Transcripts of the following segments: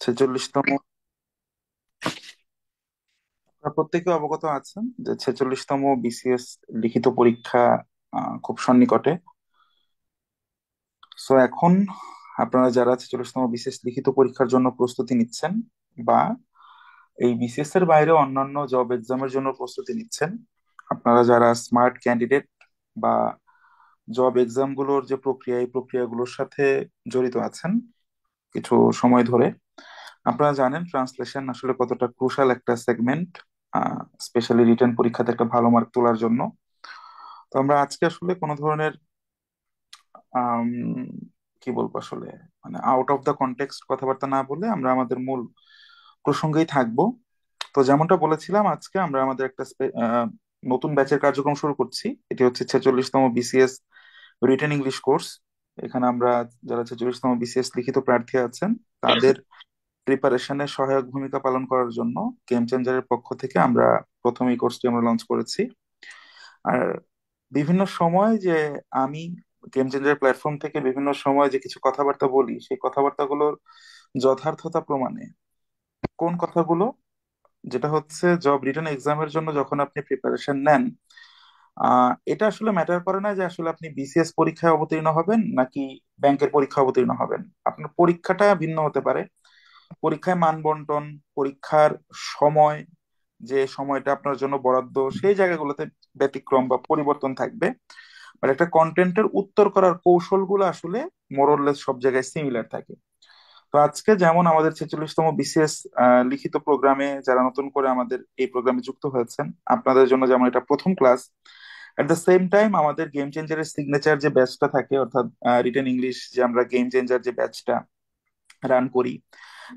ছেচল্লিশতম। আপনারা প্রত্যেকে অবগত আছেন যে 46তম বিসিএস লিখিত পরীক্ষা খুব সন্নিকটে। সো এখন আপনারা যারা 46তম বিসিএস লিখিত পরীক্ষার জন্য প্রস্তুতি নিচ্ছেন, বা এই বিসিএস এর বাইরে অন্যান্য জব এক্সামের জন্য প্রস্তুতি নিচ্ছেন, আপনারা যারা স্মার্ট ক্যান্ডিডেট বা জব এক্সাম গুলোর যে প্রক্রিয়া, এই প্রক্রিয়াগুলোর সাথে জড়িত আছেন কিছু সময় ধরে, আপনারা জানেন ট্রান্সলেশন আসলে কতটা ক্রুশাল একটা সেগমেন্ট, স্পেশালি রিটেন পরীক্ষাতে একটা ভালো মার্ক তোলার জন্য। তো আমরা আজকে আসলে কোনো ধরনের আম, কি বলবো আসলে, মানে আউট অফ দ্য কনটেক্সট কথাবার্তা না বলে আমরা আমাদের মূল প্রসঙ্গেই থাকবো। তো যেমনটা বলেছিলাম, আজকে আমরা আমাদের একটা নতুন ব্যাচের কার্যক্রম শুরু করছি। এটি হচ্ছে 46তম বিসিএস রিটেন ইংলিশ কোর্স। এখানে আমরা যারা 46তম বিসিএস লিখিত প্রার্থী আছেন তাদের প্রিপারেশনে সহায়ক ভূমিকা পালন করার জন্য গেম চেঞ্জারের পক্ষ থেকে আমরা প্রথম এই কোর্সটি আমরা লঞ্চ করেছি। আর বিভিন্ন সময় যে আমি গেম চেঞ্জার প্ল্যাটফর্ম থেকে বিভিন্ন সময় যে কিছু কথাবার্তা বলি, সেই কথাবার্তাগুলোর যথার্থতা প্রমাণে কোন কথাগুলো, যেটা হচ্ছে জব রিটেন এক্সামের জন্য যখন আপনি প্রিপারেশন নেন, এটা আসলে ম্যাটার করে না যে আসলে আপনি বিসিএস পরীক্ষায় অবতীর্ণ হবেন নাকি ব্যাংকের পরীক্ষা অবতীর্ণ হবেন। আপনার পরীক্ষাটা ভিন্ন হতে পারে, পরীক্ষায় মান বন্টন, পরীক্ষার সময়, যে সময়টা আপনার জন্য বরাদ্দ, সেই জায়গাগুলোতে ব্যতিক্রম বা পরিবর্তন থাকবে। আর একটা কন্টেন্টের উত্তর করার কৌশলগুলো আসলে মোরলেস সব জায়গায় সিমিলার থাকে। তো আজকে যেমন আমাদের 46তম বিসিএস লিখিত প্রোগ্রামে যারা নতুন করে আমাদের এই প্রোগ্রামে যুক্ত হয়েছেন, আপনাদের জন্য যেমন এটা প্রথম class, at the same time আমাদের গেম চেঞ্জারের সিগনেচার যে ব্যাচটা থাকে, অর্থাৎ রিটেন ইংলিশ যে আমরা গেম চেঞ্জার যে ব্যাচটা রান করি,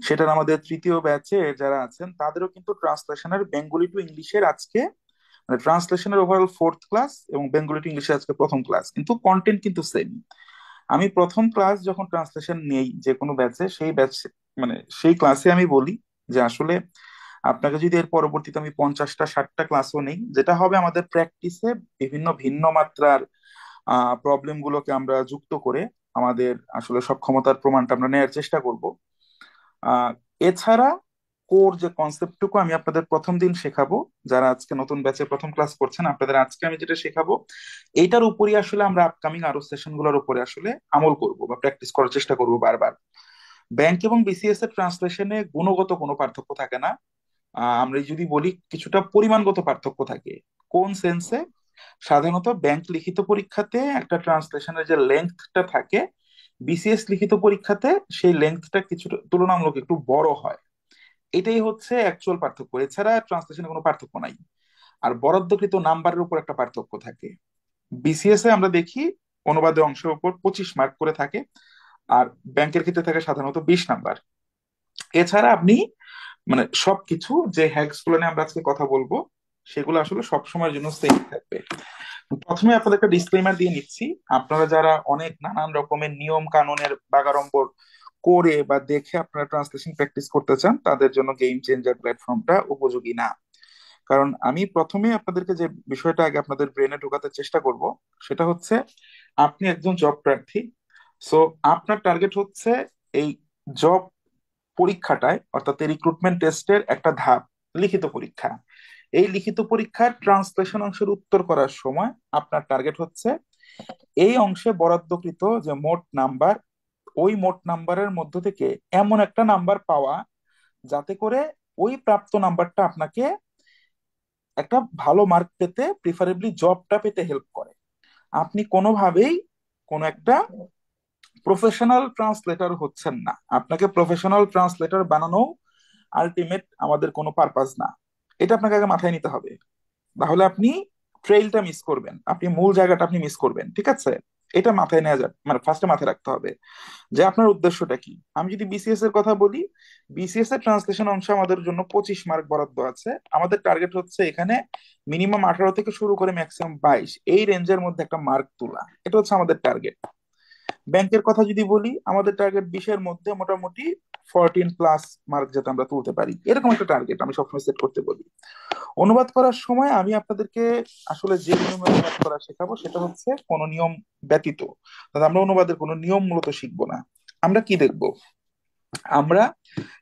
সেটার আমাদের তৃতীয় ব্যাচে যারা আছেন তাদেরও কিন্তু ট্রান্সলেশনের বেঙ্গলি টু ইংলিশের আজকে, মানে ট্রান্সলেশনের ওভারঅল ফোর্থ ক্লাস এবং বেঙ্গলি টু ইংলিশে আজকে প্রথম ক্লাস, কিন্তু কন্টেন্ট কিন্তু সেম। আমি প্রথম ক্লাস যখন ট্রান্সলেশন নেই যে কোনো ব্যাচে, সেই ব্যাচ, মানে সেই ক্লাসে আমি বলি যে আসলে আপনাকে যদি এর পরবর্তীতে আমি 50টা 60টা ক্লাসও নেই, যেটা হবে আমাদের প্র্যাকটিসে বিভিন্ন ভিন্ন মাত্রার প্রবলেম গুলোকে আমরা যুক্ত করে আমাদের আসলে সক্ষমতার প্রমাণটা আমরা নেওয়ার চেষ্টা করব। আহ এছাড়া কোর যে কনসেপ্টটুকু আমি আপনাদের প্রথম দিন শেখাবো, যারা আজকে নতুন ব্যাচে প্রথম ক্লাস করছেন, আপনাদের আজকে আমি যেটা শেখাবো, এইটার উপরই আসলে আমরা আপকামিং আরো সেশন গুলোর উপরে আসলে আমল করব বা প্র্যাকটিস করার চেষ্টা করব বারবার। ব্যাংক এবং বিসিএস এর ট্রান্সলেশনে গুণগত কোনো পার্থক্য থাকে না। আমরা যদি বলি কিছুটা পরিমাণগত পার্থক্য থাকে। কোন সেন্সে? সাধারণত ব্যাংক লিখিত পরীক্ষাতে একটা ট্রান্সলেশনের যে লেন্থটা থাকে, বিসিএস লিখিত পরীক্ষাতে সেই লেন্থটা কিছুটা তুলনামূলক একটু বড় হয়। এটাই হচ্ছে অ্যাকচুয়াল পার্থক্য, এছাড়া ট্রান্সলেশনে কোনো পার্থক্য নাই। আর বরাদ্দকৃত নাম্বারের উপর একটা পার্থক্য থাকে। বিসিএস এ আমরা দেখি অনুবাদে অংশের উপর 25 মার্ক করে থাকে, আর ব্যাংকের ক্ষেত্রে থাকে সাধারণত 20 নাম্বার। এছাড়া আপনি, মানে সবকিছু যে হ্যাকস গুলো নিয়ে আমরা আজকে কথা বলবো, সেগুলো আসলে সব সময়ের জন্য সেম থাকবে। প্রথমে আপনাদের একটা ডিসক্লেমার দিয়ে নিচ্ছি, আপনারা যারা অনেক নানান রকমের নিয়ম কানুনের বাগাড়ম্বর করে বা দেখে আপনারা ট্রান্সলেশন প্র্যাকটিস করতে চান, তাদের জন্য গেম চেঞ্জার প্ল্যাটফর্মটা উপযোগী না। কারণ আমি প্রথমে আপনাদেরকে যে বিষয়টা আগে আপনাদের ব্রেনে ঢোকাতে চেষ্টা করব, সেটা হচ্ছে আপনি একজন জব প্রার্থী। সো আপনার টার্গেট হচ্ছে এই জব পরীক্ষাটায়, অর্থাৎ এই রিক্রুটমেন্ট টেস্টের একটা ধাপ, লিখিত পরীক্ষা। এই লিখিত পরীক্ষার ট্রান্সলেশন অংশের উত্তর করার সময় আপনার টার্গেট হচ্ছে এই অংশে বরাদ্দকৃত যে মোট নাম্বার, ওই মোট নাম্বারের মধ্য থেকে এমন একটা নাম্বার পাওয়া যাতে করে ওই প্রাপ্ত নাম্বারটা আপনাকে একটা ভালো মার্ক পেতে, প্রিফারেবলি জবটা পেতে হেল্প করে। আপনি কোনোভাবেই কোনো একটা প্রফেশনাল ট্রান্সলেটর হচ্ছেন না, আপনাকে প্রফেশনাল ট্রান্সলেটর বানানো আলটিমেট আমাদের কোনো পারপাস না। এটা আপনাকে আগে মাথায় নিতে হবে। তাহলে আপনি ট্রেইলটা মিস করবেন, আপনি মূল জায়গাটা আপনি মিস করবেন, ঠিক আছে? এটা মাথায় নেওয়া যাবে, মানে ফার্স্টে মাথায় রাখতে হবে যে আপনার উদ্দেশ্যটা কি। আমি যদি বিসিএস এর কথা বলি, বিসিএস এর ট্রান্সলেশন অংশে আমাদের জন্য 25 মার্ক বরাদ্দ আছে। আমাদের টার্গেট হচ্ছে এখানে মিনিমাম 18 থেকে শুরু করে ম্যাক্সিমাম 22, এই রেঞ্জের মধ্যে একটা মার্ক তোলা, এটা হচ্ছে আমাদের টার্গেট। ব্যাংকের কথা যদি বলি, আমাদের টার্গেট 20-এর মধ্যে মোটামুটি 14+ মার্ক যাতে আমরা তুলতে পারি, এরকম একটা টার্গেট আমি সবসময় সেট করতে বলি। অনুবাদ করার সময় আমি আপনাদেরকে আসলে যে নিয়মে অনুবাদ করা শেখাবো সেটা হচ্ছে কোনো নিয়ম ব্যতীত, অর্থাৎ আমরা অনুবাদের কোনো নিয়ম মূলত শিখবো না। আমরা কি দেখবো? আমরা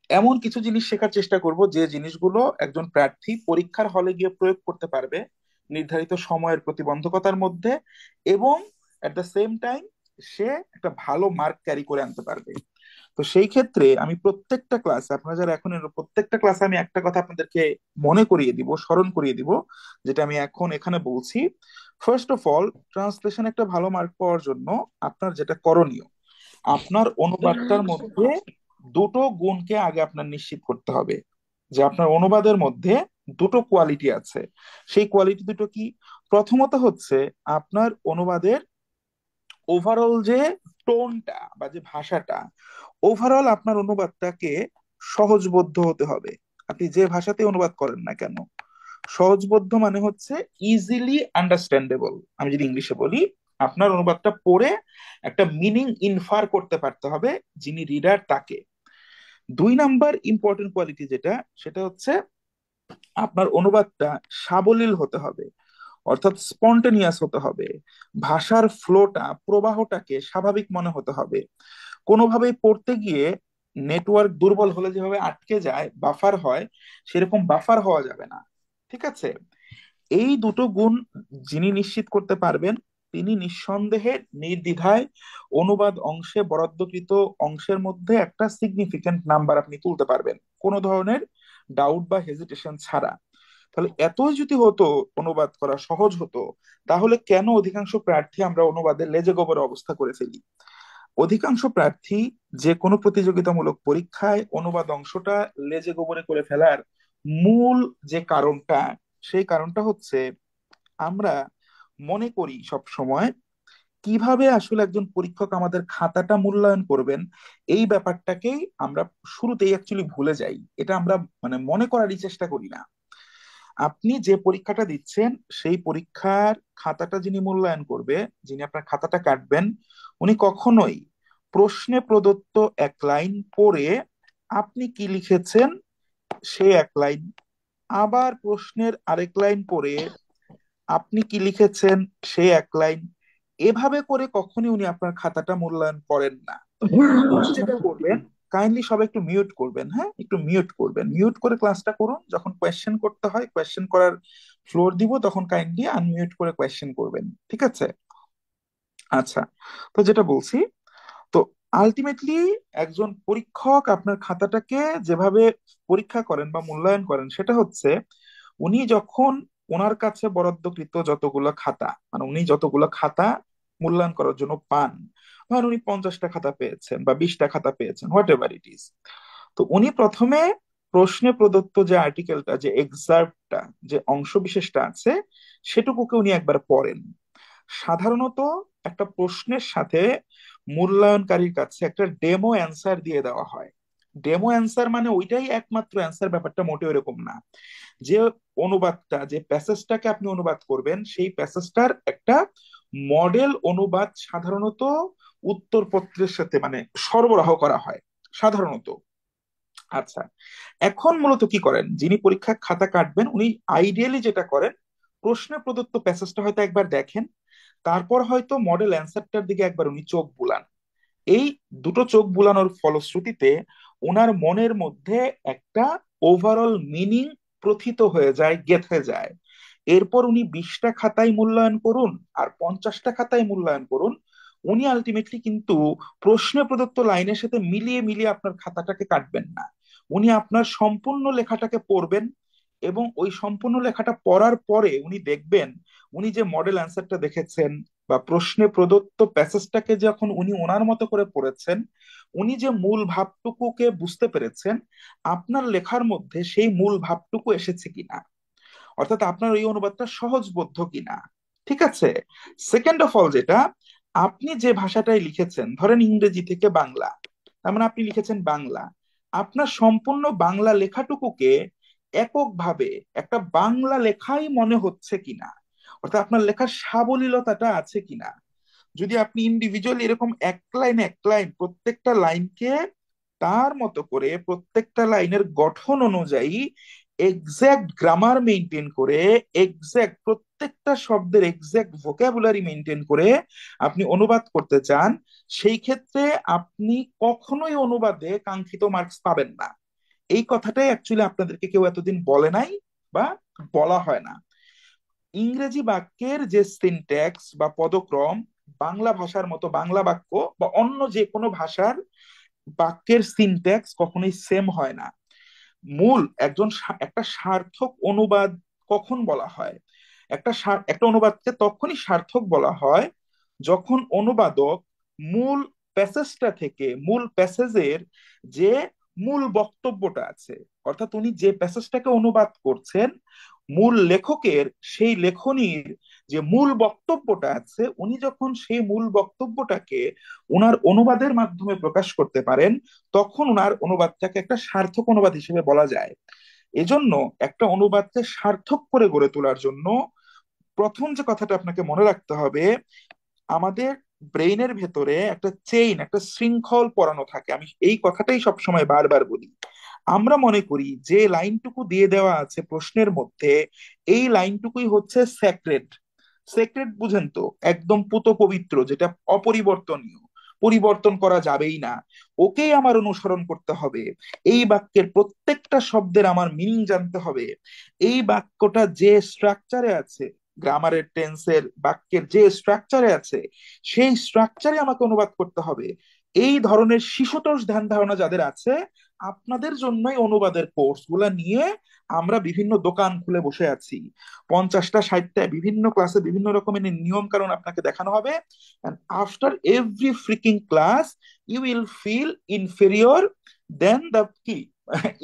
এমন কিছু জিনিস শেখার চেষ্টা করব যে জিনিসগুলো একজন প্রার্থী পরীক্ষার হলে গিয়ে প্রয়োগ করতে পারবে নির্ধারিত সময়ের প্রতিবন্ধকতার মধ্যে, এবং এট দ্য সেম টাইম সে একটা ভালো মার্ক ক্যারি করে আনতে পারবে। তো সেই ক্ষেত্রে আমি প্রত্যেকটা ক্লাস, আপনারা যারা এখন প্রত্যেকটা ক্লাসে আমি একটা কথা আপনাদেরকে মনে করিয়ে দিব, স্মরণ করিয়ে দিব, যেটা আমি এখন এখানে বলছি। ফার্স্ট অফ অল, ট্রান্সলেশন একটা ভালো মার্ক পাওয়ার জন্য আপনার যেটা করণীয়, আপনার অনুবাদটার মধ্যে দুটো গুণকে আগে আপনার নিশ্চিত করতে হবে, যে আপনার অনুবাদের মধ্যে দুটো কোয়ালিটি আছে। সেই কোয়ালিটি দুটো কি? প্রথমত হচ্ছে আপনার অনুবাদের ওভারঅল যে টোনটা বা যে ভাষাটা, ওভারঅল আপনার অনুবাদটাকে সহজবোধ্য হতে হবে। আপনি যে ভাষাতে অনুবাদ করেন না কেন, সহজবোধ্য মানে হচ্ছে ইজিলি আন্ডারস্ট্যান্ডেবল। আমি যদি ইংলিশে বলি, আপনার অনুবাদটা পড়ে একটা মিনিং ইনফার করতে পারতে হবে যিনি রিডার তাকে। দুই নাম্বার ইম্পর্টেন্ট কোয়ালিটি যেটা, সেটা হচ্ছে আপনার অনুবাদটা সাবলীল হতে হবে, অর্থাৎ স্পন্টেনিয়াস হতে হবে। ভাষার ফ্লোটা, প্রবাহটাকে স্বাভাবিক মনে হতে হবে। কোনোভাবেই পড়তে গিয়ে নেটওয়ার্ক দুর্বল হলে যেভাবে আটকে যায়, বাফার হয়, সেরকম বাফার হওয়া যাবে না। ঠিক আছে? এই দুটো গুণ যিনি নিশ্চিত করতে পারবেন, তিনি নিঃসন্দেহে নির্দ্বিধায় অনুবাদ অংশে বরাদ্দকৃত অংশের মধ্যে একটা সিগনিফিক্যান্ট নাম্বার আপনি তুলতে পারবেন, কোনো ধরনের ডাউট বা হেজিটেশন ছাড়া। তাহলে এতই যদি হতো, অনুবাদ করা সহজ হতো, তাহলে কেন অধিকাংশ প্রার্থী আমরা অনুবাদে লেজে গোবরে অবস্থা করে ফেলি? অধিকাংশ প্রার্থী যে কোনো প্রতিযোগিতামূলক পরীক্ষায় অনুবাদ অংশটা লেজে গোবরে করে ফেলার মূল যে কারণটা, সেই কারণটা হচ্ছে আমরা মনে করি সব সময় কিভাবে আসলে একজন পরীক্ষক আমাদের খাতাটা মূল্যায়ন করবেন, এই ব্যাপারটাকেই আমরা শুরুতেই অ্যাকচুয়ালি ভুলে যাই। এটা আমরা মানে মনে করারই চেষ্টা করি না। আপনি যে পরীক্ষাটা দিচ্ছেন, সেই পরীক্ষার খাতাটা যিনি মূল্যায়ন করবে, যিনি আপনার খাতাটা কাটবেন, উনি কখনোই প্রশ্নে প্রদত্ত এক লাইন পড়ে আপনি কি লিখেছেন সে এক লাইন, আবার প্রশ্নের আরেক লাইন পড়ে আপনি কি লিখেছেন সে এক লাইন, এভাবে করে কখনই উনি আপনার খাতাটা মূল্যায়ন করেন না। উনি যেটা করবেন, কাইন্ডলি সবাই একটু মিউট করবেন, হ্যাঁ একটু মিউট করবেন, মিউট করে ক্লাসটা করুন। যখন কোয়েশ্চেন করতে হয়, কোয়েশ্চেন করার ফ্লোর দিব, তখন কাইন্ডলি আনমিউট করে কোয়েশ্চেন করবেন। ঠিক আছে? আচ্ছা, তো যেটা বলছি, তো আলটিমেটলি একজন পরীক্ষক আপনার খাতাটাকে যেভাবে পরীক্ষা করেন বা মূল্যায়ন করেন, সেটা হচ্ছে উনি যখন ওনার কাছে বরাদ্দকৃত যতগুলো খাতা, মানে উনি যতগুলো খাতা মূল্যায়ন করার জন্য পান, ধরেন উনি 50টা খাতা পেয়েছেন বা 20টা খাতা পেয়েছেন, হোয়াট এভার ইট ইজ, তো উনি প্রথমে প্রশ্নে প্রদত্ত যে আর্টিকেলটা, যে এক্সার্টটা, যে অংশ বিশেষটা আছে, সেটুকুকে উনি একবার পড়েন। সাধারণত একটা প্রশ্নের সাথে মূল্যায়নকারীর কাছে একটা ডেমো অ্যান্সার দিয়ে দেওয়া হয়। ডেমো অ্যান্সার মানে ওইটাই একমাত্র অ্যান্সার, ব্যাপারটা মোটেও এরকম না। যে অনুবাদটা, যে প্যাসেজটাকে আপনি অনুবাদ করবেন, সেই প্যাসেজটার একটা মডেল অনুবাদ সাধারণত উত্তরপত্রের সাথে মানে সরবরাহ করা হয় সাধারণত। আচ্ছা, এখন মূলত কি করেন যিনি পরীক্ষার খাতা কাটবেন, উনি আইডিয়ালি যেটা করেন, প্রশ্নে প্রদত্ত প্যাসেজটা হয়তো একবার দেখেন, তারপর হয়তো মডেল অ্যান্সারটার দিকে একবার উনি চোখ বুলান। এই দুটো চোখ বুলানোর ফলশ্রুতিতে ওনার মনের মধ্যে একটা ওভারঅল মিনিং প্রথিত হয়ে যায়, গেঁথে যায়। এরপর উনি 20টা খাতায় মূল্যায়ন করুন আর 50টা খাতায় মূল্যায়ন করুন, উনি আলটিমেটলি কিন্তু প্রশ্নে প্রদত্ত লাইনের সাথে মিলিয়ে মিলিয়ে আপনার খাতাটাকে কাটবেন না। উনি আপনার সম্পূর্ণ লেখাটাকে পড়বেন, এবং ওই সম্পূর্ণ লেখাটা পড়ার পরে উনি দেখবেন, উনি যে মডেল অ্যান্সারটা দেখেছেন বা প্রশ্নে প্রদত্ত প্যাসেজটাকে যখন উনি ওনার মতো করে পড়েছেন, উনি যে মূল ভাবটুকুকে বুঝতে পেরেছেন, আপনার লেখার মধ্যে সেই মূল ভাবটুকু এসেছে কিনা, অর্থাৎ আপনার এই অনুবাদটা সহজবোধ্য কিনা। ঠিক আছে? সেকেন্ড অফ অল, যেটা আপনি যে ভাষাটাই লিখেছেন, ধরেন ইংরেজি থেকে বাংলা, তার মানে আপনি লিখেছেন বাংলা, আপনার সম্পূর্ণ বাংলা লেখাটুকুকে এককভাবে একটা বাংলা লেখাই মনে হচ্ছে কিনা, অর্থাৎ আপনার লেখার সাবলীলতাটা আছে কিনা। যদি আপনি ইন্ডিভিজুয়ালি এরকম এক লাইন এক লাইন প্রত্যেকটা লাইনকে তার মতো করে, প্রত্যেকটা লাইনের গঠন অনুযায়ী এক্সাক্ট গ্রামার মেনটেন করে, এক্সাক্ট প্রত্যেকটা শব্দের এক্সাক্ট ভোকাবুলারি মেনটেন করে আপনি অনুবাদ করতে চান, সেই ক্ষেত্রে আপনি কখনোই অনুবাদে কাঙ্ক্ষিত মার্কস পাবেন না। এই কথাটাই অ্যাকচুয়ালি আপনাদেরকে কেউ এতদিন বলে নাই বা বলা হয় না। ইংরেজি বাক্যের যে সিনট্যাক্স বা পদক্রম বাংলা ভাষার মতো, বাংলা বাক্য বা অন্য যে কোনো ভাষার বাক্যের সিনট্যাক্স কখনোই সেম হয় না। মূল একটা সার্থক অনুবাদ কখন বলা হয়? একটা অনুবাদকে তখনই সার্থক বলা হয় যখন অনুবাদক মূল প্যাসেজটা থেকে, মূল প্যাসেজের যে মূল বক্তব্যটা আছে, অর্থাৎ উনি যে প্যাসেজটাকে অনুবাদ করছেন, মূল লেখকের সেই লেখনীর যে মূল বক্তব্যটা আছে, উনি যখন সেই মূল বক্তব্যটাকে ওনার অনুবাদের মাধ্যমে প্রকাশ করতে পারেন, তখন ওনার অনুবাদটাকে একটা সার্থক অনুবাদ হিসেবে বলা যায়। এজন্য একটা অনুবাদকে সার্থক করে গড়ে তোলার জন্য প্রথম যে কথাটা আপনাকে মনে রাখতে হবে, আমাদের ব্রেইনের ভেতরে একটা চেইন, একটা শৃঙ্খল পরানো থাকে। আমি এই কথাটাই সবসময় বারবার বলি। আমরা মনে করি যে লাইনটুকু দিয়ে দেওয়া আছে প্রশ্নের মধ্যে, এই লাইনটুকুই হচ্ছে সেক্রেট। সেক্রেট বুঝেন তো, একদম পুত পবিত্র, যেটা অপরিবর্তনীয়, পরিবর্তন করা যাবেই না, ওকেই আমার অনুসরণ করতে হবে। এই বাক্যের প্রত্যেকটা শব্দের আমার মিনিং জানতে হবে। এই বাক্যটা যে স্ট্রাকচারে আছে, গ্রামারের, টেন্সের, বাক্যের যে স্ট্রাকচারে আছে, সেই স্ট্রাকচারে আমাকে অনুবাদ করতে হবে। এই ধরনের শিশুতোষ ধ্যান ধারণা যাদের আছে, আপনাদের জন্যই অনুবাদের কোর্স গুলা নিয়ে আমরা বিভিন্ন দোকান খুলে বসে আছি। 50টা 60টা বিভিন্ন ক্লাসে বিভিন্ন রকমের নিয়ম কারণ আপনাকে দেখানো হবে। After every freaking class you will feel inferior than the কি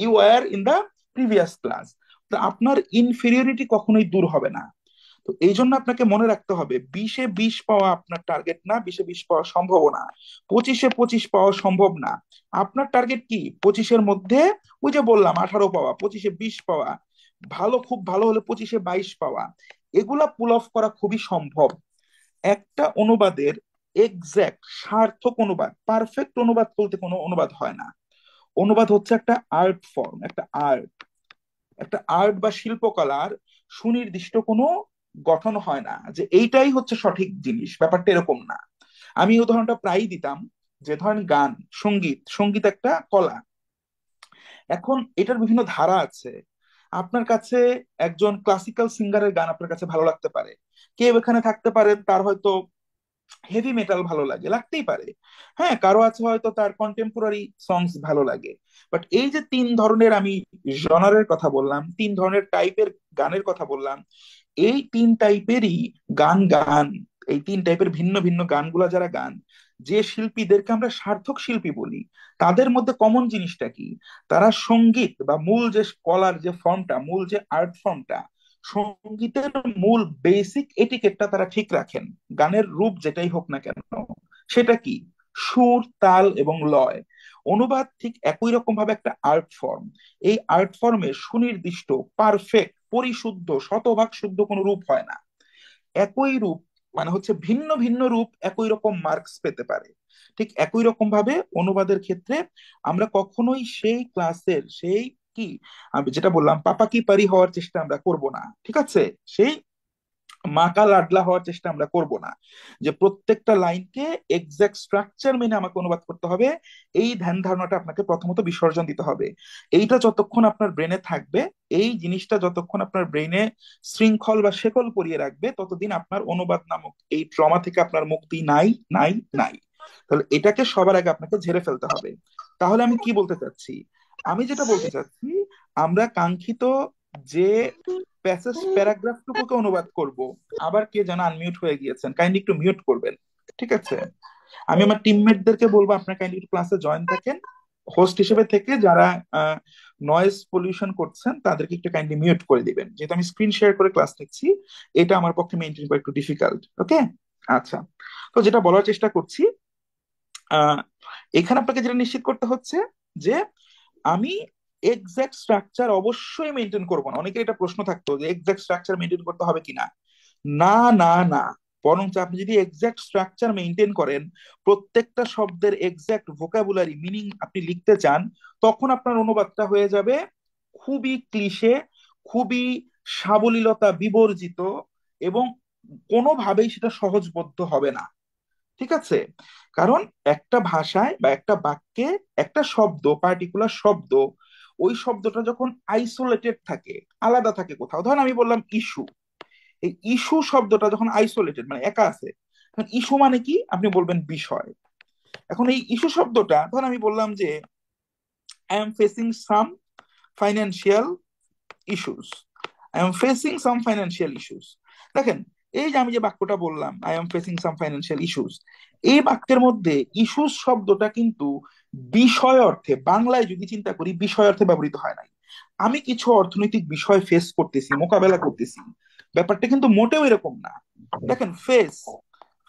you are in the previous class. আপনার ইনফেরিয়রিটি কখনোই দূর হবে না। তো এই জন্য আপনাকে মনে রাখতে হবে, 20-এ 20 পাওয়া আপনার টার্গেট না, 20-এ 20 পাওয়া সম্ভব না, 25-এ 25 পাওয়া সম্ভব না। আপনার টার্গেট কি? 25-এর মধ্যে, ওই যে বললাম, 18 পাওয়া, 25-এ 20 পাওয়া, ভালো, খুব ভালো হলে 25-এ 22 পাওয়া। এগুলা পুল অফ করা খুবই সম্ভব। একটা অনুবাদের এক্সাক্ট সার্থক অনুবাদ, পারফেক্ট অনুবাদ বলতে কোনো অনুবাদ হয় না। অনুবাদ হচ্ছে একটা আর্ট ফর্ম, একটা আর্ট। একটা আর্ট বা শিল্পকলার সুনির্দিষ্ট কোনো গঠন হয় না যে এইটাই হচ্ছে সঠিক জিনিস, ব্যাপারটা এরকম না। আমি উদাহরণটা প্রায়ই দিতাম, যে ধরেন গান, সঙ্গীত, সঙ্গীত একটা কলা। এখন এটার বিভিন্ন ধারা আছে। আপনার কাছে একজন ক্লাসিক্যাল সিঙ্গারের গান আপনার কাছে ভালো লাগতে পারে, কেউ এখানে থাকতে পারে তার হয়তো হেভি মেটাল ভালো লাগে, লাগতেই পারে। হ্যাঁ, কারো আছে হয়তো তার কন্টেম্পোরারি সংস ভালো লাগে। বাট এই যে তিন ধরনের আমি জনারের কথা বললাম, তিন ধরনের টাইপের গানের কথা বললাম, এই তিন টাইপেরই গান, এই তিন টাইপের ভিন্ন ভিন্ন গানগুলা যারা গান, যে শিল্পীদেরকে আমরা সার্থক শিল্পী বলি, তাদের মধ্যে কমন জিনিসটা কি? তারা সঙ্গীত বা মূল যে কলার যে ফর্মটা, মূল যে আর্ট ফর্মটা, সঙ্গীতের মূল বেসিক এটিকেটটা তারা ঠিক রাখেন। গানের রূপ যেটাই হোক না কেন, সেটা কি? সুর, তাল এবং লয়। অনুবাদ ঠিক একই রকম ভাবে একটা আর্ট ফর্ম। এই আর্ট ফর্মে সুনির্দিষ্ট, পারফেক্ট, পরিশুদ্ধ, শতভাগ শুদ্ধ কোনো রূপ হয় না। একই রূপ, মানে হচ্ছে ভিন্ন ভিন্ন রূপ একই রকম মার্কস পেতে পারে। ঠিক একই রকম ভাবে অনুবাদের ক্ষেত্রে আমরা কখনোই সেই ক্লাসের সেই কি, আমি যেটা বললাম, পাপা কি পারি হওয়ার চেষ্টা আমরা করব না, ঠিক আছে? সেই মাকা লাডলা হওয়ার চেষ্টা আমরা করব না, যে প্রত্যেকটা লাইনকে এক্সাক্ট স্ট্রাকচার মেনে আমাকে অনুবাদ করতে হবে। এই ধ্যান ধারণাটা আপনাকে প্রথমত বিসর্জন দিতে হবে। এইটা যতক্ষণ আপনার ব্রেনে থাকবে, এই জিনিসটা যতক্ষণ আপনার ব্রেনে শৃঙ্খল বা শেকল পরিয়ে রাখবে, ততদিন আপনার অনুবাদ নামক এই ট্রমা থেকে আপনার মুক্তি নাই, নাই, নাই। তাহলে এটাকে সবার আগে আপনাকে ঝেড়ে ফেলতে হবে। তাহলে আমি কি বলতে চাচ্ছি? আমি যেটা বলতে চাচ্ছি, আমরা কাঙ্ক্ষিত যে প্যাসেজ প্যারাগ্রাফটুকুকে অনুবাদ করব। আবার কে যেন আনমিউট হয়ে গিয়েছেন, কাইন্ডলি একটু মিউট করবেন, ঠিক আছে? আমি আমার টিমমেটদেরকে বলবো আপনারা কাইন্ডলি একটু ক্লাসে জয়েন থাকেন, হোস্ট হিসেবে থেকে যারা নয়েজ পলিউশন করছেন তাদেরকে একটু কাইন্ডলি মিউট করে দিবেন, যেহেতু আমি স্ক্রিন শেয়ার করে ক্লাস নিচ্ছি। এটা আমার পক্ষে মেনটেন করা একটু ডিফিকাল্ট, ওকে? আচ্ছা, তো যেটা বলার চেষ্টা করছি, আহ এখানে আপনাকে যেটা নিশ্চিত করতে হচ্ছে যে আমি এক্সাক্ট স্ট্রাকচার অবশ্যই মেনটেন করবো না। অনেকের এটা প্রশ্ন থাকতো যে এক্সাক্ট স্ট্রাকচার মেনটেন করতে হবে কিনা। না, না, না। বরঞ্চ আপনি যদি এক্সাক্ট স্ট্রাকচার মেনটেন করেন, প্রত্যেকটা শব্দের এক্সাক্ট ভোকাবুলারি মিনিং আপনি লিখতে চান, তখন আপনার অনুবাদটা হয়ে যাবে খুবই ক্লিশে, খুবই সাবলীলতা বিবর্জিত, এবং কোনোভাবেই সেটা সহজবোধ্য হবে না, ঠিক আছে? কারণ একটা ভাষায় বা একটা বাক্যে একটা শব্দ, পার্টিকুলার শব্দ, ওই শব্দটা যখন আইসোলেটেড থাকে, আলাদা থাকে কোথাও, ধরেন আমি বললাম ইস্যু, এই ইস্যু শব্দটা যখন আইসোলেটেড মানে একা আছে, তখন ইস্যু মানে কি আপনি বলবেন বিষয়। এখন এই ইস্যু শব্দটা ধরেন আমি বললাম যে I am facing some financial issues, I am facing some financial issues. দেখেন, এই যে আমি যে বাক্যটা বললাম I am facing some financial issues, এই বাক্যের মধ্যে ইস্যুস শব্দটা কিন্তু বিষয় অর্থে, বাংলায় যদি চিন্তা করি বিষয় অর্থে ব্যবহৃত হয় নাই। আমি কিছু অর্থনৈতিক বিষয় ফেস করতেছি, মোকাবেলা করতেছি, ব্যাপারটা কিন্তু মোটেও এরকম না। দেখেন, ফেস,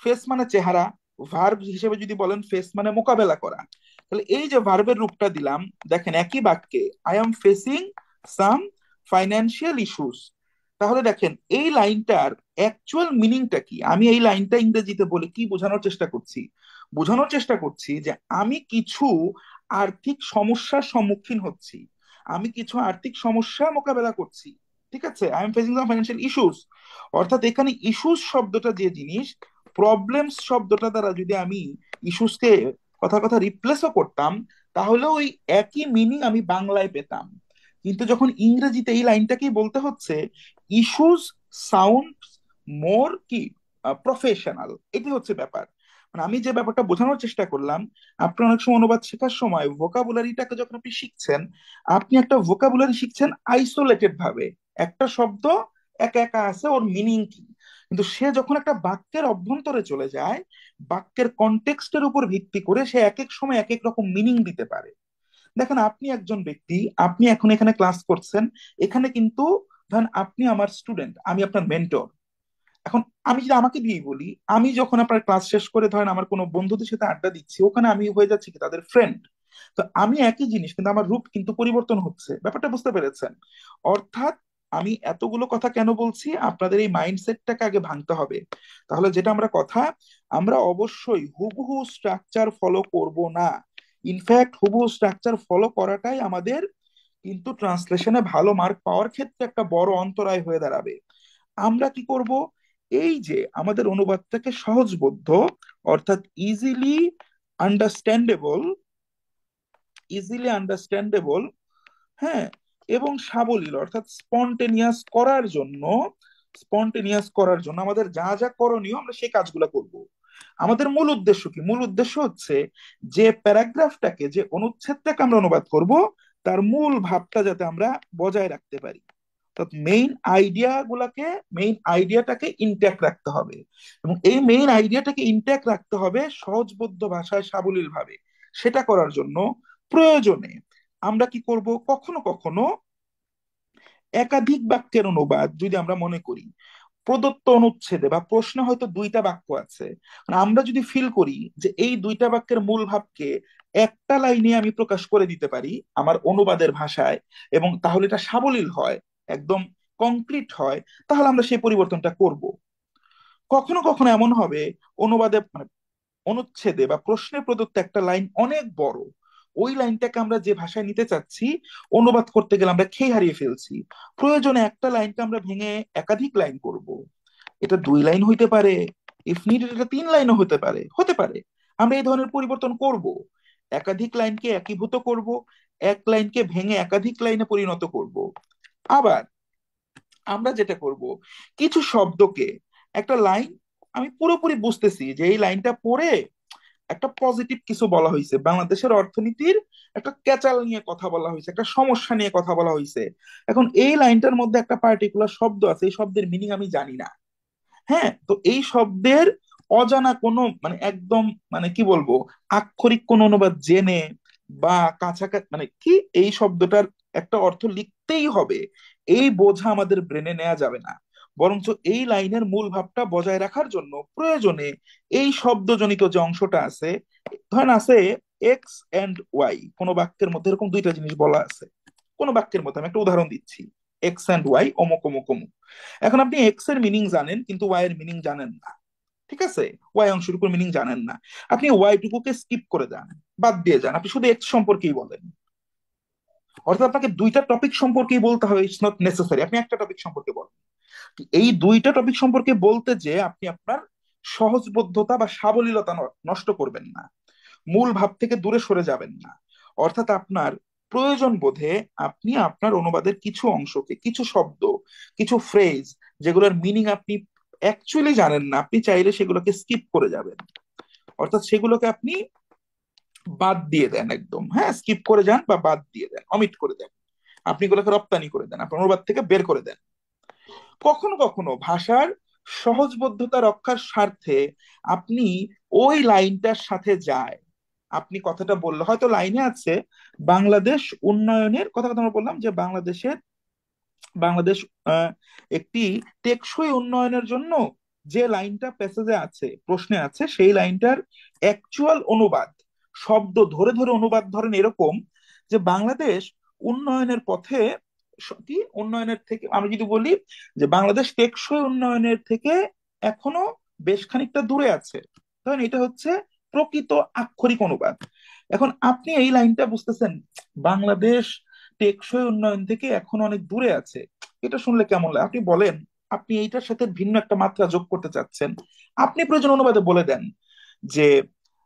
ফেস মানে চেহারা, ভার্ব হিসেবে যদি বলেন ফেস মানে মোকাবেলা করা, তাহলে এই যে ভার্বের রূপটা দিলাম, দেখেন একই বাক্যে I am facing some financial issues, তাহলে দেখেন এই লাইনটার অ্যাকচুয়াল মিনিংটা কি, আমি এই লাইনটা ইংরেজিতে বলে কি বোঝানোর চেষ্টা করছি, বোঝানোর চেষ্টা করছি যে আমি কিছু আর্থিক সমস্যার সম্মুখীন হচ্ছি, আমি কিছু আর্থিক সমস্যা মোকাবেলা করছি। ঠিক আছে, I am facing some financial issues, অর্থাৎ এখানে ইস্যুস শব্দটা যে জিনিস, প্রবলেমস শব্দটা দ্বারা যদি আমি ইস্যুসকে কথা কথা রিপ্লেসও করতাম, তাহলে ওই একই মিনিং আমি বাংলায় পেতাম। কিন্তু যখন ইংরেজিতে এই লাইনটাকেই বলতে হচ্ছে, ইস্যুস সাউন্ড মোর কি প্রফেশনাল, এটি হচ্ছে ব্যাপার। মানে আমি যে ব্যাপারটা বোঝানোর চেষ্টা করলাম, আপনি অনেক সময় অনুবাদ শেখার সময় ভোকাবুলারিটাকে যখন আপনি শিখছেন, আপনি একটা ভোকাবুলারি শিখছেন আইসোলেটেড ভাবে, একটা শব্দ একা একা আছে, ওর মিনিং কি, কিন্তু সে যখন একটা বাক্যের অভ্যন্তরে চলে যায়, বাক্যের কনটেক্সটের উপর ভিত্তি করে সে এক এক সময় এক এক রকম মিনিং দিতে পারে। দেখেন, আপনি একজন ব্যক্তি, আপনি এখন এখানে ক্লাস করছেন, এখানে কিন্তু ধরেন আপনি আমার স্টুডেন্ট, আমি আপনার মেন্টর। এখন আমি যদি আমাকে দিয়ে বলি, আমি যখন আপনার ক্লাস শেষ করে ধরেন আমার কোনো বন্ধুদের সাথে আড্ডা দিচ্ছি, ওখানে আমি হয়ে যাচ্ছি কি তাদের ফ্রেন্ড। তো আমি একই জিনিস, কিন্তু আমার রূপ কিন্তু পরিবর্তন হচ্ছে, ব্যাপারটা বুঝতে পেরেছেন? অর্থাৎ আমি এতগুলো কথা কেন বলছি, আপনাদের এই মাইন্ডসেটটাকে আগে ভাঙতে হবে। তাহলে যেটা আমরা কথা, আমরা অবশ্যই হুবহু স্ট্রাকচার ফলো করব না। ইনফ্যাক্ট হুবহু স্ট্রাকচার ফলো করাটাই আমাদের কিন্তু ট্রান্সলেশনে ভালো মার্ক পাওয়ার ক্ষেত্রে একটা বড় অন্তরায় হয়ে দাঁড়াবে। আমরা কি করব, এই যে আমাদের অনুবাদটাকে সহজবোধ্য, অর্থাৎ আন্ডারস্ট্যান্ডেবল ইজিলি আন্ডারস্ট্যান্ডেবল, হ্যাঁ, এবং সাবলীল অর্থাৎ স্পন্টেনিয়াস করার জন্য আমাদের যা যা করণীয় আমরা সেই কাজগুলো করব। আমাদের মূল উদ্দেশ্য কি, মূল উদ্দেশ্য হচ্ছে যে প্যারাগ্রাফটাকে, যে অনুচ্ছেদটাকে আমরা অনুবাদ করব, তার মূল ভাবটা যাতে আমরা বজায় রাখতে পারি। অর্থাৎ মেইন আইডিয়াটাকে ইনট্যাক্ট রাখতে হবে, এবং এই মেইন আইডিয়াটাকে ইনট্যাক্ট রাখতে হবে সহজবোধ্য ভাষায় সাবলীল ভাবে। সেটা করার জন্য প্রয়োজনে আমরা কি করব, কখনো কখনো একাধিক বাক্যের অনুবাদ যদি আমরা মনে করি, প্রদত্ত অনুচ্ছেদে বা প্রশ্নে হয়তো দুইটা বাক্য আছে, মানে আমরা যদি ফিল করি যে এই দুইটা বাক্যের মূল ভাবকে একটা লাইনে আমি প্রকাশ করে দিতে পারি আমার অনুবাদের ভাষায়, এবং তাহলে এটা সাবলীল হয়, একদম কংক্রিট হয়, তাহলে আমরা সেই পরিবর্তনটা করব। কখনো কখনো এমন হবে, অনুবাদে মানে অনুচ্ছেদে বা প্রশ্নে প্রদত্ত একটা লাইন অনেক বড়, ওই লাইনটাকে আমরা যে ভাষায় নিতে চাচ্ছি অনুবাদ করতে গেলে আমরা খেই হারিয়ে ফেলছি, প্রয়োজনে একটা লাইনকে আমরা ভেঙে একাধিক লাইন করব। এটা 2 লাইন হইতে পারে, ইফ নিডেড এটা 3 লাইনও হতে পারে। আমরা এই ধরনের পরিবর্তন করব, একাধিক লাইনকে একীভূত করব, এক লাইনকে ভেঙে একাধিক লাইনে পরিণত করব। আবার আমরা যেটা করব, কিছু শব্দকে, একটা লাইন আমি পুরোপুরি বুঝতেছি যে এই লাইনটা পড়ে একটা পজিটিভ কিছু বলা হয়েছে, বাংলাদেশের অর্থনীতির একটা ক্যাচাল নিয়ে কথা বলা হয়েছে, একটা সমস্যা নিয়ে কথা বলা হয়েছে। এখন এই লাইনটার মধ্যে একটা পার্টিকুলার শব্দ আছে, এই শব্দের মিনিং আমি জানি না। হ্যাঁ, তো এই শব্দের অজানা কোনো মানে একদম মানে কি বলবো, আক্ষরিক কোন অনুবাদ জেনে বা কাছাকাছি মানে কি এই শব্দটার একটা অর্থ লিখতেই হবে, এই বোঝা আমাদের ব্রেনে নেওয়া যাবে না। বরঞ্চ এই লাইনের মূল ভাবটা বজায় রাখার জন্য প্রয়োজনে এই শব্দজনিত যে অংশটা আছে, ধরেন আছে এক্স এন্ড ওয়াই, কোন বাক্যের মধ্যে এরকম দুইটা জিনিস বলা আছে, কোন বাক্যের মধ্যে, আমি একটা উদাহরণ দিচ্ছি, এক্স এন্ড ওয়াই অমুক অমুক অমুক। এখন আপনি এক্স এর মিনিং জানেন কিন্তু ওয়াই এর মিনিং জানেন না, ঠিক আছে, ওয়াই অংশটুকুর মিনিং জানেন না, আপনি ওয়াই টুকুকে স্কিপ করে যান, বাদ দিয়ে যান, আপনি শুধু এক্স সম্পর্কেই বলেন। অর্থাৎ আপনাকে দুইটা টপিক সম্পর্কেই বলতে হবে, ইটস নট নেসেসারি আপনি একটা টপিক সম্পর্কে বলেন। এই দুইটা টপিক সম্পর্কে বলতে যে আপনি আপনার সহজবোধ্যতা বা সাবলীলতা নষ্ট করবেন না, মূল ভাব থেকে দূরে সরে যাবেন না। অর্থাৎ আপনার প্রয়োজন বোধে আপনি আপনার অনুবাদের কিছু অংশকে, কিছু শব্দ, কিছু ফ্রেজ যেগুলোর মিনিং আপনি অ্যাকচুয়ালি জানেন না, আপনি চাইলে সেগুলোকে স্কিপ করে যাবেন। অর্থাৎ সেগুলোকে আপনি বাদ দিয়ে দেন একদম, হ্যাঁ, স্কিপ করে যান বা বাদ দিয়ে দেন, অমিট করে দেন। আপনি এগুলোকে রপ্তানি করে দেন, আপনার অনুবাদ থেকে বের করে দেন। কখনো কখনো ভাষার সহজবোধ্যতা রক্ষার স্বার্থে আপনি ওই লাইনটার সাথে যায়, আপনি কথাটা বললে হয়তো লাইনে আছে বাংলাদেশ উন্নয়নের কথা, কথা আমরা বললাম যে বাংলাদেশ আহ, একটি টেকসই উন্নয়নের জন্য যে লাইনটা প্যাসেজে আছে, প্রশ্নে আছে, সেই লাইনটার অ্যাকচুয়াল অনুবাদ, শব্দ ধরে ধরে অনুবাদ ধরেন এরকম যে বাংলাদেশ উন্নয়নের পথে, কি উন্নয়নের থেকে আমি যদি বলি যে বাংলাদেশ টেকসই উন্নয়নের থেকে এখনো বেশ খানিকটা দূরে আছে, কারণ এটা হচ্ছে প্রকৃত আক্ষরিক অনুবাদ। এখন আপনি এই লাইনটা বুঝতেছেন, বাংলাদেশ টেকসই উন্নয়ন থেকে এখন অনেক দূরে আছে, এটা শুনলে কেমন লাগে আপনি বলেন? আপনি এইটার সাথে ভিন্ন একটা মাত্রা যোগ করতে চাচ্ছেন, আপনি প্রয়োজন অনুবাদে বলে দেন যে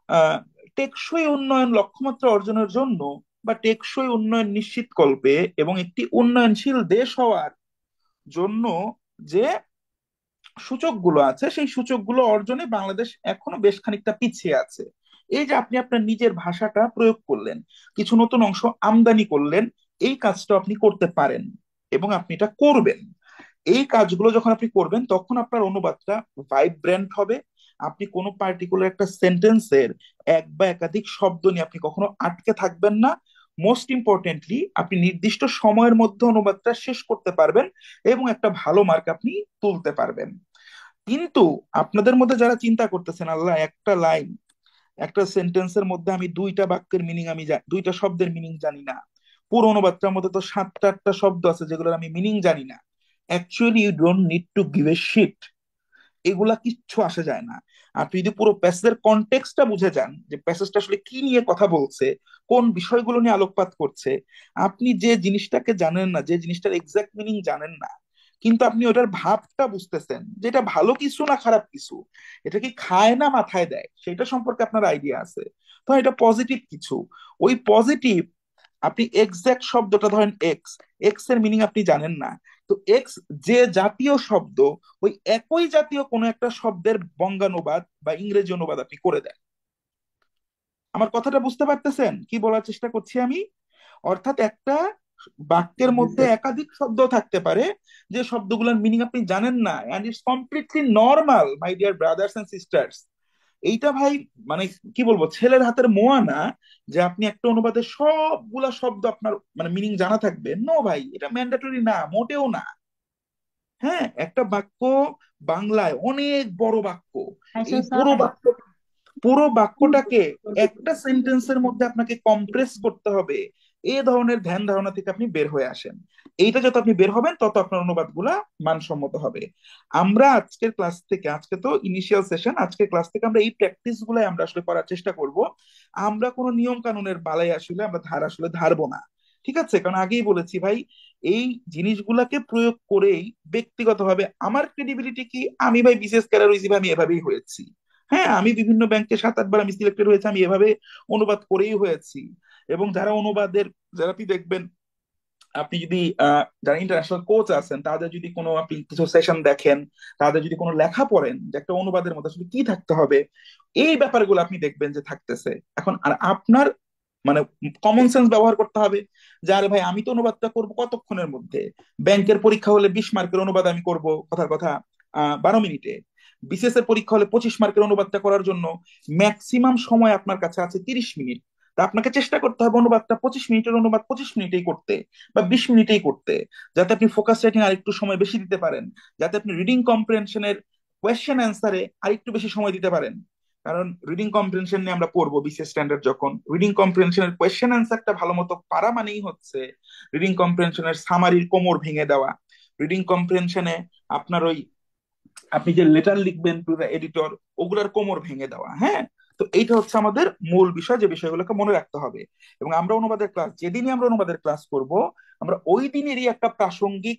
আহ, টেকসই উন্নয়ন লক্ষ্যমাত্রা অর্জনের জন্য বা টেকসই উন্নয়ন নিশ্চিতকল্পে এবং একটি উন্নয়নশীল দেশ হওয়ার জন্য যে সূচকগুলো আছে, সেই সূচকগুলো অর্জনে বাংলাদেশ এখনো বেশ খানিকটা পিছিয়ে আছে। এই যে আপনি আপনার নিজের ভাষাটা প্রয়োগ করলেন, কিছু নতুন অংশ আমদানি করলেন, এই কাজটা আপনি করতে পারেন এবং আপনি এটা করবেন। এই কাজগুলো যখন আপনি করবেন তখন আপনার অনুবাদটা ভাইব্রেন্ট হবে। আপনি কোনো পার্টিকুলার একটা সেন্টেন্সের এক বা একাধিক শব্দ নিয়ে আপনি কখনো আটকে থাকবেন না। মোস্ট ইম্পর্টেন্টলি আপনি নির্দিষ্ট সময়ের মধ্যে অনুবাদটা শেষ করতে পারবেন এবং একটা ভালো মার্ক আপনি তুলতে পারবেন। কিন্তু আপনাদের মধ্যে যারা চিন্তা করতেছেন, আল্লাহ, একটা লাইন, একটা সেন্টেন্সের মধ্যে আমি দুইটা বাক্যের মিনিং দুইটা শব্দের মিনিং জানি না, পুরো অনুবাদটার মধ্যে তো 7টা 8টা শব্দ আছে যেগুলোর আমি মিনিং জানি না। Actually you don't need to give a shit, এগুলা কিচ্ছু আসে যায় না। আপনি যদি পুরো প্যাসেজের কনটেক্সটটা বুঝে যান যে প্যাসেজটা আসলে কি নিয়ে কথা বলছে, কোন বিষয়গুলো নিয়ে আলোকপাত করছে, আপনি যে জিনিসটাকে জানেন না, যে জিনিসটার এক্সাক্ট মিনিং জানেন না, কিন্তু আপনি ওটার ভাবটা বুঝতেছেন যে এটা ভালো কিছু না খারাপ কিছু, এটা কি খায় না মাথায় দেয়, সেটা সম্পর্কে আপনার আইডিয়া আছে, তো এটা পজিটিভ কিছু। ওই পজিটিভ, আপনি এক্সাক্ট শব্দটা ধরেন এক্স, এক্স এর মিনিং আপনি জানেন না, তো এক্স যে জাতীয় শব্দ, ওই একই জাতীয় কোনো একটা শব্দের বঙ্গানুবাদ বা ইংরেজি অনুবাদ আপনি করে দেন। আমার কথাটা বুঝতে পারতেছেন কি বলার চেষ্টা করছি আমি? অর্থাৎ একটা বাক্যের জি মধ্যে স্যার। একাধিক শব্দ থাকতে পারে যে শব্দগুলোর মিনিং আপনি জানেন না, and it's completely normal my dear brothers and sisters. এইটা ভাই, মানে কি বলবো, ছেলের হাতের মোয়া না যে আপনি একটা অনুবাদে সবগুলা শব্দ আপনার মানে মিনিং জানা থাকবে, নো ভাই, এটা ম্যান্ডেটরি না, মোটেও না। হ্যাঁ, একটা বাক্য বাংলায় অনেক বড় বাক্য, এই আচ্ছা পুরো স্যার। বাক্য, পুরো বাক্যটাকে একটা সেন্টেন্সের মধ্যে আপনাকে কম্প্রেস করতে হবে, এই ধরনের ধ্যান ধারণা থেকে আপনি বের হয়ে আসেন। এইটা যত আপনি বের হবেন তত আপনার অনুবাদগুলা মানসম্মত হবে। আমরা আজকের ক্লাস থেকে, আজকে তো ইনিশিয়াল সেশন, আজকের ক্লাস থেকে আমরা এই প্র্যাকটিস গুলাই আমরা আসলে করার চেষ্টা করব। আমরা কোনো নিয়ম কানুনের বালাই আসলে আমরা ধার আসলে ধারবো না, ঠিক আছে? কারণ আগেই বলেছি ভাই, এই জিনিসগুলাকে প্রয়োগ করেই ব্যক্তিগতভাবে আমার ক্রেডিবিলিটি কি, আমি ভাই বিসিএস ক্যাডার হয়েছি ভাই, আমি এভাবেই হয়েছি। হ্যাঁ, আমি বিভিন্ন ব্যাংকে 7 8 বার আমি সিলেক্টেড হয়েছি, আমি এভাবে অনুবাদ করেই হয়েছি। এবং যারা অনুবাদের, যারা আপনি দেখবেন, আপনি যদি যারা ইন্টারন্যাশনাল কোচ আছেন তাদের যদি কোনো আপনি কিছু সেশন দেখেন, তাদের যদি কোনো লেখা পড়েন যে একটা অনুবাদের মধ্যে আসলে কি থাকতে হবে, এই ব্যাপারগুলো আপনি দেখবেন যে থাকতেছে। এখন আর আপনার মানে কমন সেন্স ব্যবহার করতে হবে যে আরে ভাই, আমি তো অনুবাদটা করবো কতক্ষণের মধ্যে, ব্যাংকের পরীক্ষা হলে 20 মার্কের অনুবাদ আমি করব কথার কথা 12 মিনিটে, বিসিএস এর পরীক্ষা হলে 25 মার্কের অনুবাদটা করার জন্য ম্যাক্সিমাম সময় আপনার কাছে আছে 30 মিনিট। তা আপনাকে চেষ্টা করতে হবে অনুবাদটা 25 মিনিটের অনুবাদ 25 মিনিটেই করতে বা 20 মিনিটেই করতে, যাতে আপনি ফোকাস রাইটিং আর একটু সময় বেশি দিতে পারেন, যাতে আপনি রিডিং কম্প্রিহেনশনের কোয়েশ্চেন অ্যান্সারে আর একটু বেশি সময় দিতে পারেন। কারণ রিডিং কম্প্রিহেনশন নিয়ে আমরা পড়বো বিসিএস স্ট্যান্ডার্ড যখন, রিডিং কম্প্রিহেনশনের কোয়েশ্চেন অ্যান্সারটা ভালো মতো পারা মানেই হচ্ছে রিডিং কম্প্রিহেনশনের সামারির কোমর ভেঙে দেওয়া। রিডিং কম্প্রিহেনশনে আপনার ওই আপনি যে লেটার লিখবেন টু দ্য এডিটর, ওগুলার কোমর ভেঙে দেওয়া, হ্যাঁ। তো এইটা হচ্ছে আমাদের মূল বিষয়, যে বিষয়গুলোকে মনে রাখতে হবে। এবং আমরা অনুবাদের ক্লাস, যেদিনই আমরা অনুবাদের ক্লাস করব, আমরা ওই দিনেরই একটা প্রাসঙ্গিক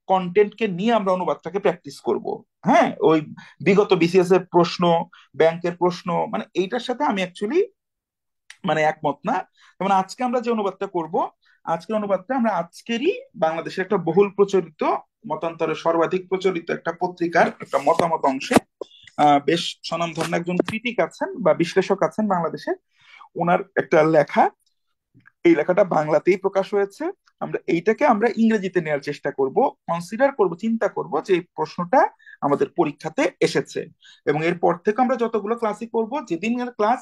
কন্টেন্টকে নিয়ে আমরা অনুবাদটাকে প্র্যাকটিস করব। হ্যাঁ, ওই বিগত বিসিএস এর প্রশ্ন, ব্যাংকের প্রশ্ন, মানে এইটার সাথে আমি অ্যাকচুয়ালি মানে একমত না। যেমন আজকে আমরা যে অনুবাদটা করব, আজকের অনুবাদটা আমরা আজকেরই বাংলাদেশের একটা বহুল প্রচলিত, মতান্তরে সর্বাধিক প্রচলিত একটা পত্রিকার একটা মতামত অংশে বেশ স্বনামধন্য একজন ক্রিটিক আছেন বা বিশ্লেষক আছেন বাংলাদেশে, ওনার একটা লেখা, এই লেখাটা বাংলাতেই প্রকাশ হয়েছে। আমরা ইংরেজিতে নেওয়ার চেষ্টা করব, কনসিডার করব, চিন্তা করব যে এই প্রশ্নটা আমাদের পরীক্ষাতে এসেছে, এবং এরপর থেকে আমরা যতগুলো ক্লাসই করব, যেদিনের ক্লাস,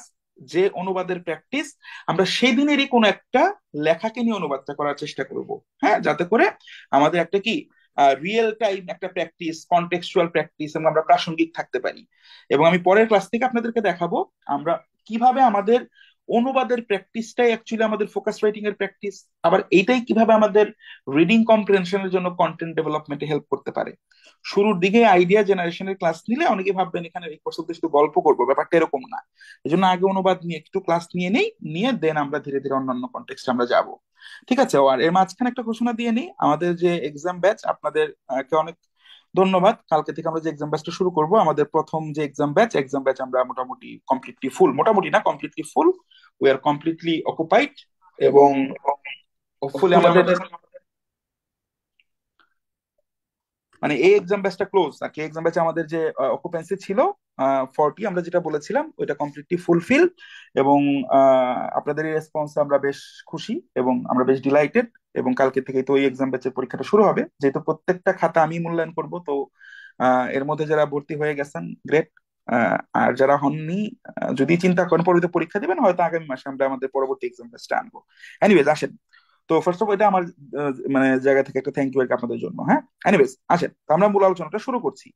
যে অনুবাদের প্র্যাকটিস, আমরা সেই দিনেরই কোনো একটা লেখাকে নিয়ে অনুবাদটা করার চেষ্টা করব। হ্যাঁ, যাতে করে আমাদের একটা কি রিয়েল টাইম একটা প্র্যাকটিস, কন্টেক্সচুয়াল প্র্যাকটিস, এবং আমরা প্রাসঙ্গিক থাকতে পারি। এবং আমি পরের ক্লাস থেকে আপনাদেরকে দেখাবো আমরা কিভাবে আমাদের অনুবাদের প্র্যাকটিসটাই অ্যাকচুয়ালি আমাদের ফোকাস রাইটিং এর প্র্যাকটিস, আবার এইটাই কিভাবে আমাদের রিডিং কম্প্রিহেনশনের জন্য কন্টেন্ট ডেভেলপমেন্টে হেল্প করতে পারে। শুরুর দিকে আইডিয়া জেনারেশনের ক্লাস নিলে অনেকে ভাববেন এখানে এই কোর্স শুধু গল্প করবো, ব্যাপারটা এরকম না। এই জন্য আগে অনুবাদ নিয়ে একটু ক্লাস নিয়ে নেই, নিয়ে দেন আমরা ধীরে ধীরে অন্যান্য কন্টেক্সটে আমরা যাব। ঠিক আছে, আর এর মাঝখানে একটা ঘোষণা দিয়ে নিই, আমাদের যে এক্সাম ব্যাচ, আপনাদের কে অনেক ধন্যবাদ। কালকে থেকে আমরা যে এক্সাম ব্যাচটা শুরু করব, আমাদের প্রথম যে এক্সাম ব্যাচ আমরা মোটামুটি কমপ্লিটলি ফুল, মোটামুটি না completely full, we are completely occupied. এবং হোপফুলি আমাদের মানে এই এক্সাম ব্যাচটা ক্লোজ, আর কি এক্সাম ব্যাচে আমাদের যে অকুপেন্সি ছিল 40, আমরা যেটা বলেছিলাম ওইটা কমপ্লিটলি ফুলফিল। এবং আপনাদের এই রেসপন্সে আমরা বেশ খুশি এবং আমরা বেশ ডিলাইটেড। এবং কালকে থেকে তো ওই এক্সাম ব্যাচের পরীক্ষাটা শুরু হবে, যেহেতু প্রত্যেকটা খাতা আমি মূল্যায়ন করব, তো এর মধ্যে যারা ভর্তি হয়ে গেছেন গ্রেট, আর যারা হননি, যদি চিন্তা করেন পরবর্তী পরীক্ষা দিবেন, হয়তো আগামী মাসে আমরা আমাদের পরবর্তী এক্সাম ব্যাচটা আনবো। এনিওয়েজ আসেন, তো ফার্স্ট অফ অল এটা আমার মানে জায়গা থেকে একটা থ্যাংক ইউ আর কি আপনাদের জন্য। হ্যাঁ, এনিওয়েজ আসেন, তো আমরা মূল আলোচনাটা শুরু করছি।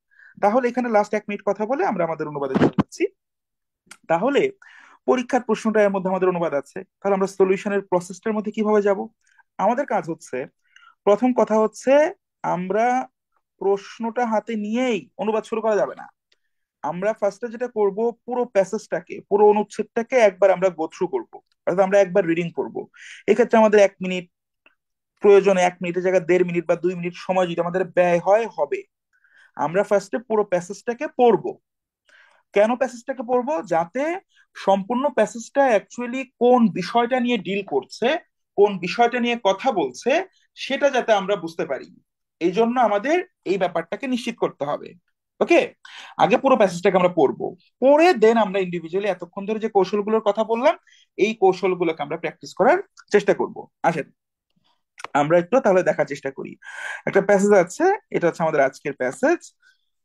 তাহলে এখানে লাস্ট 1 মিনিট কথা বলে আমরা আমাদের অনুবাদে চলে যাচ্ছি। তাহলে পরীক্ষার প্রশ্নটা এর মধ্যে আমাদের অনুবাদ আছে, তাহলে আমরা সলিউশনের প্রসেসটার মধ্যে কিভাবে যাব? আমাদের কাজ হচ্ছে, প্রথম কথা হচ্ছে, আমরা প্রশ্নটা হাতে নিয়েই অনুবাদ শুরু করা যাবে না। আমরা ফার্স্টে যেটা করব, পুরো প্যাসেজটাকে, পুরো অনুচ্ছেদটাকে একবার আমরা গো থ্রু করবো, অর্থাৎ আমরা একবার রিডিং করব। এক্ষেত্রে আমাদের 1 মিনিট, প্রয়োজনে 1 মিনিটের জায়গায় 1.5 মিনিট বা 2 মিনিট সময় যদি আমাদের ব্যয় হয়, হবে। আমরা ফার্স্টে পুরো প্যাসেজটাকে পড়বো। কেন প্যাসেজটাকে পড়বো? যাতে সম্পূর্ণ প্যাসেজটা অ্যাকচুয়ালি কোন বিষয়টা নিয়ে ডিল করছে, কোন বিষয়টা নিয়ে কথা বলছে, সেটা যাতে আমরা বুঝতে পারি। এই জন্য আমাদের এই ব্যাপারটাকে নিশ্চিত করতে হবে। ওকে, আগে পুরো প্যাসেজটাকে আমরা পড়বো, পড়ে দেন আমরা ইন্ডিভিজুয়ালি এতক্ষণ ধরে যে কৌশলগুলোর কথা বললাম, এই কৌশলগুলোকে আমরা প্র্যাকটিস করার চেষ্টা করব। আসেন আমরা একটু তাহলে দেখার চেষ্টা করি। একটা প্যাসেজ আছে, এটা হচ্ছে আমাদের আজকের প্যাসেজ।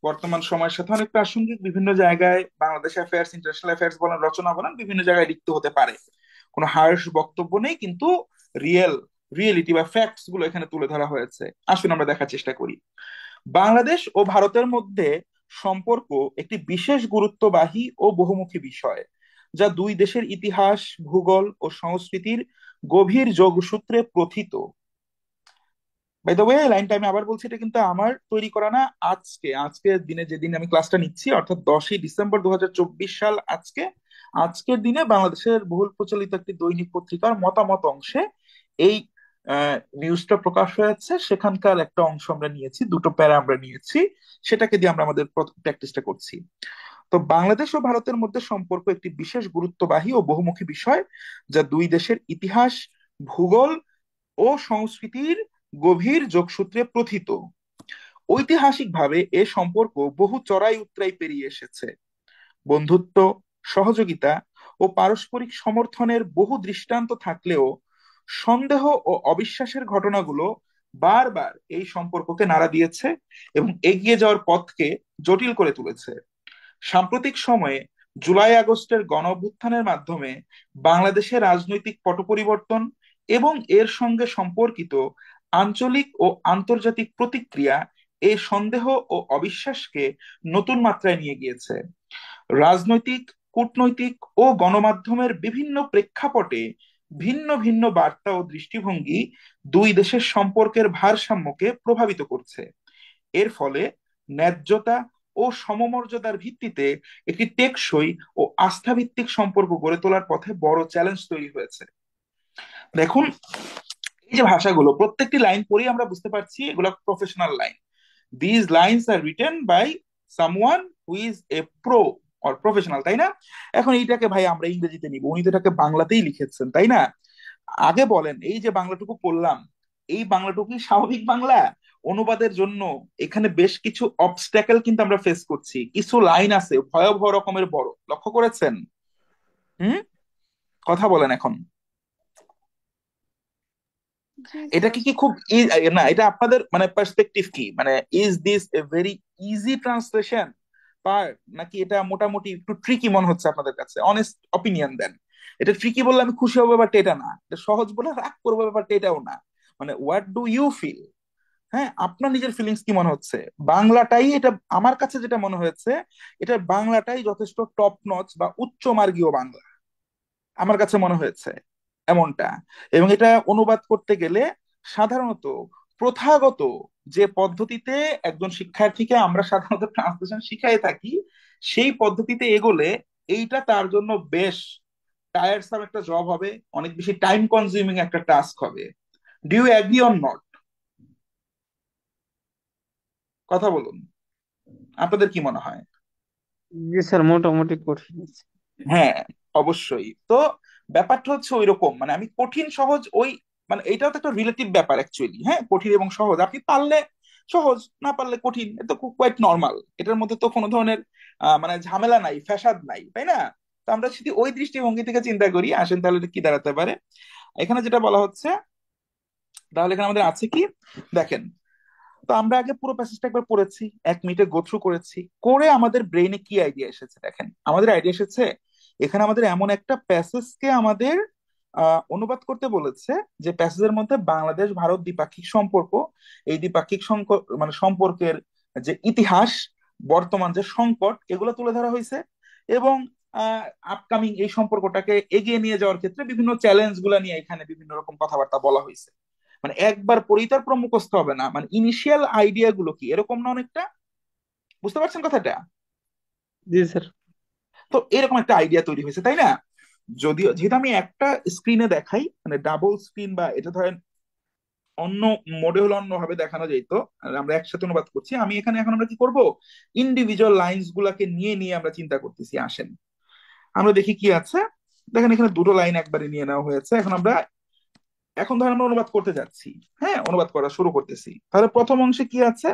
বর্তমান সময়ের সাথে অনেক প্রাসঙ্গিক, বিভিন্ন জায়গায় বাংলাদেশ অ্যাফেয়ার্স, ইন্টারন্যাশনাল অ্যাফেয়ার্স বলেন, রচনা বলেন, বিভিন্ন জায়গায় লিখতে হতে পারে। কোনো হার্শ বক্তব্য নেই, কিন্তু রিয়েল রিয়েলিটি বা ফ্যাক্টস গুলো এখানে তুলে ধরা হয়েছে। আসুন আমরা দেখার চেষ্টা করি। বাংলাদেশ ও ভারতের মধ্যে সম্পর্ক একটি বিশেষ গুরুত্ববাহী ও বহুমুখী বিষয়, যা দুই দেশের ইতিহাস, ভূগোল ও সংস্কৃতির গভীর যোগসূত্রে প্রথিত। বাই দ্য ওয়ে, লাইনটা আমি আবার বলছি, এটা কিন্তু আমার তৈরি করা না। আজকের দিনে, যেদিন আমি ক্লাসটা নিচ্ছি, অর্থাৎ 10ই ডিসেম্বর 2024 সাল, আজকের দিনে বাংলাদেশের বহুল প্রচলিত একটি দৈনিক পত্রিকার মতামত অংশে এই নিউজটা প্রকাশ হয়েছে। সেখানকার একটা অংশ আমরা নিয়েছি, দুটো প্যারা আমরা নিয়েছি, সেটাকে দিয়ে আমরা আমাদের প্র্যাকটিসটা করছি। তো বাংলাদেশ ও ভারতের মধ্যে সম্পর্ক একটি বিশেষ গুরুত্ববাহী ও বহুমুখী বিষয়, যা দুই দেশের ইতিহাস, ভূগোল ও সংস্কৃতির গভীর যোগসূত্রে প্রথিত। ঐতিহাসিকভাবে এ সম্পর্ক বহু চড়াই উতরাই পেরিয়ে এসেছে। বন্ধুত্ব, সহযোগিতা ও পারস্পরিক সমর্থনের বহু দৃষ্টান্ত থাকলেও সন্দেহ ও অবিশ্বাসের ঘটনাগুলো বারবার এই সম্পর্ককে নাড়া দিয়েছে এবং এগিয়ে যাওয়ার পথকে জটিল করে তুলেছে। সাম্প্রতিক সময়ে জুলাই আগস্টের গণ অভ্যুত্থানের মাধ্যমে বাংলাদেশের রাজনৈতিক পট পরিবর্তন এবং এর সঙ্গে সম্পর্কিত আঞ্চলিক ও আন্তর্জাতিক প্রতিক্রিয়া এই সন্দেহ ও অবিশ্বাসকে নতুন মাত্রায় নিয়ে গিয়েছে। রাজনৈতিক, কূটনৈতিক ও গণমাধ্যমের বিভিন্ন প্রেক্ষাপটে ভিন্ন ভিন্ন বার্তা ও দৃষ্টিভঙ্গি দুই দেশের সম্পর্কের ভারসাম্যকে প্রভাবিত করছে। এর ফলে ন্যায্যতা ও সমমর্যাদার ভিত্তিতে একটি টেকসই ও আস্থাভিত্তিক সম্পর্ক গড়ে তোলার পথে বড় চ্যালেঞ্জ তৈরি হয়েছে। দেখুন, এই যে ভাষাগুলো, প্রত্যেকটি লাইন পড়েই আমরা বুঝতে পারছি এগুলো professional line. These lines are written by someone who is a pro or professional, তাই না? এখন এইটাকে ভাই আমরা ইংরেজিতে নিব, উনি তো এটাকে বাংলাতেই লিখেছেন, তাই না? আগে বলেন, এই যে বাংলাটুকু পড়লাম, এই বাংলাটুকুই স্বাভাবিক বাংলা? অনুবাদের জন্য এখানে বেশ কিছু অবস্ট্যাকেল কিন্তু আমরা ফেস করছি, কিছু লাইন আছে ভয়াবহ রকমের বড়, লক্ষ্য করেছেন? হুম, কথা বলেন এখন। জি এটা স্যার। কি কি খুব না, এটা আপনাদের মানে পার্সপেক্টিভ কি, মানে is this a very easy translation part, নাকি এটা মোটামুটি একটু ট্রিকি মনে হচ্ছে আপনাদের কাছে? অনেস্ট অপিনিয়ন দেন। এটা ট্রিকি বললে আমি খুশি হবো ব্যাপারটা এটা না, এটা সহজ বলে রাগ করবো ব্যাপারটা এটাও না। মানে হোয়াট ডু ইউ ফিল? হ্যাঁ, আপনার নিজের ফিলিংস কি মনে হচ্ছে? বাংলাটাই এটা আমার কাছে যেটা মনে হয়েছে, এটা বাংলাটাই যথেষ্ট টপ নচ বা উচ্চ মার্গীয় বাংলা আমার কাছে মনে হয়েছে এমনটা। এবং এটা অনুবাদ করতে গেলে সাধারণত প্রথাগত যে পদ্ধতিতে একজন শিক্ষার্থীকে আমরা সাধারণত ট্রান্সলেশন শিখাই থাকি, সেই পদ্ধতিতে এগোলে এইটা তার জন্য বেশ টায়ারসাম একটা জব হবে, অনেক বেশি টাইম কনজিউমিং একটা টাস্ক হবে। Do you agree or not? কথা বলুন, আপনাদের কি মনে হয়? জি স্যার, মোটামুটি কঠিন আছে। হ্যাঁ, অবশ্যই তো। ব্যাপারটা হচ্ছে ওই রকম, মানে আমি কঠিন সহজ ওই, মানে এটাও তো একটা রিলেটিভ ব্যাপার অ্যাকচুয়ালি। হ্যাঁ, কঠিন এবং সহজ, আপনি পারলে সহজ, না পারলে কঠিন, এটা তো কোয়াইট নর্মাল। এটার মধ্যে তো কোনো ধরনের মানে ঝামেলা নাই, ফ্যাসাদ নাই, তাই না? তো আমরা যদি ওই দৃষ্টিভঙ্গি থেকে চিন্তা করি, আসেন তাহলে এটা কি দাঁড়াতে পারে। এখানে যেটা বলা হচ্ছে, তাহলে এখানে আমাদের আছে কি, দেখেন। তো আমরা আগে পুরো প্যাসেজটা একবার পড়েছি, 1 মিনিটে গো থ্রু করেছি, করে আমাদের ব্রেইনে কি আইডিয়া এসেছে দেখেন। আমাদের আইডিয়া এসেছে, এখানে আমাদের এমন একটা প্যাসেজকে আমাদের অনুবাদ করতে বলেছে, যে প্যাসেজের মধ্যে বাংলাদেশ ভারত দ্বিপাক্ষিক সম্পর্ক, এই দ্বিপাক্ষিক মানে সম্পর্কের যে ইতিহাস, বর্তমান যে সংকট, এগুলো তুলে ধরা হয়েছে। এবং আপকামিং এই সম্পর্কটাকে এগিয়ে নিয়ে যাওয়ার ক্ষেত্রে বিভিন্ন চ্যালেঞ্জ গুলা নিয়ে এখানে বিভিন্ন রকম কথাবার্তা বলা হয়েছে। মানে একবার পড়েই তার পুরো মুখস্থ হবে না, মানে ইনিশিয়াল আইডিয়া গুলো কি এরকম না অনেকটা, বুঝতে পারছেন কথাটা? জি স্যার। তো এরকম একটা আইডিয়া তৈরি হয়েছে, তাই না? যদিও যেহেতু আমি একটা স্ক্রিনে দেখাই, মানে ডাবল স্ক্রিন, বা এটা ধরেন অন্য মোডে হলে অন্যভাবে দেখানো যেত, আর আমরা একসাথে অনুবাদ করছি, আমি এখানে এখন আমরা কি করব, ইন্ডিভিজুয়াল লাইন্স গুলাকে নিয়ে নিয়ে আমরা চিন্তা করতেছি। আসেন আমরা দেখি কি আছে। দেখেন এখানে দুটো লাইন একবারে নিয়ে নেওয়া হয়েছে। এখন ধরেন আমরা অনুবাদ করতে যাচ্ছি। হ্যাঁ, অনুবাদ করা শুরু করতেছি, তাহলে প্রথম অংশে কি আছে?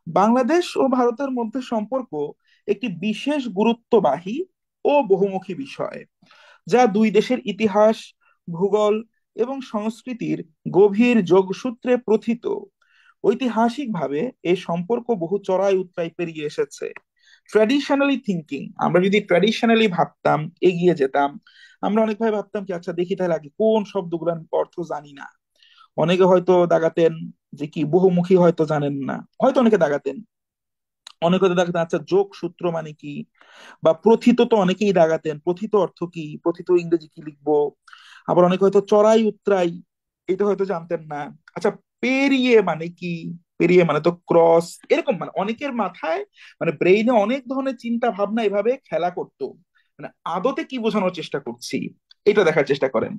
বাংলাদেশ ও ভারতের মধ্যে সম্পর্ক একটি বিশেষ গুরুত্ববাহী ও বহুমুখী বিষয়, যা দুই দেশের ইতিহাস, ভূগোল এবং সংস্কৃতির গভীর যোগসূত্রে প্রথিত। ঐতিহাসিকভাবে এই সম্পর্ক বহু চড়াই উতরাই পেরিয়ে এসেছে। ট্র্যাডিশনালি থিঙ্কিং, আমরা যদি ট্র্যাডিশনালি ভাবতাম, এগিয়ে যেতাম, আমরা অনেক ভাবে ভাবতাম কি, আচ্ছা দেখি তাহলে আগে কোন শব্দগুলোর অর্থ জানি না। অনেকে হয়তো দাগাতেন যে কি বহুমুখী, হয়তো জানেন না, হয়তো অনেকে দাগাতেন। অনেকে হয়তো দাগাতেন আচ্ছা যোগ সূত্র মানে কি, বা প্রথিত, তো অনেকেই দাগাতেন প্রথিত অর্থ কি, প্রথিত ইংরেজি কি লিখবো। আবার অনেকে হয়তো চড়াই উতরাই, এটা হয়তো জানতেন না। আচ্ছা, পেরিয়ে মানে কি? পেরিয়ে মানে তো ক্রস, এরকম মানে অনেকের মাথায়, মানে ব্রেইনে অনেক ধরনের চিন্তা ভাবনা এভাবে খেলা করতো। মানে আদতে কি বোঝানোর চেষ্টা করছি, এটা দেখার চেষ্টা করেন।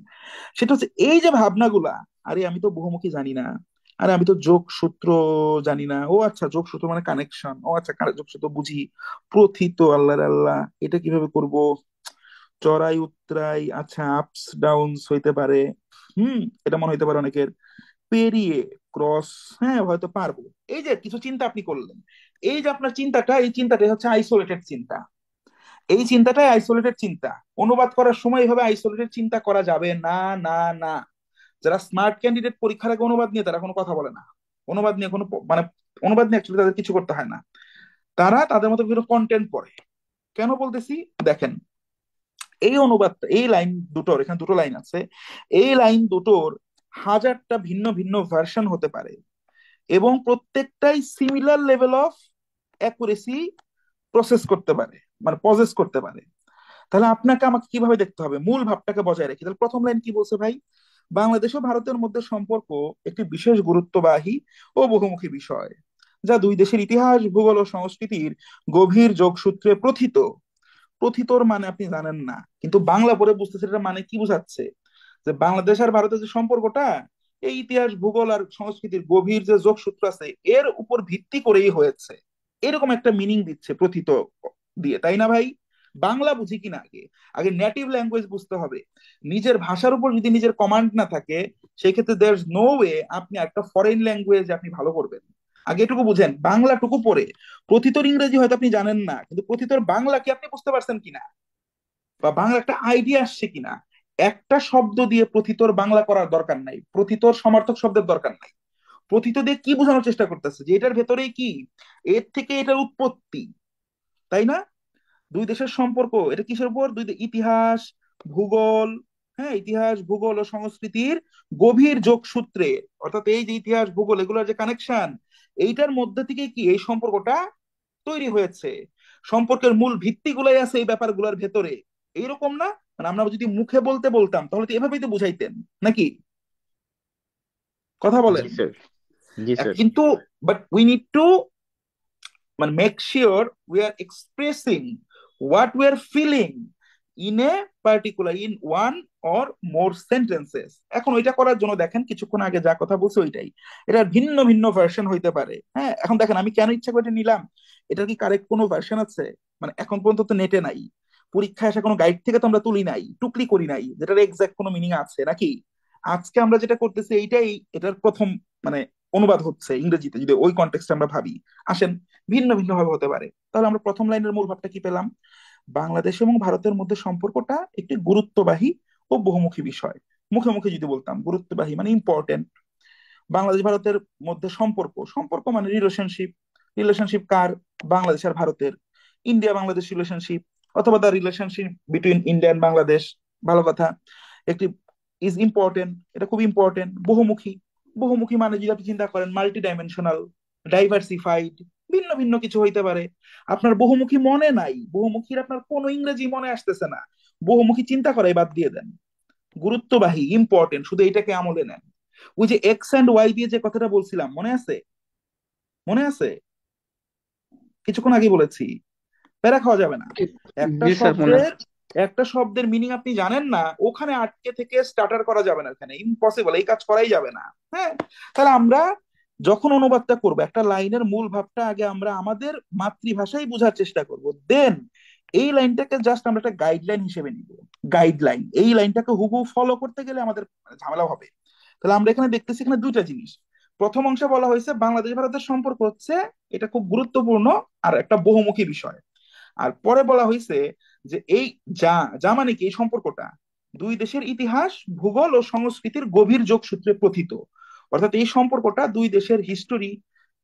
সেটা হচ্ছে এই যে ভাবনাগুলা, আরে আমি তো বহুমুখী জানি না, আরে আমি তো যোগ সূত্র জানি না, ও আচ্ছা যোগ সূত্র মানে কানেকশন, ও আচ্ছা যোগ সূত্র বুঝি। প্রথিত, আল্লাহ আল্লাহ, এটা কিভাবে করব? চড়াই উতরাই, আচ্ছা আপস ডাউনস হইতে পারে, এটা মনে হইতে পারে অনেকের। পেরিয়ে, ক্রস, হ্যাঁ হয়তো পারবো। এই যে কিছু চিন্তা আপনি করলেন, এই যে আপনার চিন্তাটা, এই চিন্তাটাই হচ্ছে আইসোলেটেড চিন্তা। এই চিন্তাটাই আইসোলেটেড চিন্তা। অনুবাদ করার সময় এইভাবে আইসোলেটেড চিন্তা করা যাবে না, না, না। যারা স্মার্ট ক্যান্ডিডেট পরীক্ষার আগে অনুবাদ নিয়ে তারা কোনো কথা বলে না। অনুবাদ নিয়ে কোনো মানে অনুবাদ নিয়ে অ্যাকচুয়ালি তাদের কিছু করতে হয় না। তারা তাদের মতো বিভিন্ন কন্টেন্ট পড়ে। কেন বলতেছি, দেখেন, এই অনুবাদ, এই লাইন দুটোর, এখানে দুটো লাইন আছে, এই লাইন দুটোর হাজারটা ভিন্ন ভিন্ন ভার্সন হতে পারে, এবং প্রত্যেকটাই similar level of accuracy process করতে পারে, মানে প্রসেস করতে পারে। তাহলে আপনাকে আমাকে কিভাবে দেখতে হবে, মূল ভাবটাকে বজায় রেখে। তাহলে প্রথম লাইন কি বলছে ভাই? বাংলাদেশ ও ভারতের মধ্যে সম্পর্ক একটি বিশেষ গুরুত্ববাহী ও বহুমুখী বিষয়, যা দুই দেশের ইতিহাস, ভূগোল ও সংস্কৃতির গভীর যোগসূত্রে প্রথিত। প্রথিতর মানে আপনি জানেন না, কিন্তু বাংলা পড়ে বুঝতেছে এটা মানে কি বোঝাচ্ছে, যে বাংলাদেশ আর ভারতের যে সম্পর্কটা, এই ইতিহাস, ভূগোল আর সংস্কৃতির গভীর যে যোগসূত্র আছে, এর উপর ভিত্তি করেই হয়েছে। এরকম একটা মিনিং দিচ্ছে প্রথিত দিয়ে, তাই না ভাই? বাংলা বুঝি কিনা আগে, আগে নেটিভ ল্যাঙ্গুয়েজ বুঝতে হবে। নিজের ভাষার উপর যদি নিজের কমান্ড না থাকে, সেই ক্ষেত্রে দেয়ার ইজ নো ওয়ে আপনি একটা ফরেন ল্যাঙ্গুয়েজ আপনি ভালো করবেন। আগে এটুকু বুঝেন, বাংলাটুকু পড়ে প্রথিতর ইংরেজি হয়তো আপনি জানেন না, কিন্তু প্রথিতর বাংলা কি আপনি বুঝতে পারছেন কিনা, বা বাংলা একটা আইডিয়া আসছে কিনা। একটা শব্দ দিয়ে প্রথিতর বাংলা করার দরকার নাই, প্রথিতর সমার্থক শব্দের দরকার নাই। প্রথিত দিয়ে কি বোঝানোর চেষ্টা করতেছে, যে এটার ভেতরেই কি, এর থেকে এটার উৎপত্তি, তাই না? দুই দেশের সম্পর্ক, এটা কিসের উপর, ইতিহাস, ভূগোল, হ্যাঁ, ইতিহাস ভূগোল ও সংস্কৃতির গভীর যোগসূত্রে, অর্থাৎ এই যে ইতিহাস ভূগোল এগুলোর যে কানেকশন, এইটার মধ্যে থেকে কি এই সম্পর্কটা তৈরি হয়েছে। সম্পর্কের মূল ভিত্তিগুলাই আছে এই ব্যাপারগুলোর ভেতরে। এইরকম না, মানে আমরা যদি মুখে বলতে বলতাম তাহলে তো এভাবেই তো বুঝাইতেন নাকি, কথা জি বলেন। স্যার। জি স্যার। কিন্তু বাট উই নিড টু মানে make sure we are expressing what we are feeling in a particular, in one or more sentences. এখন ওইটা করার জন্য দেখেন কিছুক্ষণ আগে যা কথা বলছে ওইটাই, এটার ভিন্ন ভিন্ন ভার্সন হইতে পারে। হ্যাঁ, এখন দেখেন আমি কেন ইচ্ছা করে নিলাম, এটার কি কারেক্ট কোনো ভার্সন আছে? মানে এখন পর্যন্ত তো নেটে নাই, পরীক্ষায় আসা কোনো গাইড থেকে তো আমরা তুলি নাই, টুকলি করি নাই যেটার এক্সাক্ট কোনো মিনিং আছে নাকি। আজকে আমরা যেটা করতেছি এইটাই এটার প্রথম মানে অনুবাদ হচ্ছে ইংরেজিতে, যদি ওই কনটেক্সটে আমরা ভাবি। আসেন, ভিন্ন ভিন্ন ভাবে হতে পারে। তাহলে আমরা প্রথম লাইনের মূল ভাবটা কি পেলাম, বাংলাদেশ এবং ভারতের মধ্যে সম্পর্কটা একটি গুরুত্ববাহী ও বহুমুখী বিষয়। মুখে মুখে যদি বলতাম গুরুত্ববাহী মানে ইম্পর্টেন্ট। বাংলাদেশ ভারতের মধ্যে সম্পর্ক, সম্পর্ক মানে রিলেশনশিপ। রিলেশনশিপ কার, বাংলাদেশ আর ভারতের। ইন্ডিয়া বাংলাদেশ রিলেশনশিপ, অথবা the relationship between India and Bangladesh, ভালো কথা। একটি ইজ ইম্পর্টেন্ট, এটা খুব ইম্পর্টেন্ট। বহুমুখী, বহুমুখী মানে যদি আপনি চিন্তা করেন মাল্টি ডাইমেনশনাল, ডাইভার্সিফাইড, ভিন্ন ভিন্ন কিছু হইতে পারে। আপনার বহুমুখী মনে নাই, বহুমুখীর আপনার কোনো ইংরেজি মনে আসতেছে না, বহুমুখী চিন্তা করাই বাদ দিয়ে দেন। গুরুত্ববাহী, ইম্পর্টেন্ট, শুধু এটাকে আমলে নেন। ওই যে এক্স অ্যান্ড ওয়াই দিয়ে যে কথাটা বলছিলাম, মনে আছে? মনে আছে, কিছুক্ষণ আগে বলেছি, প্যারা খাওয়া যাবে না। একটা জি স্যার মনে শব্দের, আছে। একটা শব্দের মিনিং আপনি জানেন না, ওখানে আটকে থেকে স্টার্টার করা যাবে না, ওখানে ইম্পসিবল, এই কাজ করাই যাবে না। হ্যাঁ, তাহলে আমরা যখন অনুবাদটা করবো একটা লাইনের মূল ভাবটা আগে আমরা আমাদের মাতৃভাষায় বোঝার চেষ্টা করব, দেন এই লাইনটাকে জাস্ট আমরা একটা গাইডলাইন হিসেবে নিব। গাইডলাইন, এই লাইনটাকে হুবহু ফলো করতে গেলে আমাদের ঝামেলা হবে। তাহলে আমরা এখানে দেখতেছি এখানে দুইটা জিনিস। প্রথম অংশে বলা হয়েছে বাংলাদেশ ভারতের সম্পর্ক হচ্ছে এটা খুব গুরুত্বপূর্ণ আর একটা বহুমুখী বিষয়। আর পরে বলা হয়েছে যে এই যা যা মানে কি, এই সম্পর্কটা দুই দেশের ইতিহাস, ভূগোল ও সংস্কৃতির গভীর যোগসূত্রে প্রথিত। অর্থাৎ এই সম্পর্কটা দুই দেশের হিস্টোরি,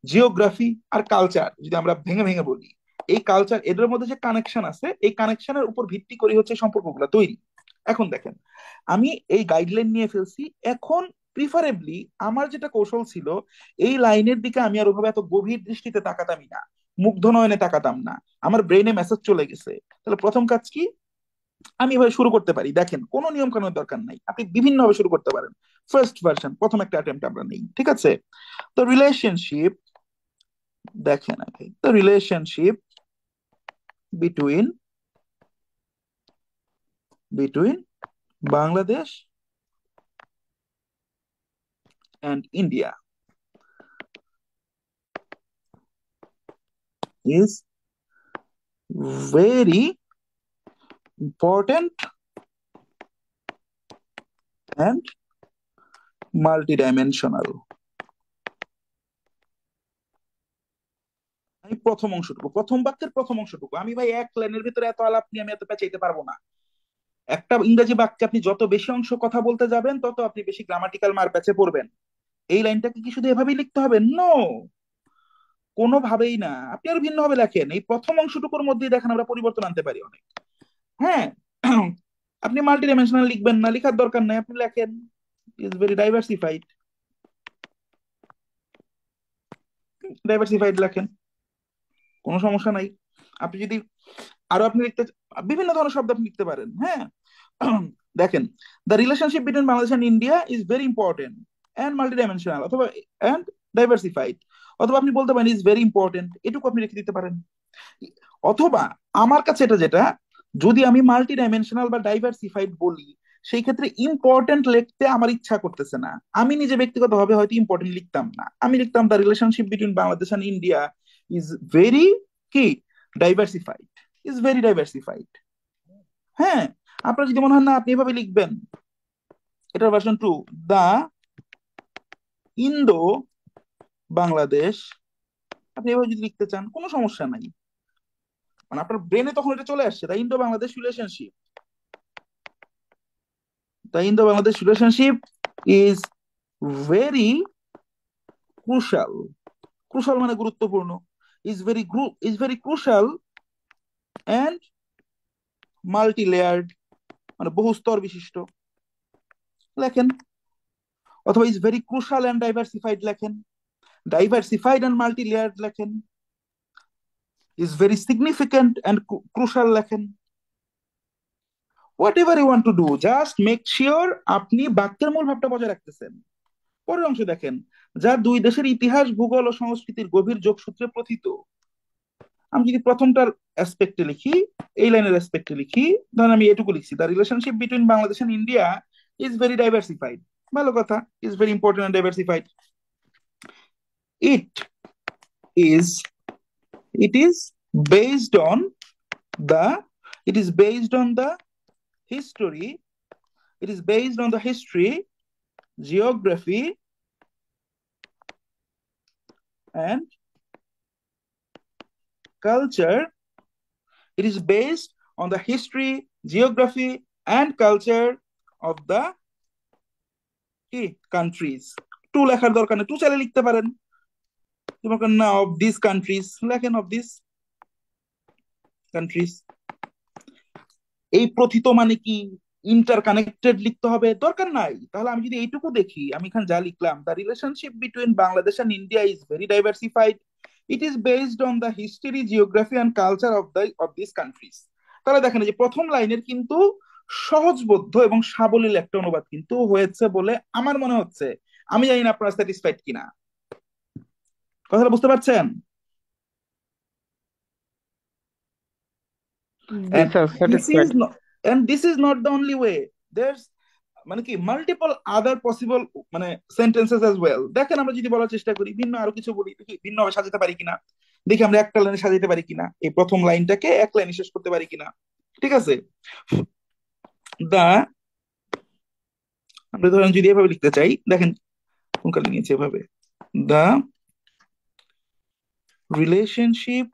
জিওগ্রাফি আর কালচার, যদি আমরা ভেঙে ভেঙে বলি, এই কালচার এদের মধ্যে যে কানেকশন আছে, এই কানেকশনের উপর ভিত্তি করে হচ্ছে এই সম্পর্কগুলো তৈরি। এখন দেখেন, আমি এই গাইডলাইন নিয়ে ফেলছি। এখন প্রিফারেবলি আমার যেটা কৌশল ছিল, এই লাইনের দিকে আমি আর ওভাবে এত গভীর দৃষ্টিতে তাকাতামই না, মুগ্ধ নয়নে তাকাতাম না, আমার ব্রেনে মেসেজ চলে গেছে। তাহলে প্রথম কাজ কি, আমি এভাবে শুরু করতে পারি। দেখেন, কোনো নিয়ম কানুনের দরকার নাই, আপনি বিভিন্ন ভাবে শুরু করতে পারেন। ফার্স্ট ভার্সন, প্রথম একটা অ্যাটেম্প্ট আমরা নেই, ঠিক আছে? তো রিলেশনশিপ, দেখেন আগে তো relationship between between Bangladesh and India is very important and multi dimensional. আমি প্রথম অংশটুকু, প্রথম বাক্যের প্রথম অংশটুকু, আমি ভাই এক লাইনের ভিতরে এত আলাপ নিয়ে আমি এত পেঁচাইতে পারবো না। একটা ইংরেজি বাক্যে আপনি যত বেশি অংশ কথা বলতে যাবেন তত আপনি বেশি গ্রামাটিক্যাল মার প্যাচে পড়বেন। এই লাইনটাকে কি শুধু এভাবেই লিখতে হবে? নো, কোনোভাবেই না। আপনি আরো ভিন্ন ভাবে লেখেন, এই প্রথম অংশটুকুর মধ্যেই দেখেন আমরা পরিবর্তন আনতে পারি অনেক। হ্যাঁ, আপনি মাল্টি ডাইমেনশনাল লিখবেন না, লেখার দরকার নাই, আপনি লেখেন ইজ ভেরি ডাইভার্সিফাইড, ডাইভার্সিফাইড লেখেন, কোনো সমস্যা নাই। আপনি যদি আরো আপনি লিখতে, বিভিন্ন ধরনের শব্দ আপনি লিখতে পারেন। হ্যাঁ, দেখেন, the relationship between Bangladesh and India is very important and multi dimensional, অথবা এন্ড ডাইভার্সিফাইড, অথবা আপনি বলতে পারেন ইজ ভেরি ইম্পর্টেন্ট, এটুকু আপনি রেখে দিতে পারেন। অথবা আমার কাছে এটা যেটা, যদি আমি মাল্টি ডাইমেনশনাল বা ডাইভার্সিফাইড বলি, সেই ক্ষেত্রে ইম্পর্টেন্ট লিখতে আমার ইচ্ছা করতেছে না, আমি নিজে ব্যক্তিগতভাবে হয়তো ইম্পর্টেন্ট লিখতাম না, আমি লিখতাম the relationship between Bangladesh and India is very কি ডাইভার্সিফাইড। Is very diversified. হ্যাঁ, আপনার যদি মনে হয় না আপনি এভাবে লিখবেন, এটার ভার্সন 2, দা ইন্দো বাংলাদেশ, আপনি এভাবে যদি লিখতে চান কোনো সমস্যা নাই। মানে আপনার ব্রেনে তখন এটা চলে আসছে, the Indo Bangladesh relationship. The Indo Bangladesh relationship is very crucial. Crucial মানে গুরুত্বপূর্ণ। Is very crucial and multi layered, মানে বহু স্তর বিশিষ্ট লেখেন। অথবা is very crucial and diversified লেখেন। ডাইভার্সিফাইড অ্যান্ড মাল্টি লেয়ার্ড লেখেন। Is very significant and crucial লেখেন। Whatever you want to do, just make sure আপনি বাক্যের মূল ভাবটা বজায় রাখতেছেন। পরের অংশ দেখেন, যা দুই দেশের ইতিহাস, ভূগোল ও সংস্কৃতির গভীর যোগসূত্রে প্রথিত। আমি যদি প্রথমটার অ্যাসপেক্টে লিখি, এই লাইনের অ্যাসপেক্টে লিখি, ধরেন আমি এটুকু লিখছি, the relationship between Bangladesh and India is very diversified. ভালো কথা, is very important and diversified. It is it is based on the it is based on the history it is based on the history, geography and culture. It is based on the history, geography and culture of the countries. Two লেখার দরকার নেই, two চাইলে লিখতে পারেন, না of this countries লেখেন, of this countries. এই প্রথিত মানে কি ইন্টার কানেক্টেড লিখতে হবে? দরকার নাই। তাহলে আমি যদি এইটুকু দেখি, আমি এখানে যা লিখলাম, the relationship between Bangladesh and India is very diversified, it is based on the history, geography and culture of this countries. তাহলে দেখেন যে প্রথম লাইনের কিন্তু সহজবোধ্য এবং সাবলীল একটা অনুবাদ কিন্তু হয়েছে বলে আমার মনে হচ্ছে। আমি জানি না আপনারা স্যাটিসফাইড কিনা, কথাটা বুঝতে পারছেন? জি and sir, this satisfied. is not and this is not the only way. There's মানে কি মাল্টিপল আদার পসিবল মানে সেন্টেন্সেস অ্যাজ ওয়েল। দেখেন আমরা যদি বলার চেষ্টা করি, ভিন্ন আরো কিছু বলি, দেখি ভিন্ন ভাবে সাজাতে পারি কিনা, দেখি আমরা একটা লাইনে সাজাতে পারি কিনা, এই প্রথম লাইনটাকে এক লাইনে শেষ করতে পারি কিনা। ঠিক আছে, দা আমরা ধরেন যদি এভাবে লিখতে চাই, দেখেন কোন কালে নিয়েছে এভাবে, দা relationship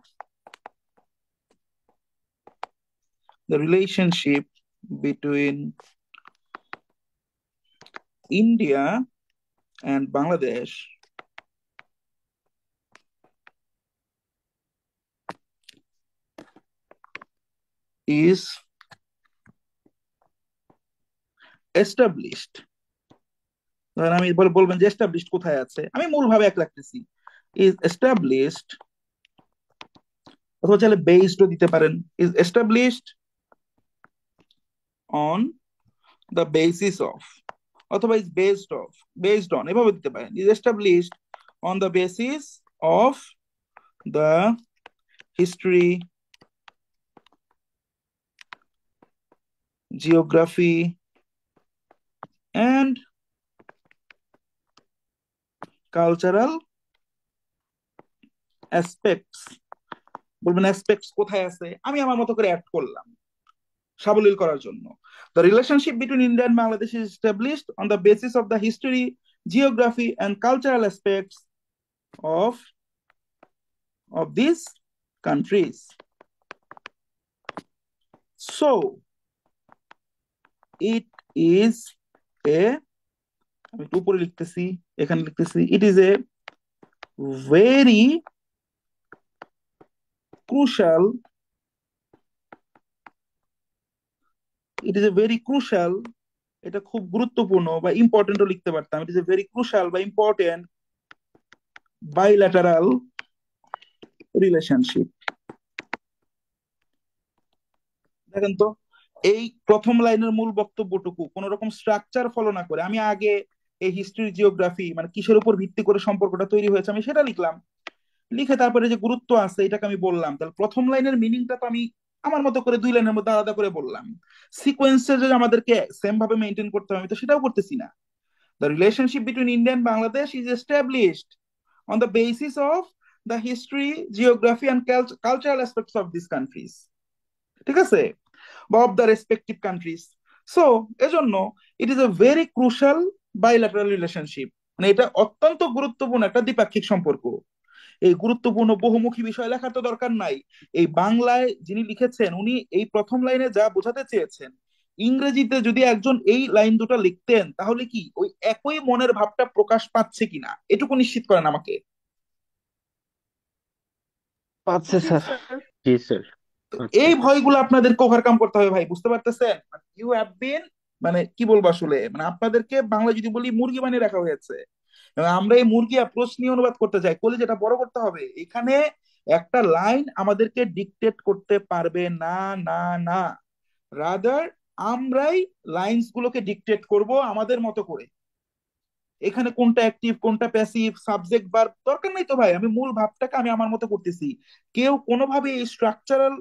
the relationship between India and Bangladesh is established. ধরেন আমি বলবেন যে established কোথায় আছে, আমি মূল ভাবে এক রাখতেছি, is established, অথবা চাইলে based ও দিতে পারেন, is established on the basis of, অথবা is based on এভাবে দিতে পারেন, is established on the basis of the history, geography and cultural aspects। বলবেন অ্যাসপেক্টস কোথায় আছে, আমি আমার মতো করে অ্যাড করলাম সাবলীল করার জন্য। The relationship between India and Bangladesh is established on the basis of the history, geography and cultural aspects of these countries. So it is a, আমি একটু উপরে লিখতেছি, এখানে লিখতেছি, it is a very crucial, it is a very crucial, এটা খুব গুরুত্বপূর্ণ বা ইম্পর্টেন্টও লিখতে পারতাম, it is a very crucial বা ইম্পর্টেন্ট bilateral রিলেশনশিপ। দেখেন তো, এই প্রথম লাইনের মূল বক্তব্যটুকু কোন রকম স্ট্রাকচার ফলো না করে আমি আগে এই হিস্ট্রি, জিওগ্রাফি মানে কিসের উপর ভিত্তি করে সম্পর্কটা তৈরি হয়েছে আমি সেটা লিখলাম, লিখে তারপরে যে গুরুত্ব আছে এটাকে আমি বললাম। তাহলে প্রথম লাইনের মিনিংটা তো আমি আমার মতো করে দুই লাইনের মধ্যে আলাদা করে বললাম। সিকোয়েন্সে যে আমাদেরকে সেম ভাবে মেনটেন করতে হবে আমি তো সেটাও করতেছি না। The relationship between India and Bangladesh is established on the basis of the history, geography and cultural aspects of these countries. ঠিক আছে, বা of the respective countries. So এজন্য it is a very crucial bilateral relationship, মানে এটা অত্যন্ত গুরুত্বপূর্ণ একটা দ্বিপাক্ষিক সম্পর্ক। এই গুরুত্বপূর্ণ বহুমুখী বিষয় লেখার তো দরকার নাই। এই বাংলায় যিনি লিখেছেন উনি এই প্রথম লাইনে যা বোঝাতে চেয়েছেন, ইংরেজিতে যদি একজন এই লাইন দুটো লিখতেন তাহলে কি ওই একই মনের ভাবটা প্রকাশ পাচ্ছে কিনা এটুকু নিশ্চিত করেন আমাকে। পাচ্ছে ঠিক স্যার। স্যার। জি স্যার। তো আচ্ছা। এই ভয়গুলো আপনাদেরকে ওভারকাম করতে হবে ভাই, বুঝতে পারতেছেন? ইউ হ্যাভ বিন, মানে কি বলবো আসলে, মানে আপনাদেরকে বাংলা যদি বলি মুরগি বানিয়ে রাখা হয়েছে, এবং আমরা এই মুরগি অ্যাপ্রোচ নিয়ে অনুবাদ করতে চাই, কলিজাটা বড় করতে হবে এখানে। একটা লাইন আমাদেরকে ডিকটেট করতে পারবে না, না, না। রাদার আমরাই লাইন্স গুলোকে ডিকটেট করব আমাদের মতো করে। এখানে কোনটা অ্যাক্টিভ কোনটা প্যাসিভ সাবজেক্ট ভার্ব দরকার নাই তো ভাই, আমি মূল ভাবটাকে আমি আমার মতো করতেছি। কেউ কোনোভাবে এই স্ট্রাকচারাল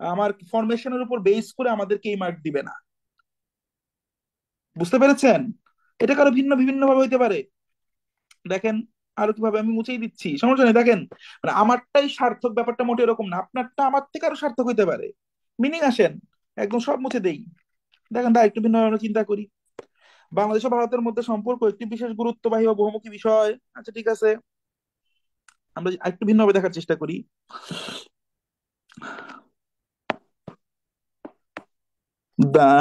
আমার ফরমেশনের উপর বেস করে আমাদেরকে এই মার্ক দিবে না। বুঝতে পেরেছেন? এটা কারো ভিন্ন বিভিন্ন ভাবে হইতে পারে। দেখেন, আরো কিভাবে আমি মুছেই দিচ্ছি, সমস্যা নেই। দেখেন, মানে আমারটাই সার্থক ব্যাপারটা মোটে এরকম না, আপনারটা আমার থেকে আরো সার্থক হইতে পারে। মিনিং আসেন, একদম সব মুছে দেই। দেখেন দা একটু ভিন্ন ভাবে চিন্তা করি। বাংলাদেশ ও ভারতের মধ্যে সম্পর্ক একটি বিশেষ গুরুত্ববাহী ও বহুমুখী বিষয়। আচ্ছা ঠিক আছে, আমরা একটু ভিন্নভাবে দেখার চেষ্টা করি। দা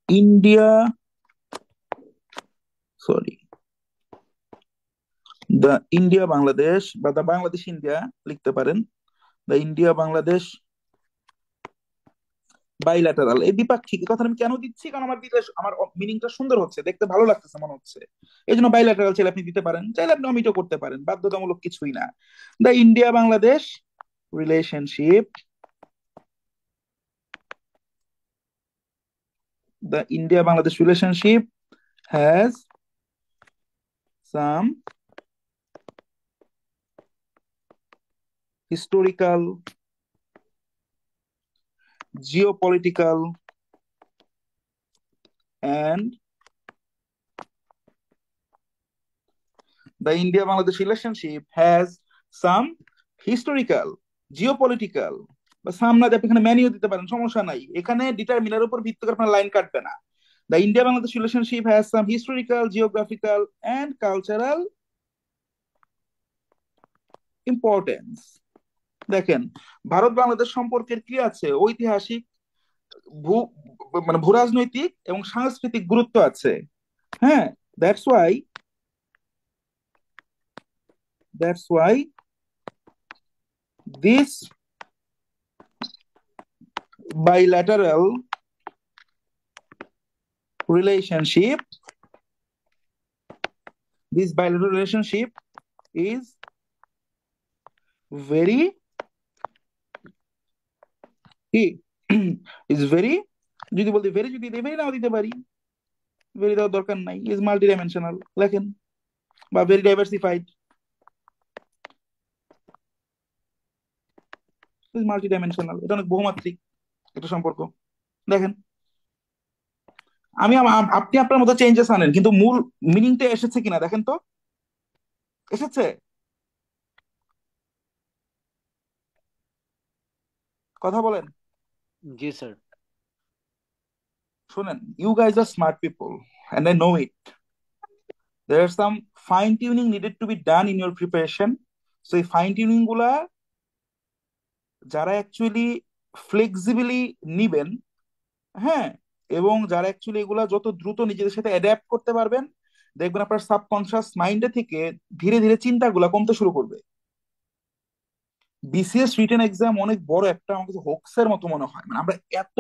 ইন্ডিয়া, সরি, দা ইন্ডিয়া বাংলাদেশ বা দা বাংলাদেশ ইন্ডিয়া লিখতে পারেন। দা ইন্ডিয়া বাংলাদেশ বাইল্যাটারাল, এই দ্বিপাক্ষিক কথা আমি কেন দিচ্ছি, কারণ আমার দিলে আমার মিনিংটা সুন্দর হচ্ছে, দেখতে ভালো লাগতেছে মনে হচ্ছে। এই জন্য বাইল্যাটারাল চাইলে আপনি দিতে পারেন, চাইলে আপনি অমিটও করতে পারেন, বাধ্যতামূলক কিছুই না। The India Bangladesh relationship, the India Bangladesh relationship has some historical, geopolitical, and the India Bangladesh relationship has some historical, geopolitical, বা সাম না দিয়ে আপনি এখানে ম্যানিও দিতে পারেন, সমস্যা নাই। এখানে ডিটারমিনার উপর ভিত্তি করে আপনার লাইন কাটবে না। The India Bangladesh relationship has some historical, geographical and cultural importance. দেখেন, ভারত বাংলাদেশ সম্পর্কের কি আছে, ঐতিহাসিক, ভূ মানে ভূরাজনৈতিক এবং সাংস্কৃতিক গুরুত্ব আছে। হ্যাঁ, that's why, that's why this bilateral relationship, this bilateral relationship is very কি is very, যদি বলতে ভেরি, যদি ভেরি নাও দিতে পারি, ভেরি দেওয়ার দরকার নাই, ইজ মাল্টি ডাইমেনশনাল লেখেন, বা very diversified, is multi dimensional, এটা অনেক বহুমাত্রিক একটা সম্পর্ক। দেখেন, আপনি আপনার মতো চেঞ্জেস আনেন, কিন্তু মূল মিনিংটা এসেছে কিনা দেখেন তো, এসেছে? কথা বলেন। জি স্যার। শুনেন, you guys are smart people and I know it. There's some fine tuning needed to be done in your preparation. So এই ফাইন টিউনিং গুলা যারা অ্যাকচুয়ালি ফ্লেক্সিবিলি নিবেন, হ্যাঁ, এবং যারা অ্যাকচুয়ালি এগুলা যত দ্রুত নিজেদের সাথে অ্যাডাপ্ট করতে পারবেন, দেখবেন আপনার সাবকনশিয়াস মাইন্ডে থেকে ধীরে ধীরে চিন্তাগুলা কমতে শুরু করবে। বিসিএস রিটেন এক্সাম অনেক বড় একটা, আমার কাছে হোক্সের মতো মনে হয়, মানে আমরা এত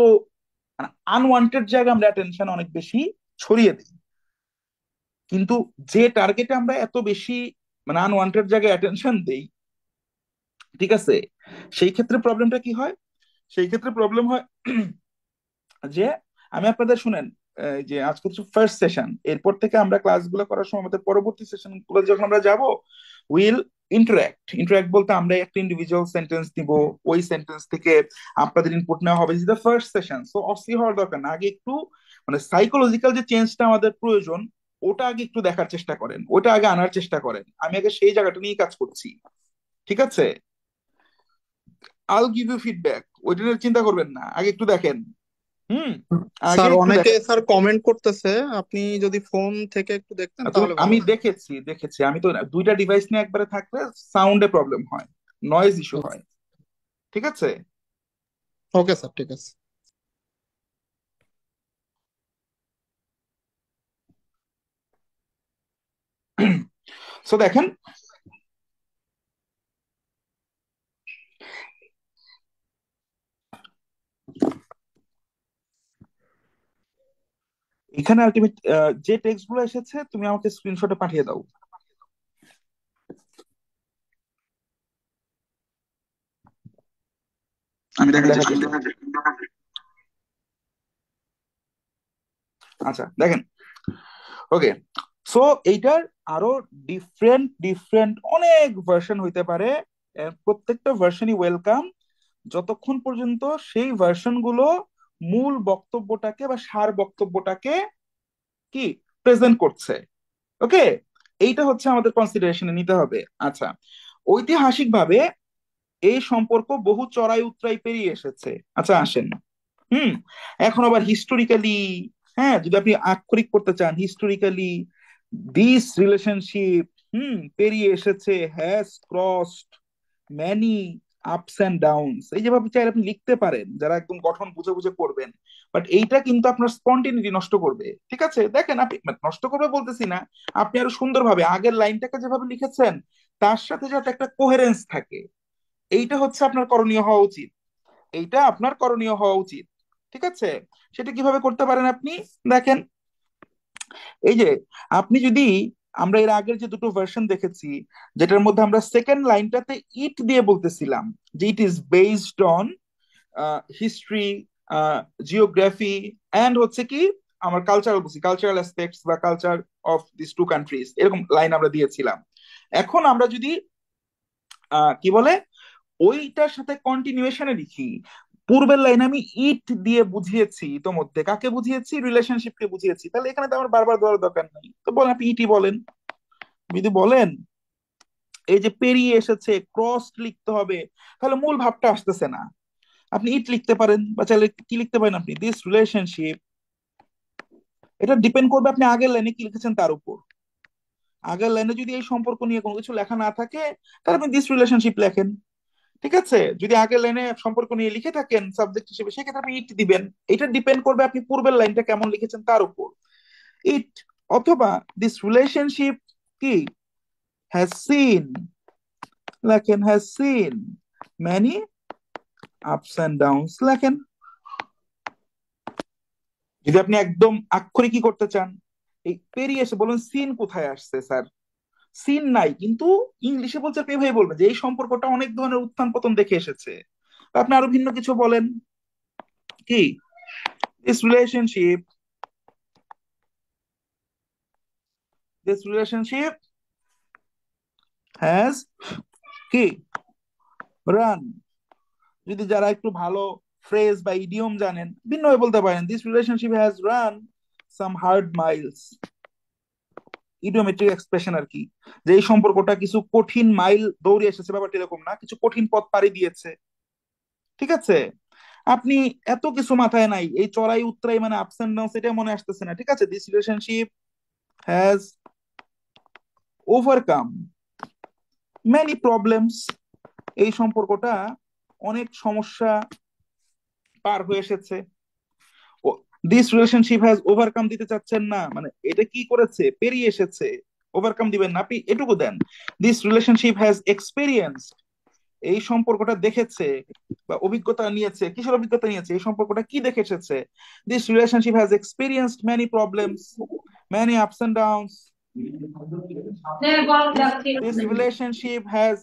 আনওয়ান্টেড জায়গায় আমরা অ্যাটেনশন অনেক বেশি ছড়িয়ে দিই। কিন্তু যে টার্গেটে আমরা এত বেশি মানে আনওয়ান্টেড জায়গায় অ্যাটেনশন দেই, ঠিক আছে, সেই ক্ষেত্রে প্রবলেমটা কি হয়? সেই ক্ষেত্রে প্রবলেম হয় যে, আমি আপনাদের শুনেন, এই যে আজকে হচ্ছে ফার্স্ট সেশন, এরপর থেকে আমরা ক্লাসগুলো করার সময় আমাদের পরবর্তী সেশন গুলো যখন আমরা যাব, উইল ইন্টারাক্ট বলতে আমরা একটা ইন্ডিভিজুয়াল সেন্টেন্স দিব, ওই সেন্টেন্স থেকে আপনাদের ইনপুট নেওয়া হবে। দ্য ফার্স্ট সেশন, সো অস্থির হওয়ার দরকার না, আগে একটু মানে সাইকোলজিক্যাল যে চেঞ্জটা আমাদের প্রয়োজন, ওটা আগে একটু দেখার চেষ্টা করেন, ওটা আগে আনার চেষ্টা করেন। আমি আগে সেই জায়গাটা নিয়ে কাজ করছি, ঠিক আছে? আল গিভ ইউ ফিডব্যাক, ওইটা নিয়ে চিন্তা করবেন না, আগে একটু দেখেন। হুম, আগে স্যার একটু অনেকে দেখেন। স্যার কমেন্ট করতেছে, আপনি যদি ফোন থেকে একটু দেখতেন তুমি, তাহলে ভালো আমি হতো। দেখেছি দেখেছি, আমি তো দুইটা ডিভাইস নিয়ে একবারে থাকলে সাউন্ডে প্রবলেম হয়, নয়েজ ইস্যু হয়। ঠিক আছে। ওকে স্যার, ঠিক আছে। সো দেখেন, এখানে আলটিমেট যে টেক্সট গুলো এসেছে তুমি আমাকে স্ক্রিনশটে পাঠিয়ে দাও, আমি আমি দেখার দেখার চেষ্টা চেষ্টা করি। করছি। আচ্ছা দেখেন, ওকে। সো এইটার আরো ডিফারেন্ট ডিফারেন্ট অনেক ভার্সন হইতে পারে, প্রত্যেকটা ভার্সনই ওয়েলকাম, যতক্ষণ পর্যন্ত সেই ভার্সন গুলো মূল বক্তব্যটাকে বা সার বক্তব্যটাকে কি প্রেজেন্ট করছে। ওকে, এইটা হচ্ছে আমাদের কনসিডারেশনে নিতে হবে। আচ্ছা, ঐতিহাসিকভাবে এই সম্পর্ক বহু চড়াই উতরাই পেরিয়ে এসেছে। আচ্ছা আসেন, হুম, এখন আবার হিস্টোরিক্যালি, হ্যাঁ যদি আপনি আক্ষরিক করতে চান, হিস্টোরিক্যালি দিস রিলেশনশিপ পেরিয়ে এসেছে, has crossed many ups and downs, এই যেভাবে চাইলে আপনি লিখতে পারেন, যারা একদম গঠন বুঝে বুঝে করবেন। বাট এইটা কিন্তু আপনার স্পন্টিনিটি নষ্ট করবে। ঠিক আছে, দেখেন আপনি মানে নষ্ট করবে বলতেছি না, আপনি আরো সুন্দরভাবে আগের লাইনটাকে যেভাবে লিখেছেন তার সাথে যাতে একটা কোহেরেন্স থাকে, এইটা হচ্ছে আপনার করণীয় হওয়া উচিত, এইটা আপনার করণীয় হওয়া উচিত। ঠিক আছে, সেটা কিভাবে করতে পারেন আপনি, দেখেন, এই যে আপনি যদি, আমরা এর আগের যে দুটো ভার্সন দেখেছি, যেটার মধ্যে আমরা সেকেন্ড লাইনটাতে ইট দিয়ে বলতেছিলাম যে it is based on history, geography and হচ্ছে কি আমার কালচারাল, বলছি কালচারাল অ্যাসপেক্টস বা culture of this two countries, এরকম লাইন আমরা দিয়েছিলাম। এখন আমরা যদি কি বলে ওইটার সাথে কন্টিনিউয়েশনে লিখি, পূর্বের লাইনে আমি ইট দিয়ে বুঝিয়েছি, ইতোমধ্যে কাকে বুঝিয়েছি, রিলেশনশিপকে বুঝিয়েছি, তাহলে এখানে তো আমার বারবার দেওয়ার দরকার নেই, তো বলেন আপনি ইটি বলেন। যদি বলেন এই যে পেরিয়ে এসেছে, ক্রস লিখতে হবে, তাহলে মূল ভাবটা আসতেছে না। আপনি ইট লিখতে পারেন, বা চাইলে কি লিখতে পারেন আপনি, দিস রিলেশনশিপ, এটা ডিপেন্ড করবে আপনি আগের লাইনে কি লিখেছেন তার উপর। আগের লাইনে যদি এই সম্পর্ক নিয়ে কোনো কিছু লেখা না থাকে, তাহলে আপনি দিস রিলেশনশিপ লেখেন। ঠিক আছে, যদি আগের লাইনে সম্পর্ক নিয়ে লিখে থাকেন সাবজেক্ট হিসেবে, সেক্ষেত্রে আপনি ইট দিবেন। এটা ডিপেন্ড করবে আপনি পূর্বের লাইনটা কেমন লিখেছেন তার উপর। ইট, অথবা দিস রিলেশনশিপ কি হ্যাজ সিন, লেখেন has seen many ups and downs লেখেন। যদি আপনি একদম আক্ষরিক কি করতে চান, এই পেরিয়ে এসে বলুন সিন কোথায় আসছে স্যার, সিন নাই, কিন্তু ইংলিশে বলছে, আপনি এভাবে বলবেন যে এই সম্পর্কটা অনেক ধরনের উত্থান পতন দেখে এসেছে। তা আপনি আরো ভিন্ন কিছু বলেন, কি দিস রিলেশনশিপ, হ্যাজ কি রান, যদি যারা একটু ভালো ফ্রেজ বা ইডিয়ম জানেন ভিন্নভাবে বলতে পারেন, this relationship has run some hard miles, idiomatic expression আর কি, যে এই সম্পর্কটা কিছু কঠিন মাইল দৌড়ে এসেছে, ব্যাপারটা এরকম না, কিছু কঠিন পথ পাড়ি দিয়েছে। ঠিক আছে, আপনি এত কিছু মাথায় নাই, এই চড়াই উতরাই মানে আপস এন্ড ডাউন সেটা মনে আসতেছে না। ঠিক আছে, this relationship has overcome many problems, এই সম্পর্কটা অনেক সমস্যা পার হয়ে এসেছে। দিস রিলেশনশিপ হ্যাজ ওভারকাম দিতে চাচ্ছেন না, মানে এটা কি করেছে, পেরিয়ে এসেছে, ওভারকাম দিবেন না, আপনি এটুকু দেন, দিস রিলেশনশিপ হ্যাজ এক্সপিরিয়েন্স, এই সম্পর্কটা দেখেছে বা অভিজ্ঞতা নিয়েছে, কিসের অভিজ্ঞতা নিয়েছে, এই সম্পর্কটা কি দেখে এসেছে, this relationship has experienced many problems, many ups and downs, this relationship has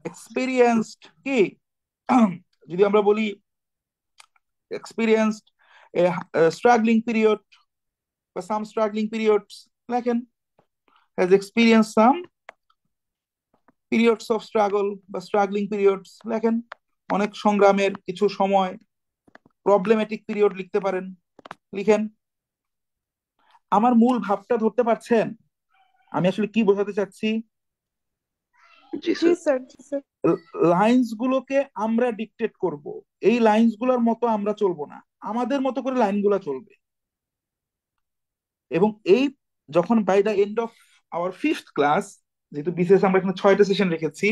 experienced কি যদি আমরা বলি এক্সপিরিয়েন্সড স্ট্রাগলিং পিরিয়ড বা সাম স্ট্রাগলিং পিরিয়ডস লেখেন, has experience some periods of struggle বা স্ট্রাগলিং পিরিয়ডস লেখেন, অনেক সংগ্রামের কিছু সময়, প্রবলেমেটিক পিরিয়ড লিখতে পারেন, লিখেন। আমার মূল ভাবটা ধরতে পারছেন, আমি আসলে কি বোঝাতে চাচ্ছি? জি জি স্যার। স্যার, জি স্যার। লাইন্স গুলোকে আমরা ডিকটেট করব, এই লাইন্স গুলোর মতো আমরা চলবো না, আমাদের মতো করে লাইন গুলা চলবে। এবং এই যখন by the end of our fifth class, যেহেতু বিসিএস আমরা এখানে 6টা সেশন রেখেছি,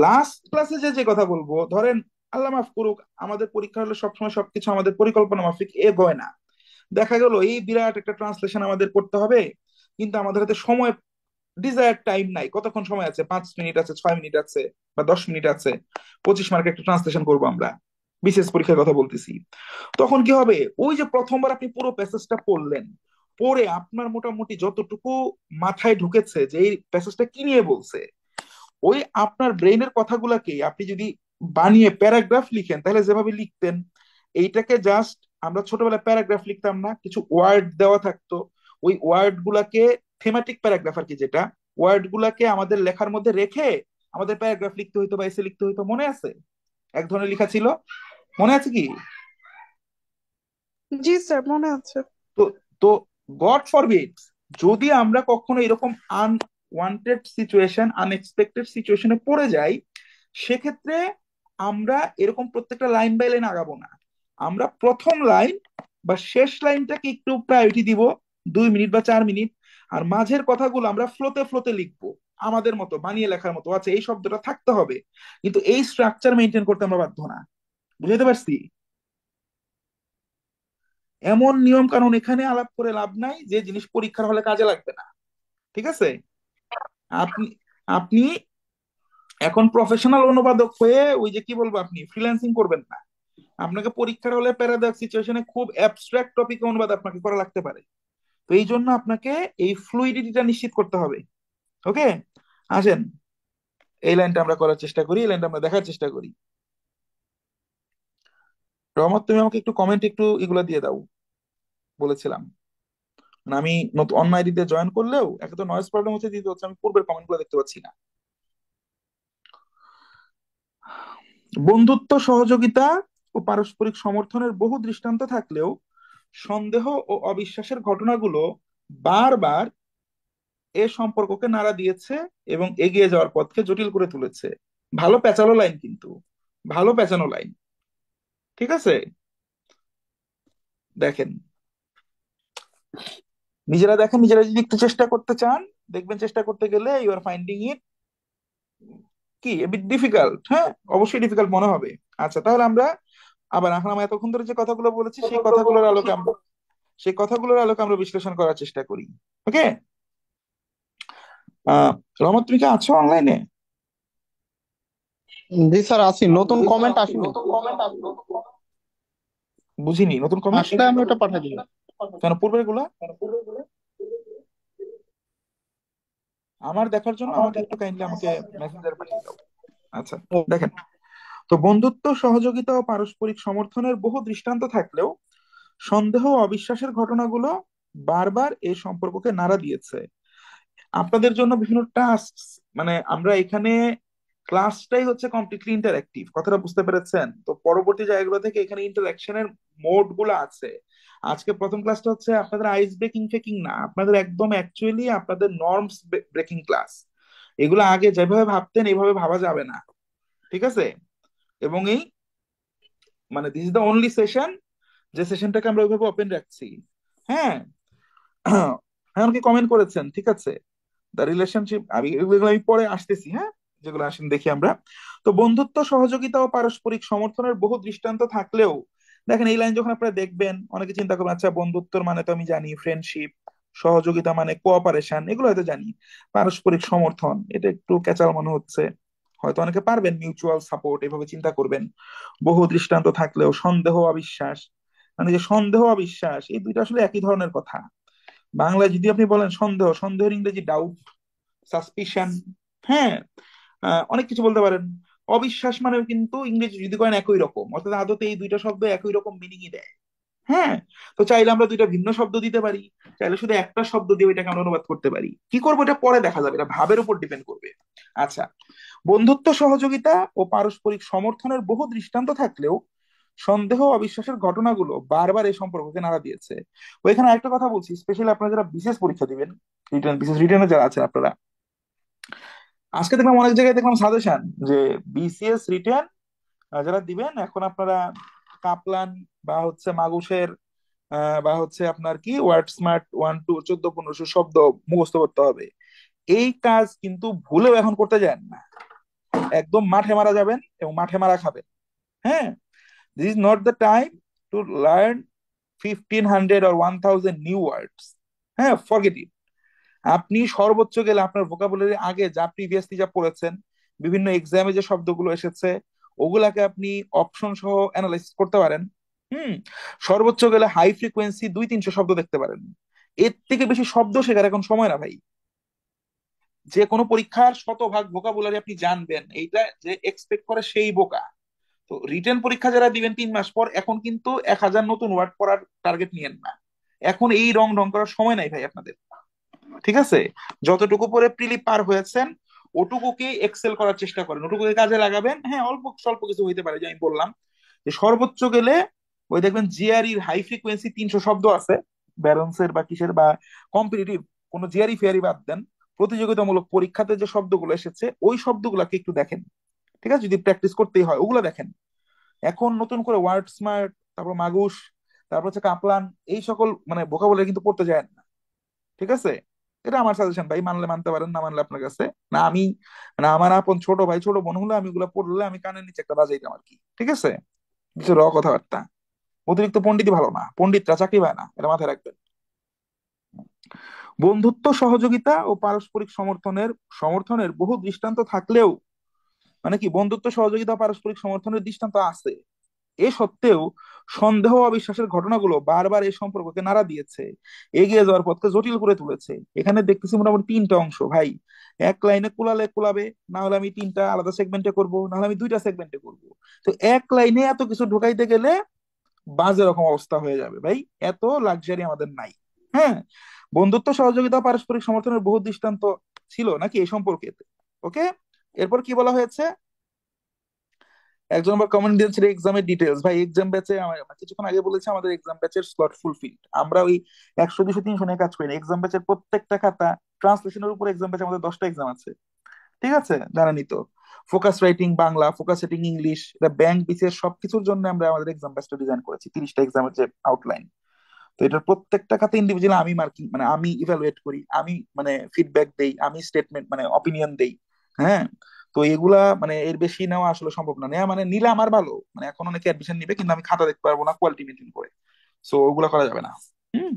লাস্ট ক্লাসে যে যে কথা বলবো, ধরেন আল্লাহ মাফ করুক, আমাদের পরীক্ষা হলে সবসময় সবকিছু আমাদের পরিকল্পনা মাফিক এগোয় না। দেখা গেল এই বিরাট একটা ট্রান্সলেশন আমাদের করতে হবে, কিন্তু আমাদের হাতে সময়, ডিজায়ার টাইম নাই। কতক্ষণ সময় আছে? 5 মিনিট আছে, 6 মিনিট আছে, বা 10 মিনিট আছে। 25 মার্কের একটা ট্রান্সলেশন করবো আমরা, বিশেষ পরীক্ষার কথা বলতেছি। তখন কি হবে? ওই যে প্রথমবার আপনি পুরো প্যাসেজটা পড়লেন, পড়ে আপনার মোটামুটি যতটুকু মাথায় ঢুকেছে যে এই প্যাসেজটা কি নিয়ে বলছে, ওই আপনার ব্রেইনের কথাগুলাকে আপনি যদি বানিয়ে প্যারাগ্রাফ লিখেন, তাহলে যেভাবে লিখতেন, এইটাকে জাস্ট, আমরা ছোটবেলায় প্যারাগ্রাফ লিখতাম না, কিছু ওয়ার্ড দেওয়া থাকতো, ওই ওয়ার্ড গুলাকে, থেমাটিক প্যারাগ্রাফ আর কি, যেটা ওয়ার্ড গুলাকে আমাদের লেখার মধ্যে রেখে আমাদের প্যারাগ্রাফ লিখতে হইতো বা এসে লিখতে হইতো, মনে আছে? এক ধরনের লেখা ছিল, মনে আছে কি? জি স্যার, মনে আছে। তো তো গড ফরবিড, যদি আমরা কখনো এরকম আনওয়ান্টেড সিচুয়েশন, আনএক্সপেক্টেড সিচুয়েশনে পড়ে যাই, সেক্ষেত্রে আমরা এরকম প্রত্যেকটা লাইন বাই লাইন আগাবো না। আমরা প্রথম লাইন বা শেষ লাইনটাকে একটু প্রায়োরিটি দিব, 2 মিনিট বা 4 মিনিট, আর মাঝের কথাগুলো আমরা ফ্লোতে ফ্লোতে লিখবো, আমাদের মতো বানিয়ে লেখার মতো। আচ্ছা, এই শব্দটা থাকতে হবে, কিন্তু এই স্ট্রাকচার মেনটেন করতে আমরা বাধ্য না। বুঝতে পারছি? এমন নিয়ম কানুন এখানে আলাপ করে লাভ নাই যে জিনিস পরীক্ষার হলে কাজে লাগবে না। ঠিক আছে? আপনি আপনি এখন প্রফেশনাল অনুবাদক হয়ে ওই যে কি বলবো, আপনি ফ্রিল্যান্সিং করবেন না। আপনাকে পরীক্ষার হলে প্যারাডক্স সিচুয়েশনে খুব অ্যাবস্ট্রাক্ট টপিকে অনুবাদ আপনাকে করা লাগতে পারে। তো এই জন্য আপনাকে এই ফ্লুইডিটিটা নিশ্চিত করতে হবে। ওকে, আসেন এই লাইনটা আমরা করার চেষ্টা করি, এই লাইনটা আমরা দেখার চেষ্টা করি। রহমত, তুমি আমাকে একটু কমেন্ট, একটু এগুলা দিয়ে দাও, বলেছিলাম। মানে আমি নতুন অন্য আইডি দিয়ে জয়েন করলেও একটা তো নয়েজ প্রবলেম হচ্ছে, দিতে হচ্ছে, আমি পূর্বের কমেন্ট গুলো দেখতে পাচ্ছি না। বন্ধুত্ব, সহযোগিতা ও পারস্পরিক সমর্থনের বহু দৃষ্টান্ত থাকলেও সন্দেহ ও অবিশ্বাসের ঘটনাগুলো বারবার এ সম্পর্ককে নাড়া দিয়েছে এবং এগিয়ে যাওয়ার পথকে জটিল করে তুলেছে। ভালো পেঁচালো লাইন, কিন্তু ভালো পেঁচানো লাইন। ঠিক আছে, দেখেন, নিজেরা দেখেন, নিজেরা যদি একটু চেষ্টা করতে চান, দেখবেন চেষ্টা করতে গেলে ইউ আর ফাইন্ডিং ইট কি এ বিট ডিফিকাল্ট। হ্যাঁ, অবশ্যই ডিফিকাল্ট মনে হবে। আচ্ছা, তাহলে আমরা আবার, এখন আমরা এতক্ষণ ধরে যে কথাগুলো বলেছি, সেই কথাগুলোর আলোকে আমরা বিশ্লেষণ করার চেষ্টা করি। ওকে, রহমত, তুমি কি আছো অনলাইনে? জি স্যার, আছি। নতুন কমেন্ট আসেনি। বুঝিনি, নতুন কমেন্ট আসলে আমি ওটা পাঠিয়ে দিব। কেন? পূর্বের গুলা আমার দেখার জন্য আমাকে একটু কাইন্ডলি আমাকে মেসেঞ্জার পাঠিয়ে দাও। আচ্ছা, দেখেন, তো বন্ধুত্ব, সহযোগিতা ও পারস্পরিক সমর্থনের বহু দৃষ্টান্ত থাকলেও সন্দেহ ও অবিশ্বাসের ঘটনাগুলো বারবার এই সম্পর্ককে নাড়া দিয়েছে। আপনাদের জন্য বিভিন্ন টাস্ক, মানে আমরা এখানে ক্লাসটাই হচ্ছে কমপ্লিটলি ইন্টারঅ্যাক্টিভ, কথাটা বুঝতে পেরেছেন? তো পরবর্তী জায়গাগুলো থেকে এখানে ইন্টারঅ্যাকশনের মোড গুলো আছে। আজকে প্রথম ক্লাসটা হচ্ছে আপনাদের আইস ব্রেকিং ফেকিং না, আপনাদের একদম অ্যাকচুয়ালি আপনাদের নর্মস ব্রেকিং ক্লাস। এগুলো আগে যেভাবে ভাবতেন এইভাবে ভাবা যাবে না। ঠিক আছে? এবং এই, মানে this is the only session যে সেশনটাকে আমরা ওইভাবে ওপেন রাখছি। হ্যাঁ, এমনকি কমেন্ট করেছেন, ঠিক আছে, দ্য রিলেশনশিপ, আমি এগুলো আমি পরে আসতেছি। হ্যাঁ, যেগুলো আসেন দেখি আমরা। তো বন্ধুত্ব, সহযোগিতা ও পারস্পরিক সমর্থনের বহু দৃষ্টান্ত থাকলেও, দেখেন এই লাইন যখন আপনারা দেখবেন, অনেকে চিন্তা করবেন, আচ্ছা বন্ধুত্বর মানে তো আমি জানি ফ্রেন্ডশিপ, সহযোগিতা মানে কোঅপারেশন, এগুলো হয়তো জানি, পারস্পরিক সমর্থন এটা একটু ক্যাচাল মনে হচ্ছে, হয়তো অনেকে পারবেন মিউচুয়াল সাপোর্ট, এভাবে চিন্তা করবেন। বহু দৃষ্টান্ত থাকলেও সন্দেহ, অবিশ্বাস, মানে যে সন্দেহ অবিশ্বাস, এই দুইটা আসলে একই ধরনের কথা। বাংলায় যদি আপনি বলেন সন্দেহ, সন্দেহের ইংরেজি ডাউট, সাসপিশন। হ্যাঁ, অনেক কিছু বলতে পারেন। অবিশ্বাস মানে কিন্তু ইংরেজি যদি করেন একই রকম, অর্থাৎ আদতে এই দুইটা শব্দ একই রকম মিনিংই দেয়। হ্যাঁ, তো চাইলে আমরা দুইটা ভিন্ন শব্দ দিতে পারি, চাইলে শুধু একটা শব্দ দিয়ে এটাকে আমরা অনুবাদ করতে পারি। কি করবো এটা পরে দেখা যাবে, এটা ভাবের উপর ডিপেন্ড করবে। আচ্ছা, বন্ধুত্ব, সহযোগিতা ও পারস্পরিক সমর্থনের বহু দৃষ্টান্ত থাকলেও সন্দেহ ও অবিশ্বাসের ঘটনাগুলো বারবার এই সম্পর্ককে নাড়া দিয়েছে। ওইখানে একটা কথা বলছি, স্পেশালি আপনারা যারা বিশেষ পরীক্ষা দিবেন, রিটার্ন, বিশেষ রিটার্নে যারা আছেন আপনারা, আজকে দেখলাম অনেক জায়গায় দেখলাম সাজেশন যে বিসিএস রিটেন যারা দিবেন এখন আপনারা কাপলান বা হচ্ছে মাগুসের বা হচ্ছে আপনার কি ওয়ার্ড স্মার্ট 1 টু 14-1500 শব্দ মুখস্থ করতে হবে। এই কাজ কিন্তু ভুলেও এখন করতে যান না। একদম মাঠে মারা যাবেন এবং মাঠে মারা খাবেন। হ্যাঁ, this is not the time to learn 1500 or 1000 new words. হ্যাঁ, ফরগেট ইট। আপনি সর্বোচ্চ গেলে আপনার ভোকাবুলারি আগে যা প্রিভিয়াসলি যা পড়েছেন, বিভিন্ন এক্সামে যে শব্দগুলো এসেছে, ওগুলাকে আপনি অপশন সহ অ্যানালাইসিস করতে পারেন। হুম। সর্বোচ্চ গেলে হাই ফ্রিকোয়েন্সি 200-300 শব্দ দেখতে পারেন। এর থেকে বেশি শব্দ শেখার এখন সময় না ভাই। যে কোনো পরীক্ষার শতভাগ ভোকাবুলারি আপনি জানবেন, এইটা যে এক্সপেক্ট করে সেই বোকা। তো রিটেন পরীক্ষা যারা দিবেন 3 মাস পর, এখন কিন্তু 1000 নতুন ওয়ার্ড পড়ার টার্গেট নিয়েন না। এখন এই রং ঢং করার সময় নাই ভাই আপনাদের। ঠিক আছে? যতটুকু পরে প্রিলি পার হয়েছেন ওটুকুকে এক্সেল করার চেষ্টা করেন, ওটুকুকে কাজে লাগাবেন। হ্যাঁ, অল্প স্বল্প কিছু হইতে পারে, যে আমি বললাম যে সর্বোচ্চ গেলে ওই দেখবেন জিআরইর হাই ফ্রিকোয়েন্সি 300 শব্দ আছে, ব্যারন্সের বা কিসের বা কম্পিটিটিভ কোন জিআরই ফেয়ারি বাদ দেন, প্রতিযোগিতামূলক পরীক্ষাতে যে শব্দগুলো এসেছে ওই শব্দগুলোকে একটু দেখেন। ঠিক আছে? যদি প্র্যাকটিস করতেই হয় ওগুলো দেখেন। এখন নতুন করে ওয়ার্ড স্মার্ট, তারপর মাগুস, তারপর হচ্ছে কাপলান, এই সকল মানে ভোকাবুলারি কিন্তু পড়তে যায় না। ঠিক আছে? এটা আমার সাজেশন ভাই, মানলে মানতে পারেন, না মানলে আপনার কাছে। না আমি মানে আমার আপন ছোট ভাই ছোট বোন হলে আমি এগুলো পড়লে আমি কানের নিচে একটা বাজাইতাম আর কি। ঠিক আছে? কিছু কথাবার্তা। অতিরিক্ত পণ্ডিতই ভালো না, পণ্ডিতরা চাকরি পায় না, এটা মাথায় রাখবেন। বন্ধুত্ব, সহযোগিতা ও পারস্পরিক সমর্থনের সমর্থনের বহু দৃষ্টান্ত থাকলেও, মানে কি বন্ধুত্ব, সহযোগিতা ও পারস্পরিক সমর্থনের দৃষ্টান্ত আছে, এ সত্ত্বেও সন্দেহ ও অবিশ্বাসের ঘটনাগুলো বারবার এই সম্পর্ককে নাড়া দিয়েছে, এগিয়ে যাওয়ার পথকে জটিল করে তুলেছে। এখানে দেখতেছি মোটামুটি 3টা অংশ ভাই। এক লাইনে কুলালে কুলাবে, না হলে আমি 3টা আলাদা সেগমেন্টে করব, না হলে আমি 2টা সেগমেন্টে করব। তো এক লাইনে এত কিছু ঢুকাইতে গেলে বাজে রকম অবস্থা হয়ে যাবে ভাই। এত লাক্সারি আমাদের নাই। হ্যাঁ, বন্ধুত্ব, সহযোগিতা ও পারস্পরিক সমর্থনের বহু দৃষ্টান্ত ছিল নাকি এই সম্পর্কে। ওকে, এরপর কি বলা হয়েছে? একজন আবার কমেন্ট দিয়েছিল এক্সামের ডিটেলস। ভাই এক্সাম ব্যাচে আমার কিছুক্ষণ আগে বলেছে আমাদের এক্সাম ব্যাচের স্লট ফুলফিল্ড। আমরা ওই 100 200 300 নিয়ে কাজ করি না। এক্সাম ব্যাচের প্রত্যেকটা খাতা ট্রান্সলেশনের উপর এক্সাম ব্যাচে আমাদের 10টা এক্সাম আছে। ঠিক আছে? জানেনই তো। Focus writing Bangla, focus writing English, এটা ব্যাংক বিসিএস সবকিছুর জন্য আমরা আমাদের এক্সাম ব্যাচটা ডিজাইন করেছি, 30টা এক্সামের যে আউটলাইন। তো এটার প্রত্যেকটা খাতে ইন্ডিভিজুয়াল আমি মার্কিং মানে আমি ইভ্যালুয়েট করি, আমি মানে ফিডব্যাক দেই, আমি স্টেটমেন্ট মানে অপিনিয়ন দেই। হ্যাঁ। তো এগুলা মানে এর বেশি নেওয়া আসলে সম্ভব না। নেওয়া মানে নিলে আমার ভালো, মানে এখন অনেকে অ্যাডমিশন নিবে কিন্তু আমি খাতা দেখতে পারবো না কোয়ালিটি মেনটেন করে। সো ওগুলা করা যাবে না। হুম।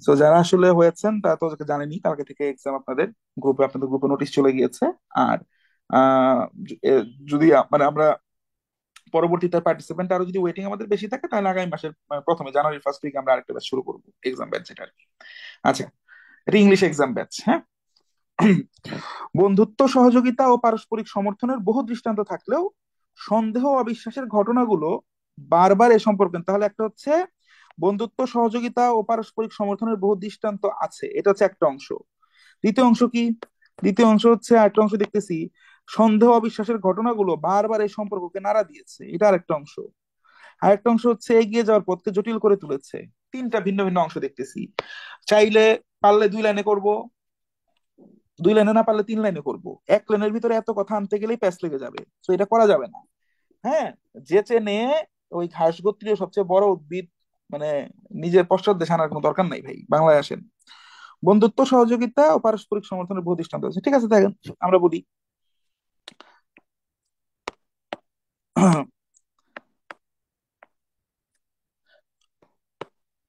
সো যারা আসলে হয়েছেন তারা তো জানেনই, কালকে থেকে এক্সাম আপনাদের গ্রুপে, আপনাদের গ্রুপে নোটিশ চলে গিয়েছে। আর যদি মানে আমরা পরবর্তীতে পার্টিসিপেন্ট আরো যদি ওয়েটিং আমাদের বেশি থাকে, তাহলে আগামী মাসের মানে প্রথমে জানুয়ারি ফার্স্ট উইকে আমরা আরেকটা ব্যাচ শুরু করবো, এক্সাম ব্যাচ যেটা আর কি। আচ্ছা, এটা ইংলিশ এক্সাম ব্যাচ। হ্যাঁ। বন্ধুত্ব, সহযোগিতা ও পারস্পরিক সমর্থনের বহু দৃষ্টান্ত থাকলেও সন্দেহ ও অবিশ্বাসের ঘটনাগুলো বারবার এ সম্পর্কে। তাহলে একটা হচ্ছে বন্ধুত্ব, সহযোগিতা ও পারস্পরিক সমর্থনের বহু দৃষ্টান্ত আছে, এটা হচ্ছে একটা অংশ। দ্বিতীয় অংশ কি? দ্বিতীয় অংশ হচ্ছে আরেকটা অংশ দেখতেছি, সন্দেহ অবিশ্বাসের ঘটনাগুলো বারবার এই সম্পর্ককে নাড়া দিয়েছে, এটা আরেকটা অংশ। আরেকটা অংশ হচ্ছে এগিয়ে যাওয়ার পথকে জটিল করে তুলেছে। 3টা ভিন্ন ভিন্ন অংশ দেখতেছি। চাইলে পারলে 2 লাইনে করব, 2 লাইনে না পারলে 3 লাইনে করব। এক লাইনের ভিতরে এত কথা আনতে গেলেই প্যাচ লেগে যাবে, তো এটা করা যাবে না। হ্যাঁ। যে চেনে ওই ঘাস গোত্রীয় সবচেয়ে বড় উদ্ভিদ মানে নিজের পশ্চাৎ দেশে আনার কোনো দরকার নাই ভাই, বাংলায় আসেন। বন্ধুত্ব, সহযোগিতা ও পারস্পরিক সমর্থনের বহু দৃষ্টান্ত আছে। ঠিক আছে, দেখেন আমরা বলি।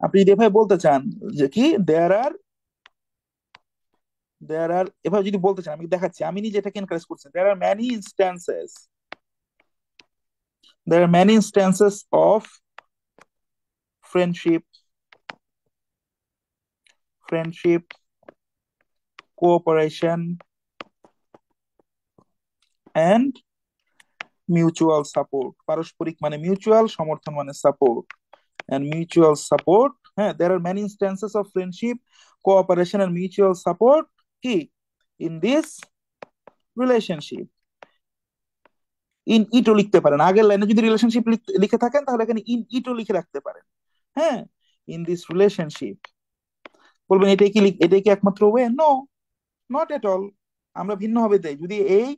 আপনি যদি এভাবে বলতে চান যে কি দেয়ার আর এভাবে যদি বলতে চান, আমি দেখাচ্ছি, আমি নিজে এটাকে এনকারেজ করছি। There are many instances of friendship friendship cooperation and mutual support. পারস্পরিক মানে মিউচুয়াল, সমর্থন মানে সাপোর্ট, and mutual support. হ্যাঁ, there are many instances of friendship, cooperation and mutual support কি in this relationship. ইন ইটও লিখতে পারেন, আগের লাইনে যদি রিলেশনশিপ লিখে থাকেন তাহলে এখানে ইন ইটও লিখে রাখতে পারেন। হ্যাঁ, ইন দিস রিলেশনশিপ। বলবেন এটাই কি এটাই কি একমাত্র way? No, not at all. আমরা ভিন্ন ভাবে দেই। যদি এই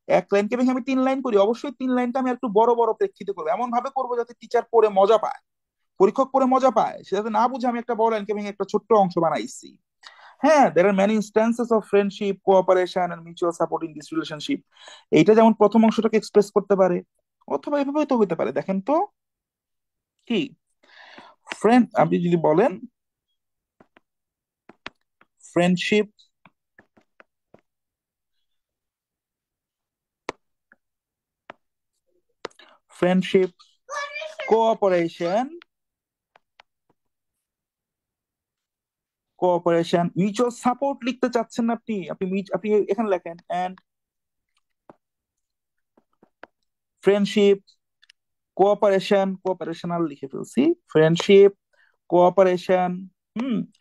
এক লাইনকে ভেঙে আমি 3 লাইন করি, অবশ্যই 3 লাইনটা আমি একটু বড় বড় প্রেক্ষিতে করবো, এমন ভাবে করবো যাতে টিচার পড়ে মজা পায়, পরীক্ষক পড়ে মজা পায়, সে যাতে না বুঝে আমি একটা বড় লাইনকে ভেঙে একটা ছোট্ট অংশ বানাইছি। হ্যাঁ, there are many instances of friendship, cooperation and mutual support in this relationship. এইটা যেমন প্রথম অংশটাকে এক্সপ্রেস করতে পারে, অথবা এভাবেই তো হতে পারে। দেখেন তো কি, ফ্রেন্ড, আপনি যদি বলেন friendship, friendship, cooperation, cooperation, mutual support লিখতে চাচ্ছেন না আপনি, আপনি এখানে লেখেন এন্ড ফ্রেন্ডশিপ, কোঅপারেশন, কোঅপারেশনাল লিখে ফেলছি, ফ্রেন্ডশিপ, কোঅপারেশন,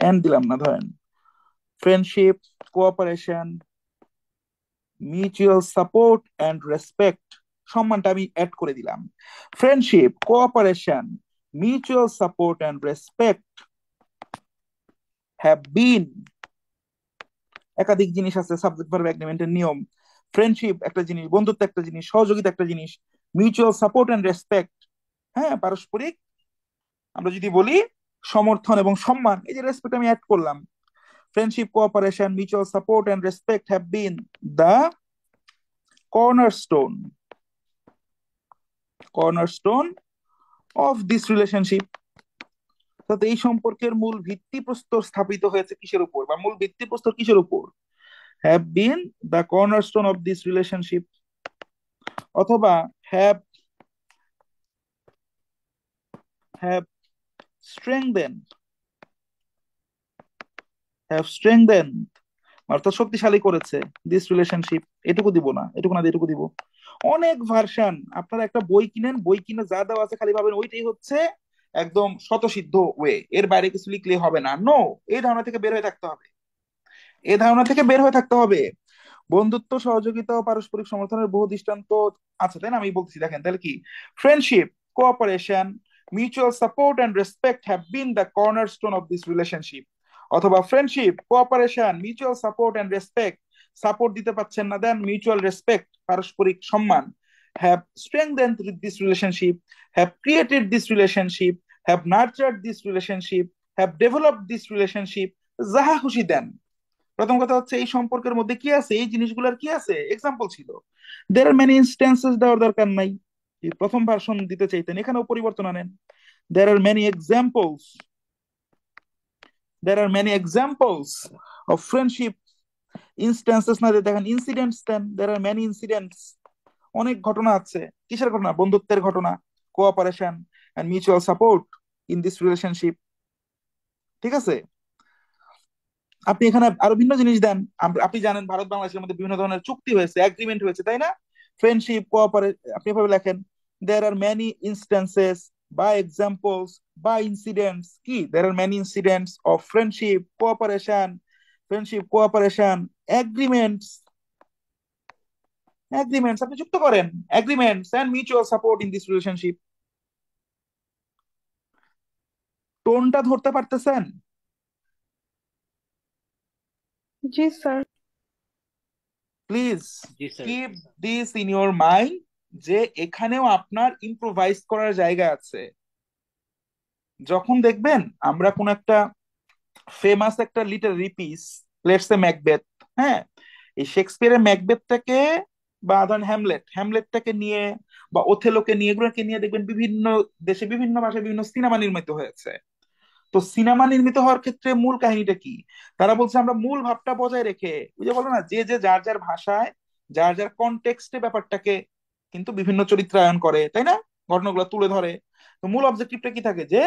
এন্ড দিলাম না ধরেন, friendship, cooperation, mutual support and respect, সম্মানটা আমি অ্যাড করে দিলাম। Friendship, cooperation, mutual support and respect have been, একাধিক জিনিস আছে, সাবজেক্ট ভার্ব এগ্রিমেন্টের নিয়ম। ফ্রেন্ডশিপ একটা জিনিস, বন্ধুত্ব একটা জিনিস, সহযোগিতা একটা জিনিস, মিউচুয়াল সাপোর্ট এন্ড রেসপেক্ট, হ্যাঁ পারস্পরিক, আমরা যদি বলি সমর্থন এবং সম্মান, এই যে রেসপেক্ট আমি অ্যাড করলাম। Friendship, cooperation, mutual support and respect have been the cornerstone, cornerstone of this relationship. অর্থাৎ এই সম্পর্কের মূল ভিত্তিপ্রস্তর স্থাপিত হয়েছে কিসের উপর, বা মূল ভিত্তিপ্রস্তর কিসের উপর? Have been the cornerstone of this relationship, অথবা have, have strengthen, have strengthen অর্থাৎ শক্তিশালী করেছে দিস রিলেশনশিপ। এটুকু দিব না, এটুকু না, এটুকু দিব। অনেক ভার্সন, আপনারা একটা বই কিনেন, বই কিনে যা দেওয়া আছে খালি ভাবেন ওইটাই হচ্ছে একদম স্বতঃসিদ্ধ ওয়ে, এর বাইরে কিছু লিখলে হবে না। নো, এই ধারণা থেকে বের হয়ে থাকতে হবে, এই ধারণা থেকে বের হয়ে থাকতে হবে। বন্ধুত্ব, সহযোগিতা ও পারস্পরিক সমর্থনের বহু দৃষ্টান্ত আছে, তাই না? আমি বলতেছি, দেখেন তাহলে কি, friendship, cooperation, mutual support and respect have been the cornerstone of this relationship. অথবা friendship, cooperation, mutual support and respect, support দিতে পারছেন না, দেন মিউচুয়াল রেসপেক্ট, পারস্পরিক সম্মান, have strengthened this relationship, have created this relationship, have nurtured this relationship, have developed this relationship, যাহা খুশি দেন। প্রথম কথা হচ্ছে এই সম্পর্কের মধ্যে কি আছে, এই জিনিসগুলোর কি আছে, এক্সাম্পল ছিল। দের আর মেনি ইনস্ট্যান্সেস দেওয়ার দরকার নাই, এই প্রথম ভার্সন দিতে চাইতেন, এখানেও পরিবর্তন আনেন। There are many examples, there are many examples of friendship, instances না দিয়ে দেখেন ইনসিডেন্টস দেন, দের আর মেনি ইনসিডেন্টস, অনেক ঘটনা আছে। কিসের ঘটনা? বন্ধুত্বের ঘটনা, cooperation and mutual support in this relationship. ঠিক আছে, আপনি এখানে আরো ভিন্ন জিনিস দেন। আপনি জানেন ভারত বাংলাদেশের মধ্যে বিভিন্ন ধরনের চুক্তি হয়েছে, এগ্রিমেন্ট হয়েছে, তাই না? ফ্রেন্ডশিপ, কোঅপারেট, আপনি এভাবে লেখেন, দেয়ার আর মেনি ইনস্ট্যান্সেস বা এক্সাম্পলস বা ইনসিডেন্টস, কি, there are many incidents of friendship, cooperation, friendship, cooperation, agreements, agreements আপনি যুক্ত করেন, agreements and mutual support in this relationship. টোনটা ধরতে পারতেছেন? जी सर। প্লিজ জি sir. Keep this in your mind, যে এখানেও আপনার ইম্প্রোভাইজ করার জায়গা আছে। যখন দেখবেন আমরা কোন একটা ফেমাস একটা literary piece, let's say Macbeth, হ্যাঁ, এই শেক্সপিয়ারের ম্যাকবেথটাকে, বা ধরেন হ্যামলেট, হ্যামলেটটাকে নিয়ে, বা ওথেলোকে নিয়ে, এগুলোকে নিয়ে দেখবেন বিভিন্ন দেশে বিভিন্ন ভাষায় বিভিন্ন সিনেমা নির্মিত হয়েছে। তো সিনেমা নির্মিত হওয়ার ক্ষেত্রে মূল কাহিনীটা কি? তারা বলছে আমরা মূল ভাবটা বজায় রেখে, ওই যে বলো না, যে যে যার যার ভাষায়, যার যার কনটেক্সটে ব্যাপারটাকে কিন্তু বিভিন্ন চরিত্রায়ন করে, তাই না, ঘটনাগুলো তুলে ধরে। তো মূল অবজেক্টিভটা কি থাকে, যে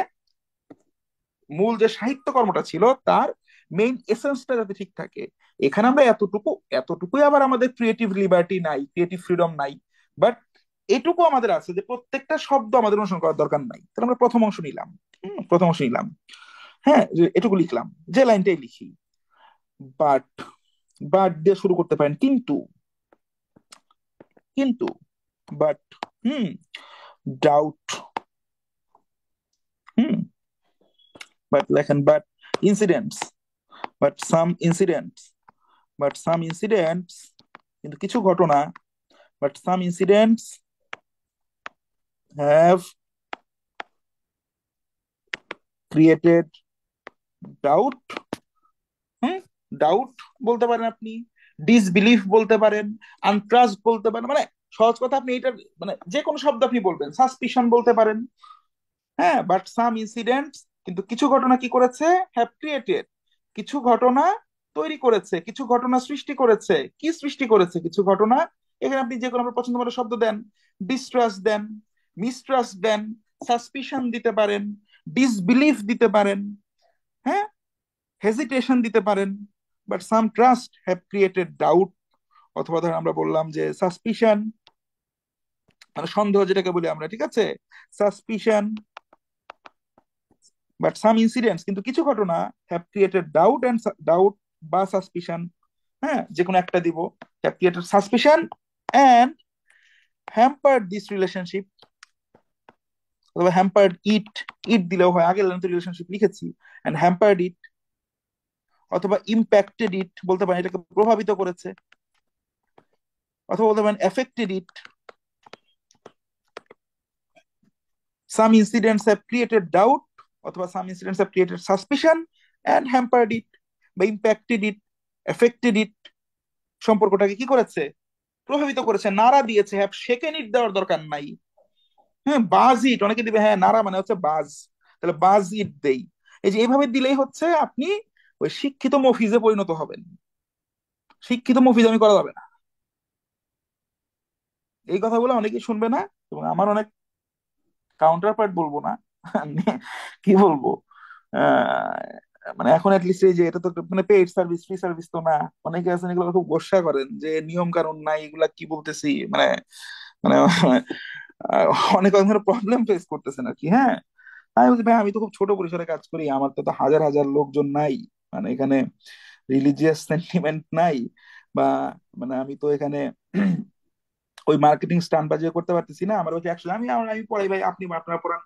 মূল যে সাহিত্য কর্মটা ছিল তার মেইন এসেন্সটা যাতে ঠিক থাকে। এখানে আমরা এতটুকু, এতটুকুই আবার আমাদের ক্রিয়েটিভ লিবার্টি নাই, ক্রিয়েটিভ ফ্রিডম নাই, বাট এটুকু আমাদের আছে যে প্রত্যেকটা শব্দ আমাদের অনুসরণ করার দরকার নাই। তাহলে আমরা প্রথম অংশ নিলাম, প্রথম অংশ নিলাম, হ্যাঁ, যে এটুকু লিখলাম, যে লাইনটাই লিখি, বাট, বাট দিয়ে শুরু করতে পারেন, কিন্তু, কিন্তু, but, hmm, doubt, hmm, but লেখেন, but incidents, but some incidents, but some incidents, কিন্তু কিছু ঘটনা, but some incidents have created doubt. Hmm, doubt বলতে পারেন আপনি, ডিসবিলিফ বলতে পারেন, আনট্রাস্ট বলতে পারেন, মানে সহজ কথা আপনি এটা মানে যে কোনো শব্দ আপনি বলবেন, সাসপিশন বলতে পারেন। হ্যাঁ, বাট সাম ইনসিডেন্টস, কিন্তু কিছু ঘটনা কি করেছে, হ্যাভ ক্রিয়েটেড, কিছু ঘটনা তৈরি করেছে, কিছু ঘটনা সৃষ্টি করেছে। কি সৃষ্টি করেছে কিছু ঘটনা? এখানে আপনি যে কোনো আপনার পছন্দ মতো শব্দ দেন, ডিস্ট্রাস্ট দেন, মিসট্রাস্ট দেন, সাসপিশন দিতে পারেন, ডিসবিলিফ দিতে পারেন, হ্যাঁ, হেজিটেশন দিতে পারেন। But some trust have created doubt, অথবা ধর আমরা বললাম যে সাসপিশন মানে সন্দেহ যেটাকে বলি আমরা, ঠিক আছে, সাসপিশন। বাট সাম ইনসিডেন্টস, কিন্তু কিছু ঘটনা have created doubt and doubt বা সাসপিশন, হ্যাঁ যে কোনো একটা দিব, have created suspicion and hampered this relationship, অথবা হ্যাম্পার্ড ইট, ইট দিলেও হয়, আগের লাইনে তো রিলেশনশিপ লিখেছি, অ্যান্ড হ্যাম্পার্ড ইট, অথবা ইম্প্যাক্টেড ইট বলতে পারেন, এটাকে প্রভাবিত করেছে, অথবা বলতে পারেন affected it. Some incidents have created doubt, অথবা some incidents have created suspicion and hampered it, বা ইম্প্যাক্টেড ইট, এফেক্টেড ইট, সম্পর্কটাকে কি করেছে, প্রভাবিত করেছে, নাড়া দিয়েছে। হ্যাভ শেকেন ইট দেওয়ার দরকার নাই। হ্যাঁ, বাজ ইট অনেকে দিবে, হ্যাঁ নাড়া মানে হচ্ছে বাজ, তাহলে বাজ ইট দেই। এই যে এইভাবে দিলেই হচ্ছে আপনি ওই শিক্ষিত মফিজে পরিণত হবেন। শিক্ষিত মফিজ আমি করা যাবে না, এই কথাগুলো অনেকেই শুনবে না, এবং আমার অনেক কাউন্টার পার্ট বলবো না, কি বলবো, আহ, মানে এখন লিস্ট এই যে এটা তো মানে পেইড সার্ভিস, ফ্রি সার্ভিস তো না। অনেকে আছেন এগুলো খুব গোসা করেন যে নিয়ম কানুন নাই, এগুলা কি বলতেছি, মানে মানে অনেক ধরনের প্রবলেম ফেস করতেছেন আর কি। হ্যাঁ, আমি বলছি ভাই আমি তো খুব ছোট পরিসরে কাজ করি, আমার তো হাজার হাজার লোকজন নাই, মানে এখানে রিলিজিয়াস সেন্টিমেন্ট নাই, বা মানে আমি তো এখানে ওই মার্কেটিং স্টান্ট বাজিয়ে করতে পারতেছি না। আমার ওকে অ্যাকচুয়ালি আমি পড়াই ভাই, আপনি আপনার পড়ান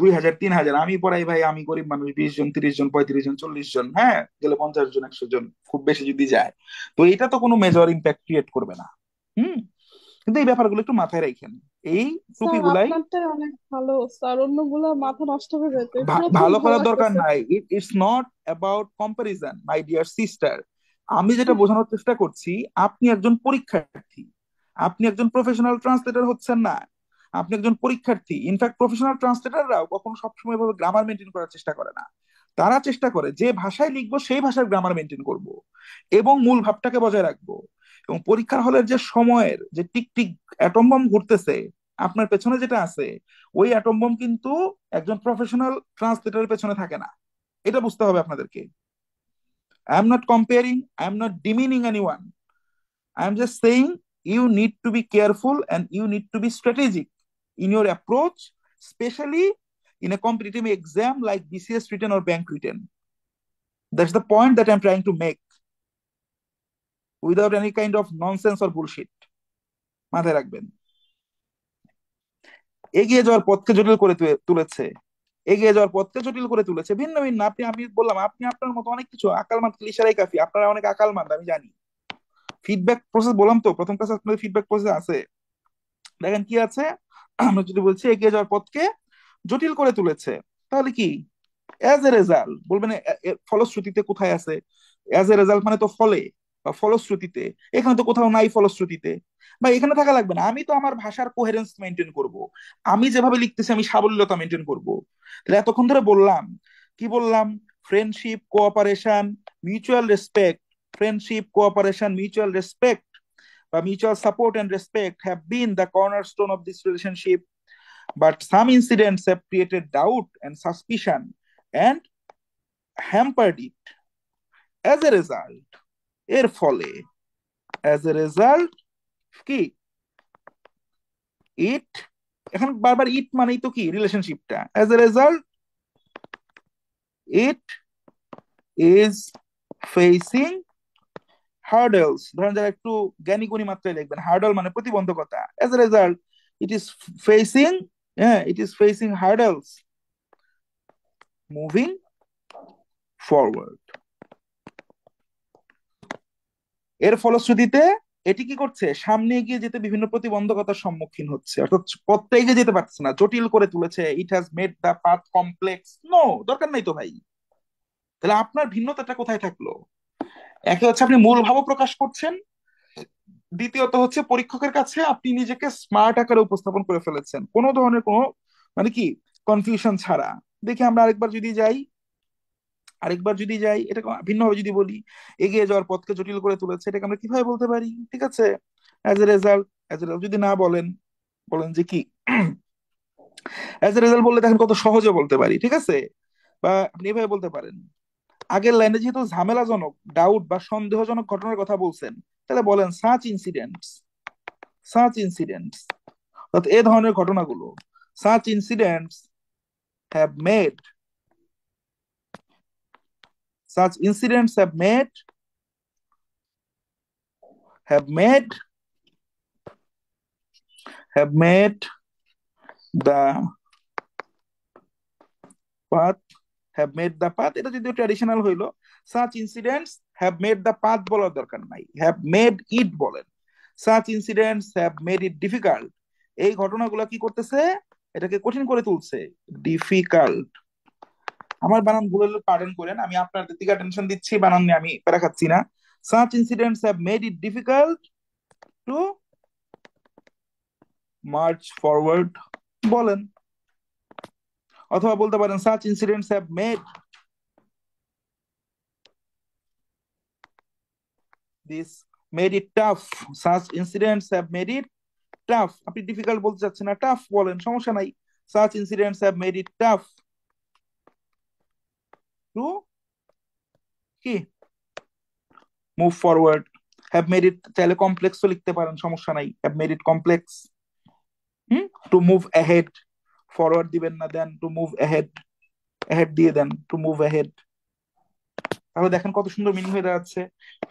2000 3000, আমি পড়াই ভাই, আমি গরিব মানুষ 20 জন 30 জন 35 জন 40 জন, হ্যাঁ গেলে 50 জন 100 জন, খুব বেশি যদি যায়। তো এটা তো কোনো মেজর ইম্প্যাক্ট ক্রিয়েট করবে না। হুম, কিন্তু এই ব্যাপারগুলো একটু মাথায় রাখেন, এই স্যার টুপিগুলাই। আপনারটাই অনেক ভালো স্যার, অন্যগুলা মাথা নষ্ট হয়ে যেত, প্রথম ভালো ভালো করার দরকার লাগতেছে। নাই, it's not about comparison my dear sister. আমি যেটা বোঝানোর চেষ্টা করছি, আপনি একজন পরীক্ষার্থী, আপনি একজন প্রফেশনাল ট্রান্সলেটর হচ্ছেন না, আপনি একজন পরীক্ষার্থী। ইনফ্যাক্ট প্রফেশনাল ট্রান্সলেটররাও কখনো সবসময় ভাবে গ্রামার মেনটেন করার চেষ্টা করে না। তারা চেষ্টা করে যে ভাষায় লিখবো সেই ভাষার গ্রামার মেনটেন করব, এবং মূল ভাবটাকে বজায় রাখবো। এবং পরীক্ষার হলের যে সময়ের যে টিক টিক অ্যাটম বম ঘুরতেছে আপনার পেছনে যেটা আছে, ওই অ্যাটম বম কিন্তু একজন প্রফেশনাল ট্রান্সলেটরের পেছনে থাকে না। এটা বুঝতে হবে আপনাদেরকে। I am not comparing, I am not demeaning anyone, I am just saying you need to be careful and you need to be strategic in your approach, especially in a competitive exam like BCS written or bank written. That's the point that I'm trying to make without any kind of nonsense or bullshit. মাথায় রাখবেন, এগিয়ে যাওয়ার পথকে জটিল করে তুলেছে, এগিয়ে যাওয়ার পথকে জটিল করে তুলেছে ভিন্ন ভিন্ন। আমি বললাম আপনি আপনার মতো অনেক কিছু আকালমাত ক্লিশারাই কাফি, আপনারা অনেক আকালমাত আমি জানি। ফিডব্যাক প্রসেস বললাম তো, প্রথম ক্লাসে আপনাদের ফিডব্যাক প্রসেস আছে, দেখেন কি আছে। আমরা যদি বলছি এগিয়ে যাওয়ার পথকে জটিল করে তুলেছে, তাহলে কি অ্যাজ এ রেজাল্ট বলবেন, ফলশ্রুতিতে কোথায় আছে? অ্যাজ এ রেজাল্ট মানে তো ফলে বা ফলশ্রুতিতে, এখানে তো কোথাও নাই ফলশ্রুতিতে। বা এখানে থাকা লাগবে না, আমি তো আমার ভাষার কোহেরেন্স মেনটেন করব, আমি যেভাবে লিখতেছি আমি সাবলীলতা মেনটেন করব। তাহলে এতক্ষণ ধরে বললাম, কি বললাম, friendship, cooperation, mutual respect, friendship, cooperation, mutual respect বা mutual support and respect have been the cornerstone of this relationship, but some incidents have created doubt and suspicion and hampered it. As a result, এর ফলে, as a result কি, it, এখন বারবার ইট মানেই তো কি রিলেশনশিপটা, as a result it is facing hurdles। ধরেন যারা একটু জ্ঞানী গুণী মাত্রায় লিখবেন, হার্ডল মানে প্রতিবন্ধকতা, as a result it is facing, yeah, it is facing hurdles moving forward। এর ফলশ্রুতিতে এটি কি করছে, সামনে এগিয়ে যেতে বিভিন্ন প্রতিবন্ধকতার সম্মুখীন হচ্ছে, অর্থাৎ পথটা এগিয়ে যেতে পারছে না, জটিল করে তুলেছে। It has made the path complex. No, দরকার নাই তো ভাই। তাহলে আপনার ভিন্নতাটা কোথায় থাকলো? একে হচ্ছে আপনি মূল ভাব প্রকাশ করছেন, দ্বিতীয়ত হচ্ছে পরীক্ষকের কাছে আপনি নিজেকে স্মার্ট আকারে উপস্থাপন করে ফেলেছেন, কোনো ধরনের কোনো মানে কি কনফিউশন ছাড়া। দেখি আমরা আরেকবার যদি যাই, এটা ভিন্নভাবে যদি বলি, এগিয়ে যাওয়ার পথকে জটিল করে তুলেছে, এটাকে আমরা কিভাবে বলতে পারি? ঠিক আছে, অ্যাজ এ রেজাল্ট। যদি না বলেন, বলেন যে কি অ্যাজ এ রেজাল্ট বললে দেখেন কত সহজে বলতে পারি। ঠিক আছে, বা আপনি এভাবে বলতে পারেন, আগের লাইনে যেহেতু ঝামেলাজনক, ডাউট বা সন্দেহজনক ঘটনার কথা বলছেন, তাহলে বলেন সাচ ইনসিডেন্টস, অর্থাৎ এ ধরনের ঘটনাগুলো, such incidents have made such incidents have made have made the path have made the path, এটা যদিও ট্র্যাডিশনাল হইলো। such incidents have made the path বলার দরকার নাই, have made it বলেন। such incidents have made it difficult, এই ঘটনাগুলো কি করতেছে, এটাকে কঠিন করে তুলছে, ডিফিকাল্ট। আমার বানান ভুল হলে পার্ডন করেন, আমি আপনার দিকে টেনশন দিচ্ছি, বানান নিয়ে আমি প্যারা খাচ্ছি না। such incidents have made it difficult to march forward বলেন। অথবা বলতে পারেন such incidents have made it tough, such incidents have made it tough। আপনি ডিফিকাল্ট বলতে চাচ্ছেন না, টাফ বলেন, সমস্যা নাই। such incidents have made it tough to কি move forward। have made it চাইলে কমপ্লেক্সও লিখতে পারেন, সমস্যা নাই, have made it complex। to move ahead, forward দিবেন না, দেন to move ahead, ahead দিয়ে দেন, to move ahead। তাহলে দেখেন কত সুন্দর মিনিং হয়ে যাচ্ছে।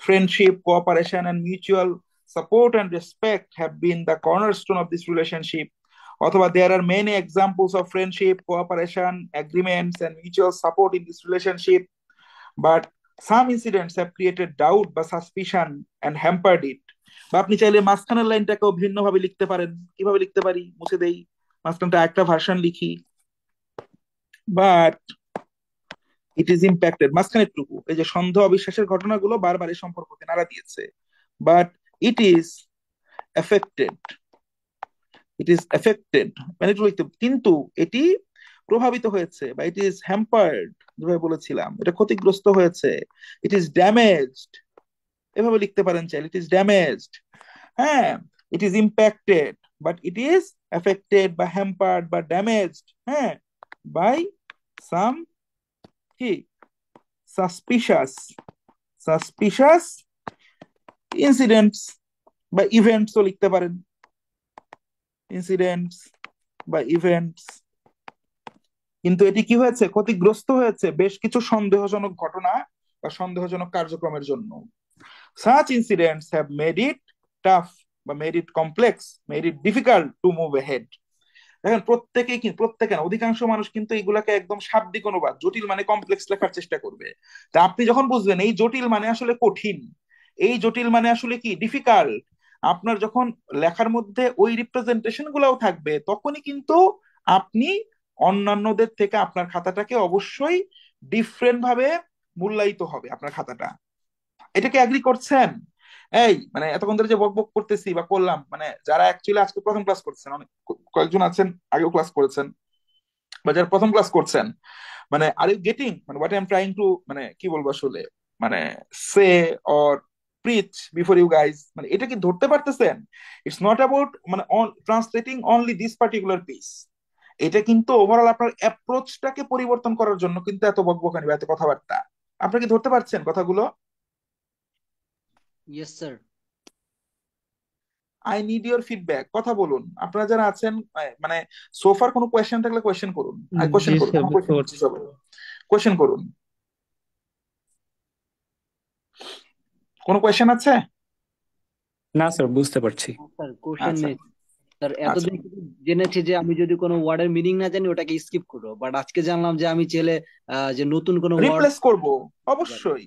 Friendship, cooperation and mutual support and respect have been the cornerstone of this relationship. অথবা there are many examples of friendship, cooperation, agreements and mutual support in this relationship, but some incidents have created doubt বা suspicion and hampered it. বা আপনি চাইলে মাঝখানের লাইনটাকেও ভিন্নভাবে লিখতে পারেন। কিভাবে লিখতে পারি? মুছে দেই, মাঝখানটা একটা ভার্সন লিখি। বাট ইট ইজ ইম্প্যাক্টেড, মাঝখানের টুকু, এই যে সন্দেহ অবিশ্বাসের ঘটনাগুলো বারবার এই সম্পর্ককে নাড়া দিয়েছে। বাট ইট ইজ এফেক্টেড, মানে একটু লিখতে, কিন্তু এটি প্রভাবিত হয়েছে, বা ইট ইজ হ্যাম্পার্ড, যেভাবে বলেছিলাম, এটা ক্ষতিগ্রস্ত হয়েছে। ইট ইজ ড্যামেজড, এভাবে লিখতে পারেন চাইলে, ইট ইজ ড্যামেজড। হ্যাঁ, it is impacted, but it is affected বা হ্যাম্পার্ড বা ড্যামেজড, হ্যাঁ, বাই সাম কি সাসপিশাস সাসপিশাস ইনসিডেন্টস বা ইভেন্টসও লিখতে পারেন, ইনসিডেন্টস বা ইভেন্টস। কিন্তু এটি কি হয়েছে, ক্ষতিগ্রস্ত হয়েছে বেশ কিছু সন্দেহজনক ঘটনা বা সন্দেহজনক কার্যক্রমের জন্য। Such incidents have made it tough বা made it complex, made it difficult to move ahead. দেখেন প্রত্যেকে না, অধিকাংশ মানুষ কিন্তু এগুলাকে একদম শাব্দিক অনুবাদ, জটিল মানে কমপ্লেক্স লেখার চেষ্টা করবে। তা আপনি যখন বুঝবেন এই জটিল মানে আসলে কঠিন, এই জটিল মানে আসলে কি ডিফিকাল্ট, আপনার যখন লেখার মধ্যে ওই রিপ্রেজেন্টেশন গুলাও থাকবে, তখনই কিন্তু আপনি অন্যান্যদের থেকে আপনার খাতাটাকে অবশ্যই ডিফারেন্ট ভাবে মূল্যায়িত হবে আপনার খাতাটা। এটাকে এগ্রি করছেন? এই মানে এতক্ষণ ধরে যে বক বক করতেছি বা করলাম, মানে যারা অ্যাকচুয়ালি আজকে প্রথম ক্লাস করছেন, অনেক কয়েকজন আছেন আগেও ক্লাস করেছেন, বা যারা প্রথম ক্লাস করছেন, মানে আর ইউ গেটিং মানে what I am trying to, মানে কি বলবো আসলে, মানে say or preach before you guys, মানে এটা কি ধরতে পারতেছেন? ইটস নট অ্যাবাউট মানে translating only this particular piece, এটা কিন্তু ওভারঅল আপনার অ্যাপ্রোচটাকে পরিবর্তন করার জন্য কিন্তু এত বকবকানি বা এত কথাবার্তা। আপনারা কি ধরতে পারছেন কথাগুলো? Yes sir. I need your feedback, কথা বলুন আপনারা যারা আছেন। মানে সোফার কোনো কোয়েশ্চেন থাকলে কোয়েশ্চেন করুন, আর কোয়েশ্চেন জি করুন, স্যার, আমার বুঝতে কোয়েশ্চেন পারছি। করছি সবাই, কোয়েশ্চেন করুন। কোনো কোয়েশ্চেন আছে? না স্যার, বুঝতে পারছি। স্যার কোশ্চেন আচ্ছা নেই স্যার। আচ্ছা, এতদিন শুধু জেনেছি যে আমি যদি কোনো ওয়ার্ডের মিনিং না জানি ওটাকে স্কিপ করবো, বাট আজকে জানলাম যে আমি চাইলে যে নতুন কোনো ওয়ার্ড রিপ্লেস করব, অবশ্যই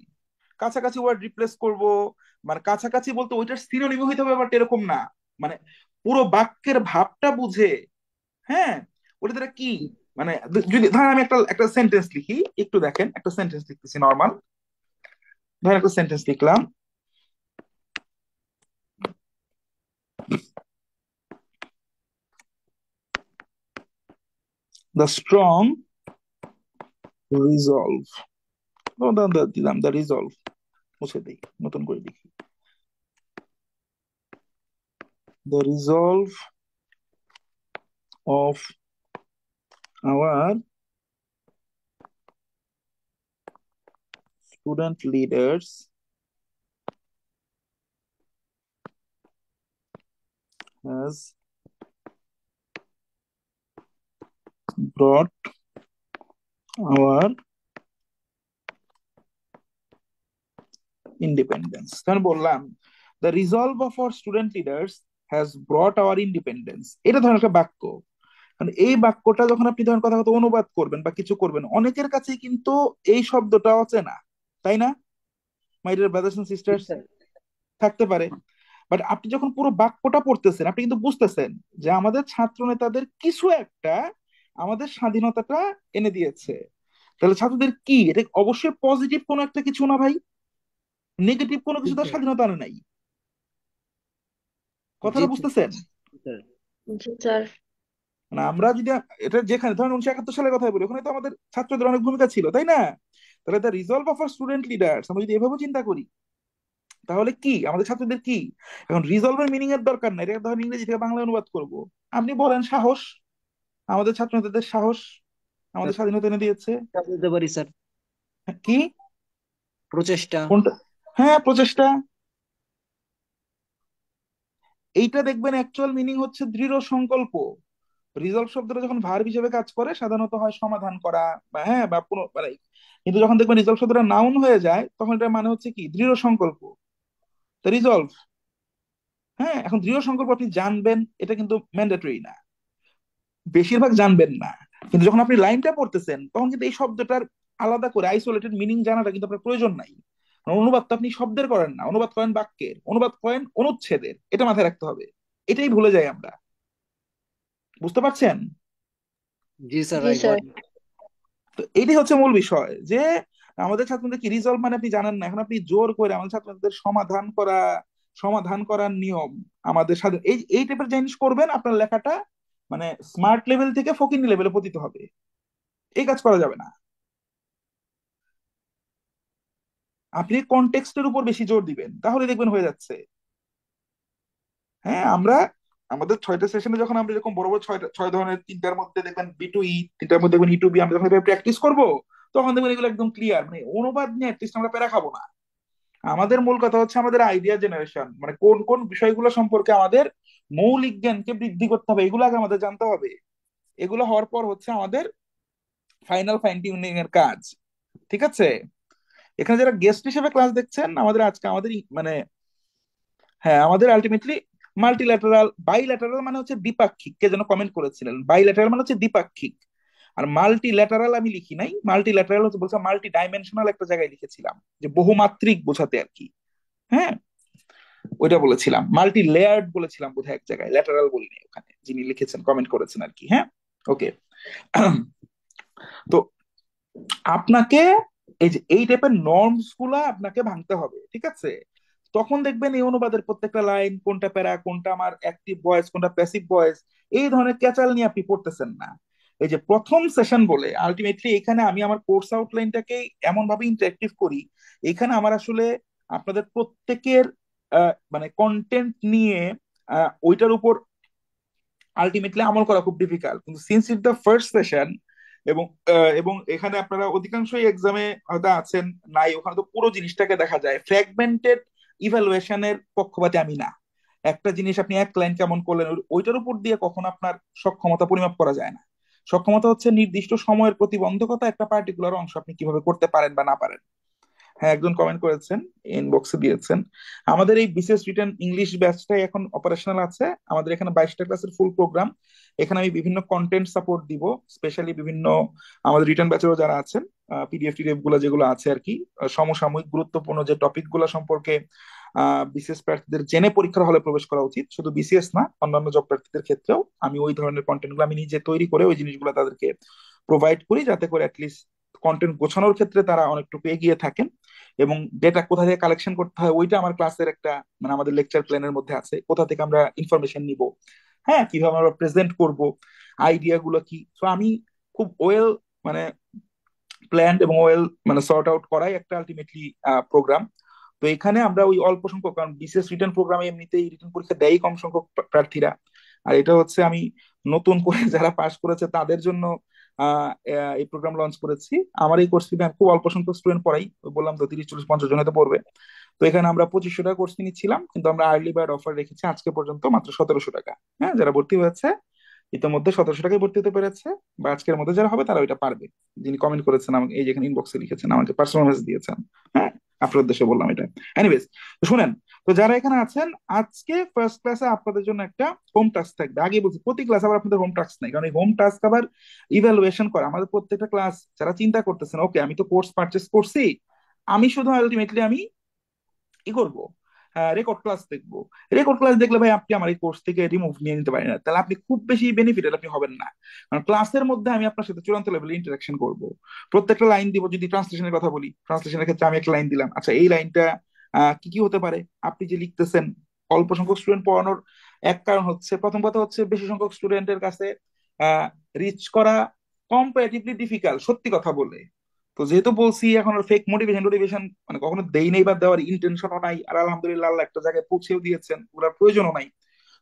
কাছাকাছি ওয়ার্ড রিপ্লেস করব, মানে কাছাকাছি বলতে ওইটার সিনোনিম হইতে হবে বাট এরকম না, মানে পুরো বাক্যের ভাবটা বুঝে। হ্যাঁ, ওটা দ্বারা কি, মানে যদি ধরেন আমি একটা একটা সেন্টেন্স লিখি, একটু দেখেন, একটা সেন্টেন্স লিখতেছি নর্মাল, ধরেন একটা সেন্টেন্স লিখলাম, দ্য স্ট্রং রিজলভ, দিলাম দ্য রিজলভ, মুছে দিই, নতুন করে লিখি, the resolve of our student leaders has brought our independence। তাহলে বললাম the resolve of our student leaders has brought our independence, এটা ধরেন একটা বাক্য। মানে এই বাক্যটা যখন আপনি ধরেন কথা কথা অনুবাদ করবেন বা কিছু করবেন, অনেকের কাছে কিন্তু এই শব্দটা অচেনা, তাই না মাই ডিয়ার ব্রাদার্স এন্ড জি সিস্টার্স? স্যার। থাকতে পারে, বাট আপনি যখন পুরো বাক্যটা পড়তেছেন আপনি কিন্তু বুঝতেছেন যে আমাদের ছাত্র নেতাদের কিছু একটা আমাদের স্বাধীনতাটা এনে দিয়েছে। তাহলে ছাত্রদের কি এটা অবশ্যই পজিটিভ কোনো একটা কিছু না ভাই, নেগেটিভ কোনো জি কিছু তার স্যার। স্বাধীনতা আনে নাই। জি কথাটা বুঝতেছেন? স্যার। জি স্যার। মানে আমরা যদি এটা যেখানে ধরেন 1971 সালের কথা বলি, ওখানে তো আমাদের ছাত্রদের অনেক ভূমিকা ছিল, তাই না? তাহলে the resolve of our student leaders আমরা যদি এভাবে চিন্তা করি, তাহলে কি আমাদের ছাত্রদের কি এখন রিজলভের মিনিং এর দরকার নাই, এটা ধরেন ইংরেজি থেকে বাংলায় অনুবাদ করব, আপনি বলেন সাহস, আমাদের ছাত্র নেতাদের সাহস আমাদের স্বাধীনতা এনে দিয়েছে। প্রচেষ্টা বলতে পারি স্যার। কি? প্রচেষ্টা। কোনটা? হ্যাঁ, প্রচেষ্টা। এইটা দেখবেন অ্যাকচুয়াল মিনিং হচ্ছে দৃঢ় সংকল্প। রিজলভ শব্দটা যখন ভার্ব হিসেবে কাজ করে সাধারণত হয় সমাধান করা বা হ্যাঁ বা মানে, কিন্তু যখন দেখবেন রিজলভ শব্দটা নাউন হয়ে যায় তখন এটার মানে হচ্ছে কি দৃঢ় সংকল্প, রিজলভ। হ্যাঁ, এখন দৃঢ় সংকল্প আপনি জানবেন এটা কিন্তু ম্যান্ডেটরি না, বেশিরভাগ জানবেন না, কিন্তু যখন আপনি লাইনটা পড়তেছেন তখন কিন্তু এই শব্দটার আলাদা করে আইসোলেটেড মিনিং জানাটা কিন্তু আপনার প্রয়োজন নাই। কারণ অনুবাদ তো আপনি শব্দের করেন না, অনুবাদ করেন বাক্যের, অনুবাদ করেন অনুচ্ছেদের, এটা মাথায় রাখতে হবে। এটাই ভুলে যাই আমরা, বুঝতে পারছেন? জি স্যার, জি আই স্যার। গট। তো এটাই হচ্ছে মূল বিষয় যে আমাদের ছাত্রদের কি রিজলভ মানে আপনি জানেন না, এখন আপনি জোর করে আমাদের ছাত্রদের সমাধান করা, সমাধান করার নিয়ম আমাদের সাথে এই এই টাইপের জিনিস করবেন, আপনার লেখাটা মানে স্মার্ট লেভেল থেকে ফকিন্নি লেভেলে পতিত হবে। এই কাজ করা যাবে না, আপনি কনটেক্সটের উপর বেশি জোর দিবেন তাহলে দেখবেন হয়ে যাচ্ছে। হ্যাঁ, আমরা আমাদের 6টা সেশনে যখন আমরা এরকম বড় বড় 6 ধরনের, 3টার মধ্যে দেখবেন বি টু ই, 3টার মধ্যে দেখবেন ই টু বি, আমরা যখন প্র্যাকটিস করবো তখন দেখবেন এগুলো একদম ক্লিয়ার, মানে অনুবাদ নিয়ে অ্যাটলিস্ট আমরা প্যারা খাবো না। আমাদের মূল কথা হচ্ছে আমাদের আইডিয়া জেনারেশন, মানে কোন কোন বিষয়গুলো সম্পর্কে আমাদের মৌলিক জ্ঞানকে বৃদ্ধি করতে হবে এগুলো আগে আমাদের জানতে হবে। এগুলো হওয়ার পর হচ্ছে আমাদের ফাইনাল ফাইন টিউনিং এর কাজ। ঠিক আছে? এখানে যারা গেস্ট হিসেবে ক্লাস দেখছেন আমাদের আজকে আমাদের মানে হ্যাঁ আমাদের আলটিমেটলি মাল্টিল্যাটারাল, বাইল্যাটারাল মানে হচ্ছে দ্বিপাক্ষিক, কে যেন কমেন্ট করেছিলেন, বাইল্যাটারাল মানে হচ্ছে দ্বিপাক্ষিক, আর মাল্টিল্যাটারাল আমি লিখি নাই, মাল্টিল্যাটারাল হচ্ছে বলছে মাল্টি ডাইমেনশনাল একটা জায়গায় লিখেছিলাম, যে বহুমাত্রিক বোঝাতে আর কি। হ্যাঁ, ওইটা বলেছিলাম, মাল্টি লেয়ার্ড বলেছিলাম বোধহয় এক জায়গায়, ল্যাটারাল বলিনি ওখানে, যিনি লিখেছেন কমেন্ট করেছেন আর কি। হ্যাঁ, ওকে। তো আপনাকে এই যে এই টাইপের নর্মস গুলা আপনাকে ভাঙতে হবে, ঠিক আছে? তখন দেখবেন এই অনুবাদের প্রত্যেকটা লাইন কোনটা প্যারা, কোনটা আমার অ্যাক্টিভ ভয়েস, কোনটা প্যাসিভ ভয়েস, এই ধরনের ক্যাচাল নিয়ে আপনি পড়তেছেন না। এই যে প্রথম সেশন বলে আলটিমেটলি এখানে আমি আমার কোর্স আউটলাইনটাকে এমন ভাবে ইন্টারেক্টিভ করি, এখানে আমার আসলে আপনাদের প্রত্যেকের মানে কন্টেন্ট নিয়ে ওইটার উপর আলটিমেটলি আমল করা খুব ডিফিকাল্ট, কিন্তু since it the first session এবং এবং এখানে আপনারা অধিকাংশই এক্সামে হয়তো আছেন, নাই ওখানে তো পুরো জিনিসটাকে দেখা যায়, ফ্র্যাগমেন্টেড ইভ্যালুয়েশনের পক্ষপাতী আমি না। একটা জিনিস আপনি এক লাইন কেমন করলেন ওইটার উপর দিয়ে কখনো আপনার সক্ষমতা পরিমাপ করা যায় না। সক্ষমতা হচ্ছে নির্দিষ্ট সময়ের প্রতিবন্ধকতা, একটা পার্টিকুলার অংশ আপনি কিভাবে করতে পারেন বা না পারেন। হ্যাঁ, একজন কমেন্ট করেছেন, ইনবক্সে দিয়েছেন, আমাদের এই বিশেষ রিটেন ইংলিশ ব্যাচটাই এখন অপারেশনাল আছে। আমাদের এখানে 22টা ক্লাসের ফুল প্রোগ্রাম, এখানে আমি বিভিন্ন কন্টেন্ট সাপোর্ট দিব, স্পেশালি বিভিন্ন আমাদের রিটার্ন ব্যাচেরও যারা আছেন, পিডিএফ টিডিএফ গুলো যেগুলো আছে আর কি, সমসাময়িক গুরুত্বপূর্ণ যে টপিক গুলো সম্পর্কে বিসিএস প্রার্থীদের জেনে পরীক্ষার হলে প্রবেশ করা উচিত, শুধু বিসিএস না, অন্যান্য জব প্রার্থীদের ক্ষেত্রেও আমি ওই ধরনের কন্টেন্ট গুলো আমি নিজে তৈরি করে ওই জিনিসগুলো তাদেরকে প্রোভাইড করি, যাতে করে অ্যাটলিস্ট কন্টেন্ট গোছানোর ক্ষেত্রে তারা অনেকটুকু এগিয়ে থাকেন। এবং ডেটা কোথা থেকে কালেকশন করতে হয় ওইটা আমার ক্লাসের একটা মানে আমাদের লেকচার প্ল্যানের মধ্যে আছে, কোথা থেকে আমরা ইনফরমেশন নিব, হ্যাঁ কিভাবে আমরা প্রেজেন্ট করব, আইডিয়া গুলো কি। তো আমি খুব ওয়েল মানে প্ল্যান্ড এবং ওয়েল মানে সর্ট আউট করাই একটা আলটিমেটলি প্রোগ্রাম। তো এখানে আমরা ওই অল্প সংখ্যক, কারণ বিশেষ রিটার্ন প্রোগ্রামে এমনিতেই রিটার্ন পরীক্ষা দেয় কম সংখ্যক প্রার্থীরা, আর এটা হচ্ছে আমি নতুন করে যারা পাশ করেছে তাদের জন্য এই প্রোগ্রাম লঞ্চ করেছি। আমার এই কোর্স ফিতে আমি খুব অল্প সংখ্যক স্টুডেন্ট পড়াই, ওই বললাম তো 30 40 50 জন হয়তো পড়বে। তো এখানে আমরা 2500 টাকা কোর্স ফি নিচ্ছিলাম, কিন্তু আমরা আর্লি বার্ড অফার রেখেছি আজকে পর্যন্ত মাত্র 1700 টাকা। হ্যাঁ, যারা ভর্তি হয়েছে ইতিমধ্যে 1700 টাকায় ভর্তি হতে পেরেছে, বা আজকের মধ্যে যারা হবে তারা ওইটা পারবে। যিনি কমেন্ট করেছেন আমাকে, এই যেখানে ইনবক্সে লিখেছেন, আমাকে পার্সোনাল মেসেজ দিয়েছেন, হ্যাঁ আপনার উদ্দেশ্যে বললাম এটা। এনিওয়েজ, তো শুনেন, তো যারা এখানে আছেন আজকে ফার্স্ট ক্লাসে আপনাদের জন্য একটা হোম টাস্ক থাকবে। আগে বলছি প্রতি ক্লাস আবার আপনাদের হোম টাস্ক নেই, কারণ এই হোম টাস্ক আবার ইভ্যালুয়েশন করা আমাদের প্রত্যেকটা ক্লাস। যারা চিন্তা করতেছেন ওকে আমি তো কোর্স পারচেস করছি, আমি শুধু আলটিমেটলি আমি কি করব, রেকর্ড ক্লাস দেখবো। রেকর্ড ক্লাস দেখলে ভাই আপনি আমার এই কোর্স থেকে রিমুভ নিয়ে নিতে পারেন না, তাহলে আপনি খুব বেশি বেনিফিটেড আপনি হবেন না। কারণ ক্লাসের মধ্যে আমি আপনার সাথে চূড়ান্ত লেভেলে ইন্টারাকশন করব, প্রত্যেকটা লাইন দিব। যদি ট্রান্সলেশনের কথা বলি, ট্রান্সলেশনের ক্ষেত্রে আমি একটা লাইন দিলাম, আচ্ছা এই লাইনটা কি কি হতে পারে। আপনি যে লিখতেছেন, অল্প সংখ্যক স্টুডেন্ট পড়ানোর এক কারণ হচ্ছে, প্রথম কথা হচ্ছে বেশি সংখ্যক স্টুডেন্টের কাছে রিচ করা কম্পারেটিভলি ডিফিকাল্ট, সত্যি কথা বলে। তো যেহেতু বলছি এখন ফেক মোটিভেশন টোটিভেশন মানে কখনো দেই নেই বা দেওয়ার ইন্টেনশনও নাই, আর আলহামদুলিল্লাহ আল্লাহ একটা জায়গায় পৌঁছেও দিয়েছেন, ওগুলোর প্রয়োজনও নাই।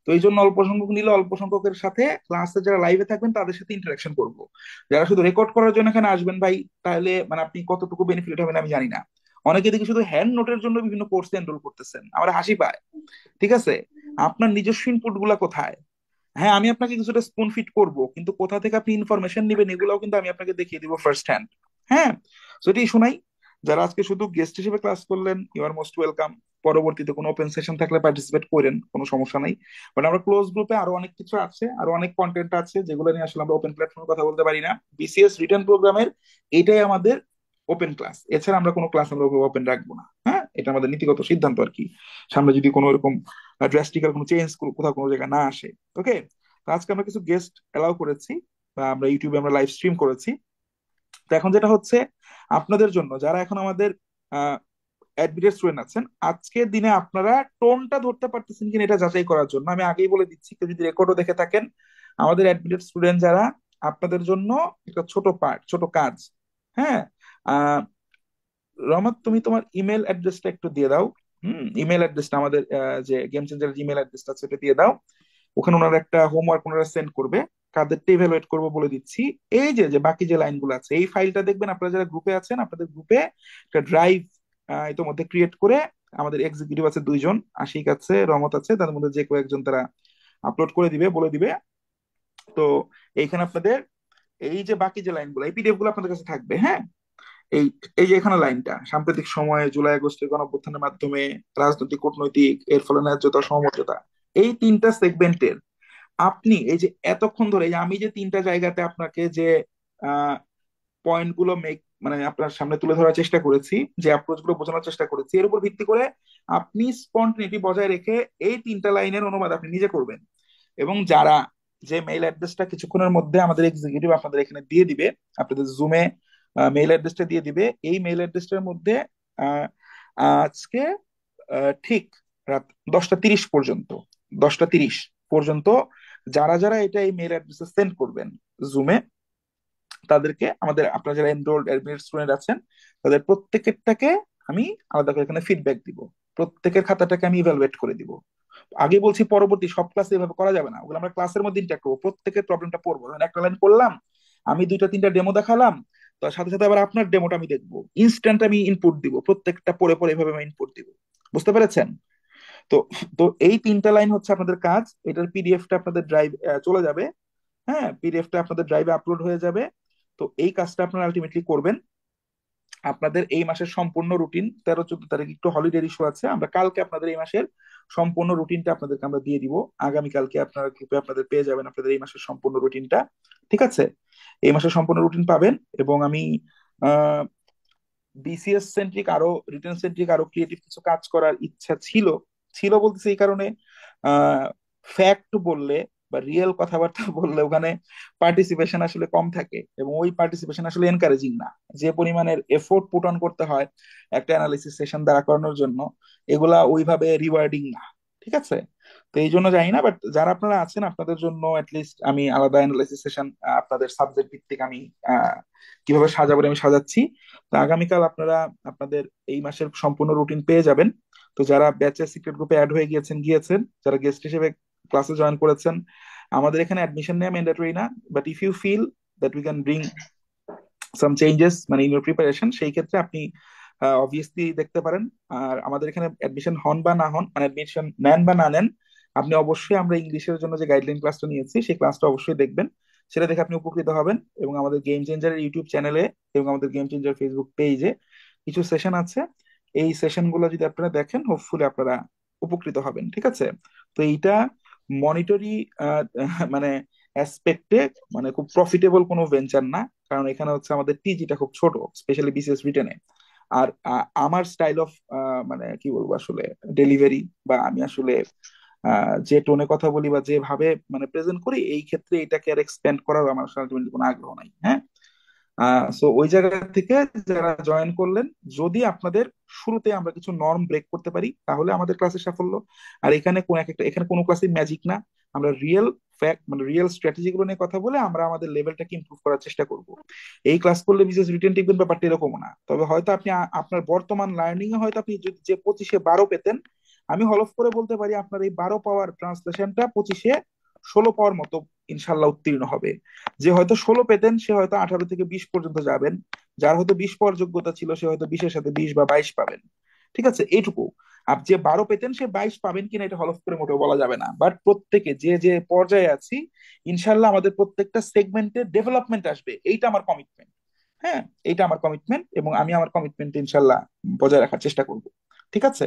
তো এই জন্য অল্প সংখ্যক নিলে অল্প সংখ্যকের সাথে ক্লাসে যারা লাইভে থাকবেন তাদের সাথে ইন্টারাকশন করব। যারা শুধু রেকর্ড করার জন্য এখানে আসবেন ভাই, তাহলে মানে আপনি কতটুকু বেনিফিট হবেন আমি জানি না। অনেকে দেখি শুধু হ্যান্ড নোটের জন্য বিভিন্ন কোর্সে এনরোল করতেছেন, আমার হাসি পায়। ঠিক আছে, আপনার নিজস্ব ইনপুট গুলা কোথায়? হ্যাঁ আমি আপনাকে কিছুটা স্পুন ফিট করব, কিন্তু কোথা থেকে আপনি ইনফরমেশন নেবেন এগুলোও কিন্তু আমি আপনাকে দেখিয়ে দিব ফার্স্ট হ্যান্ড। হ্যাঁ, তো এটাই শোনাই। যারা আজকে শুধু গেস্ট হিসেবে ক্লাস করলেন, ইউ আর মোস্ট ওয়েলকাম। পরবর্তীতে কোনো ওপেন সেশন থাকলে পার্টিসিপেট করেন, কোনো সমস্যা নাই। বাট আমরা ক্লোজ গ্রুপে আরো অনেক কিছু আছে, আরো অনেক কন্টেন্ট আছে যেগুলো নিয়ে আসলে আমরা ওপেন প্ল্যাটফর্মে কথা বলতে পারি না। বিসিএস রিটার্ন প্রোগ্রামের এটাই আমাদের ওপেন ক্লাস, এছাড়া আমরা কোনো ক্লাস আমরা ওপেন রাখবো না। হ্যাঁ, এটা আমাদের নীতিগত সিদ্ধান্ত আর কি, সামনে যদি কোনো এরকম ড্রাস্টিক্যাল কোনো চেঞ্জ কোথাও কোনো জায়গায় না আসে। ওকে, তো আজকে আমরা কিছু গেস্ট এলাও করেছি, বা আমরা ইউটিউবে আমরা লাইভ স্ট্রিম করেছি। তো এখন যেটা হচ্ছে আপনাদের জন্য, যারা এখন আমাদের অ্যাডমিটেড স্টুডেন্ট আছেন, আজকের দিনে আপনারা টোনটা ধরতে পারতেছেন কিনা এটা যাচাই করার জন্য আমি আগেই বলে দিচ্ছি, কেউ যদি রেকর্ডও দেখে থাকেন, আমাদের অ্যাডমিটেড স্টুডেন্ট যারা, আপনাদের জন্য একটা ছোট পার্ট, ছোট কাজ। হ্যাঁ, আহ রহমত তুমি তোমার ইমেল অ্যাড্রেসটা একটু দিয়ে দাও। ইমেল অ্যাড্রেসটা আমাদের যে গেম চেঞ্জার ইমেল অ্যাড্রেসটা আছে, সেটা দিয়ে দাও। ওখানে ওনারা একটা হোমওয়ার্ক ওনারা সেন্ড করবে, কাদেরটা ইভ্যালুয়েট করবো বলে দিচ্ছি। এই যে যে বাকি যে লাইনগুলো আছে, এই ফাইলটা দেখবেন আপনারা যারা গ্রুপে আছেন, আপনাদের গ্রুপে একটা ড্রাইভ ইতিমধ্যে ক্রিয়েট করে আমাদের এক্সিকিউটিভ আছে 2 জন, আশিক আছে, রহমত আছে, তাদের মধ্যে যে কয়েকজন তারা আপলোড করে দিবে, বলে দিবে। তো এইখানে আপনাদের এই যে বাকি যে লাইনগুলো, এই পিডিএফ গুলো আপনাদের কাছে থাকবে। হ্যাঁ, এই এই যে এখানে লাইনটা, সাম্প্রতিক সময়ে জুলাই আগস্টের গণঅভ্যুত্থানের মাধ্যমে রাজনৈতিক কূটনৈতিক এর ফলে ন্যায্যতা সমমর্যাদা, এই 3টা সেগমেন্টের আপনি এই যে এতক্ষণ ধরে এই যে আমি যে 3টা জায়গাতে আপনাকে যে পয়েন্ট গুলো মেক মানে আপনার সামনে তুলে ধরার চেষ্টা করেছি, যে অ্যাপ্রোচ গুলো বোঝানোর চেষ্টা করেছি, এর উপর ভিত্তি করে আপনি স্পন্টিনিটি বজায় রেখে এই 3টা লাইনের অনুবাদ আপনি নিজে করবেন। এবং যারা যে মেইল অ্যাড্রেসটা কিছুক্ষণের মধ্যে আমাদের এক্সিকিউটিভ আপনাদের এখানে দিয়ে দিবে, আপনাদের জুমে মেইল অ্যাড্রেসটা দিয়ে দিবে, এই মেইল অ্যাড্রেসটার মধ্যে আহ, আজকে ঠিক রাত 10টা 30 পর্যন্ত, 10টা 30 পর্যন্ত যারা যারা এটা এই মেইল অ্যাড্রেসে সেন্ড করবেন জুমে, তাদেরকে আমাদের আপনারা যারা এনরোলড অ্যাডমিটেড স্টুডেন্ট আছেন তাদের প্রত্যেকেরটাকে আমি আলাদা করে এখানে ফিডব্যাক দিব, প্রত্যেকের খাতাটাকে আমি ইভ্যালুয়েট করে দিব। আগে বলছি পরবর্তী সব ক্লাসে এভাবে করা যাবে না, ওগুলো আমরা ক্লাসের মধ্যে ইন্টারঅ্যাক্ট করবো, প্রত্যেকের প্রবলেমটা পড়বো। ধরেন একটা লাইন করলাম, আমি 2টা 3টা ডেমো দেখালাম, তো সাথে সাথে আবার আপনার ডেমোটা আমি দেখবো, ইনস্ট্যান্ট আমি ইনপুট দিব, প্রত্যেকটা পড়ে পড়ে এভাবে আমি ইনপুট দিব। বুঝতে পেরেছেন? তো তো এই 3টা লাইন হচ্ছে আপনাদের কাজ। এটার পিডিএফটা আপনাদের ড্রাইভ চলে যাবে। হ্যাঁ, পিডিএফটা আপনাদের ড্রাইভে আপলোড হয়ে যাবে। তো এই কাজটা আপনারা আলটিমেটলি করবেন। আপনাদের এই মাসের সম্পূর্ণ রুটিন 13 14 তারিখ একটু হলিডে ইস্যু আছে, আমরা কালকে আপনাদের এই মাসের সম্পূর্ণ রুটিনটা আপনাদেরকে আমরা দিয়ে দিব। আগামীকালকে আপনারা গ্রুপে আপনাদের পেয়ে যাবেন আপনাদের এই মাসের সম্পূর্ণ রুটিনটা। ঠিক আছে, এই মাসের সম্পূর্ণ রুটিন পাবেন। এবং আমি আহ বিসিএস সেন্ট্রিক আরো রিটেন সেন্ট্রিক আরো ক্রিয়েটিভ কিছু কাজ করার ইচ্ছা ছিল। ছিল বলতেছে এই কারণে, ফ্যাক্ট বললে বা রিয়েল কথাবার্তা বললে ওখানে পার্টিসিপেশন আসলে কম থাকে, এবং ওই পার্টিসিপেশন আসলে এনকারেজিং না। যে পরিমাণের এফোর্ট পুট অন করতে হয় একটা অ্যানালিসিস সেশন দ্বারা করানোর জন্য, এগুলা ওইভাবে রিওয়ার্ডিং না। ঠিক আছে, তো এই জন্য জানি না, বাট যারা আপনারা আছেন আপনাদের জন্য অ্যাটলিস্ট আমি আলাদা অ্যানালাইসিস সেশন আপনাদের সাবজেক্ট ভিত্তিক আমি আহ, কিভাবে সাজাবো আমি সাজাচ্ছি। তো আগামীকাল আপনারা আপনাদের এই মাসের সম্পূর্ণ রুটিন পেয়ে যাবেন। তো যারা ব্যাচের সিক্রেট গ্রুপে অ্যাড হয়ে গিয়েছেন, যারা গেস্ট হিসেবে ক্লাসে জয়েন করেছেন, আমাদের এখানে অ্যাডমিশন নেওয়া ম্যান্ডেটরি না, but if you feel that we can bring some changes মানে ইন ইউর প্রিপারেশন, সেই ক্ষেত্রে আপনি অবভিয়াসলি দেখতে পারেন। আর আমাদের এখানে অ্যাডমিশন হন বা না হন, মানে অ্যাডমিশন নেন বা না নেন, আপনি অবশ্যই আমরা ইংলিশের জন্য যে গাইডলাইন ক্লাসটা নিয়েছি সেই ক্লাসটা অবশ্যই দেখবেন। সেটা দেখে আপনি উপকৃত হবেন। এবং আমাদের গেম চেঞ্জারের ইউটিউব চ্যানেলে এবং আমাদের গেম চেঞ্জার ফেসবুক পেজে কিছু সেশন আছে। এই সেশন গুলো যদি আপনারা দেখেন, হোপফুলি আপনারা উপকৃত হবেন। ঠিক আছে, তো এইটা মনিটরি মানে অ্যাসপেক্টে মানে খুব প্রফিটেবল কোনো ভেঞ্চার না, কারণ এখানে হচ্ছে আমাদের টিজিটা খুব ছোট, স্পেশালি বিসিএস রিটেনে। আর আমার স্টাইল অফ মানে কি বলবো আসলে ডেলিভারি, বা আমি আসলে যে টোনে কথা বলি বা যেভাবে মানে প্রেজেন্ট করি, এই ক্ষেত্রে এটাকে আর এক্সপেন্ড করার আমার আলটিমেটলি কোনো আগ্রহ নাই। হ্যাঁ, সো ওই জায়গা থেকে যারা জয়েন করলেন, যদি আপনাদের শুরুতে আমরা কিছু নর্ম ব্রেক করতে পারি তাহলে আমাদের ক্লাসের সাফল্য। আর এখানে কোন একটা এখানে কোনো ক্লাসে ম্যাজিক না, আমরা রিয়েল ফ্যাক্ট মানে রিয়েল স্ট্র্যাটেজি গুলো নিয়ে কথা বলে আমরা আমাদের লেভেলটাকে ইমপ্রুভ করার চেষ্টা করব। এই ক্লাস করলে বিশেষ রিটেন টিকবেন ব্যাপারটা এরকমও না। তবে হয়তো আপনি আপনার বর্তমান লার্নিং এ হয়তো আপনি যদি যে 25-12 পেতেন, আমি হলফ করে বলতে পারি আপনার এই 12 পাওয়ার ট্রান্সলেশনটা 25-16 পাওয়ার মতো ইনশাল্লাহ উত্তীর্ণ হবে। যে হয়তো 16 পেতেন সে হয়তো 18 থেকে 20 পর্যন্ত যাবেন, যার হয়তো 20 পাওয়ার যোগ্যতা ছিল সে হয়তো 20-এর সাথে 20 বা 22 পাবেন। ঠিক আছে, এইটুকু। আর যে 12 পেতেন সে 22 পাবেন কিনা এটা হলফ করে মোটেও বলা যাবে না, বাট প্রত্যেকে যে যে পর্যায়ে আছি ইনশাল্লাহ আমাদের প্রত্যেকটা সেগমেন্টে ডেভেলপমেন্ট আসবে, এইটা আমার কমিটমেন্ট। হ্যাঁ, এইটা আমার কমিটমেন্ট, এবং আমি আমার কমিটমেন্ট ইনশাল্লাহ বজায় রাখার চেষ্টা করব। ঠিক আছে,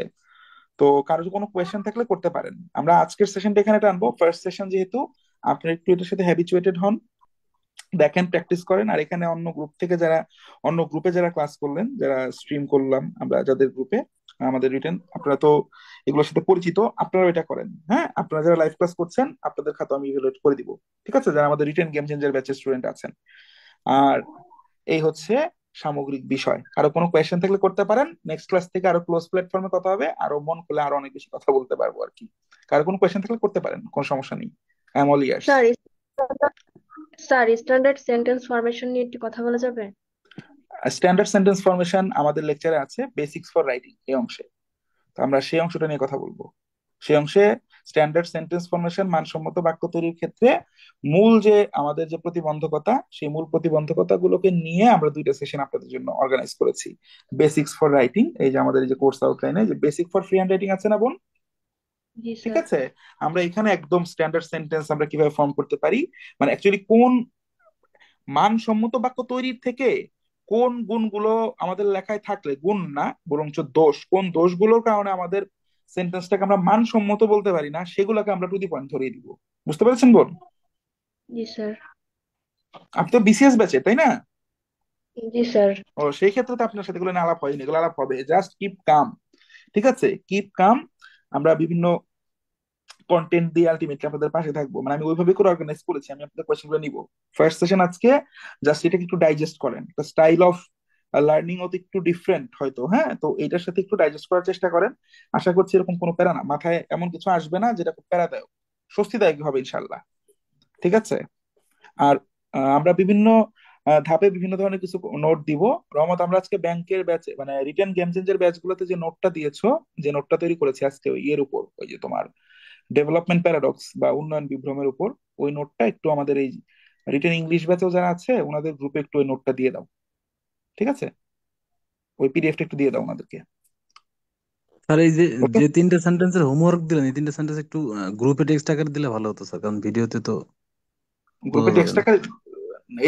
তো কারো যদি কোনো কোয়েশ্চেন থাকলে করতে পারেন। আমরা আজকের সেশনটা এখানে টানবো, ফার্স্ট সেশন যেহেতু, আপনারা একটু এটার সাথে হ্যাবিচুয়েটেড হন, দেখেন, প্র্যাকটিস করেন। আর এখানে অন্য গ্রুপ থেকে যারা অন্য গ্রুপে যারা ক্লাস করলেন, যারা স্ট্রিম করলাম আমরা যাদের গ্রুপে আমাদের রিটেন, আপনারা তো এগুলোর সাথে পরিচিত, আপনারা এটা করেন। হ্যাঁ, আপনারা যারা লাইভ ক্লাস করছেন আপনাদের খাতা আমি ইভ্যালুয়েট করে দিব। ঠিক আছে, যারা আমাদের রিটেন গেম চেঞ্জার ব্যাচের স্টুডেন্ট আছেন। আর এই হচ্ছে সামগ্রিক বিষয়। কারো কোনো কোয়েশ্চেন থাকলে করতে পারেন। নেক্সট ক্লাস থেকে আরো ক্লোজ প্ল্যাটফর্মে কথা হবে, আরো মন খুলে আরো অনেক বেশি কথা বলতে পারবো আর কি। কারো কোনো কোয়েশ্চেন থাকলে করতে পারেন, কোনো সমস্যা নেই। I am all years. Sir sir standard sentence formation নিয়ে একটু কথা বলা যাবে? স্ট্যান্ডার্ড সেন্টেন্স ফরমেশন আমাদের লেকচারে আছে, বেসিক্স ফর রাইটিং এই অংশে। তো আমরা সেই অংশটা নিয়ে কথা বলবো। সেই অংশে স্ট্যান্ডার্ড সেন্টেন্স ফরমেশন মানসম্মত বাক্য তৈরির ক্ষেত্রে মূল যে আমাদের যে প্রতিবন্ধকতা, সেই মূল প্রতিবন্ধকতা গুলোকে নিয়ে আমরা দুইটা সেশন আপনাদের জন্য অর্গানাইজ করেছি। বেসিক্স ফর রাইটিং, এই যে আমাদের এই যে কোর্স আউটলাইনে যে basic for free hand writing আছে না বোন? জি ঠিক স্যার। আছে, আমরা এখানে একদম স্ট্যান্ডার্ড সেন্টেন্স আমরা কিভাবে ফর্ম করতে পারি, মানে অ্যাকচুয়ালি কোন মানসম্মত বাক্য তৈরির থেকে কোন গুণগুলো আমাদের লেখায় থাকলে, গুণ না বরঞ্চ দোষ, কোন দোষগুলোর কারণে আমাদের সেন্টেন্সটাকে আমরা মানসম্মত বলতে পারি না, সেগুলোকে আমরা টু দি পয়েন্ট ধরিয়ে দিব। বুঝতে পেরেছেন বোন? জি স্যার। আপনি তো বিসিএস ব্যাচে তাই না? জি স্যার। ও, সেই ক্ষেত্রে তো আপনার সাথে এগুলো নিয়ে আলাপ হয়নি, এগুলো আলাপ হবে। Just keep calm. ঠিক আছে, কিপ কাম। আমরা বিভিন্ন কন্টেন্ট দিয়ে আলটিমেটলি আপনাদের পাশে থাকবো, মানে আমি ওইভাবে করে অর্গানাইজ করেছি। আমি আপনাদের কোয়েশ্চেন গুলো নিবো ফার্স্ট সেশন আজকে, জাস্ট এটাকে একটু ডাইজেস্ট করেন। একটা স্টাইল অফ লার্নিং ও তো একটু ডিফারেন্ট হয়তো, হ্যাঁ, তো এইটার সাথে একটু ডাইজেস্ট করার চেষ্টা করেন। আশা করছি এরকম কোনো প্যারা না, মাথায় এমন কিছু আসবে না যেটা খুব প্যারাদায়ক, স্বস্তিদায়ক হবে ইনশাল্লাহ। ঠিক আছে, আর আমরা বিভিন্ন ধাপে বিভিন্ন ধরনের কিছু নোট দিব। রহমত, আমরা আজকে ব্যাংকের ব্যাচ মানে রিটেন গেম চেঞ্জের ব্যাচ গুলোতে যে নোটটা দিয়েছো, যে নোটটা তৈরি করেছি আজকে ওই ইয়ের উপর, ওই যে তোমার ডেভেলপমেন্ট প্যারাডক্স বা উন্নয়ন বিভ্রমের উপর, ওই নোটটা একটু আমাদের এই রিটেন ইংলিশ ব্যাচেও যারা আছে ওনাদের গ্রুপে একটু ওই নোটটা দিয়ে দাও। ঠিক আছে, ওই পিডিএফটা একটু দিয়ে দাও ওনাদেরকে। স্যার এই যে ওকে, যে তিনটা সেন্টেন্সের হোমওয়ার্ক দিলেন এই তিনটা সেন্টেন্স একটু গ্রুপে টেক্সট আকারে দিলে ভালো হতো স্যার, কারণ ভিডিওতে তো বোঝা গ্রুপে যাবে টেক্সট না। আকারে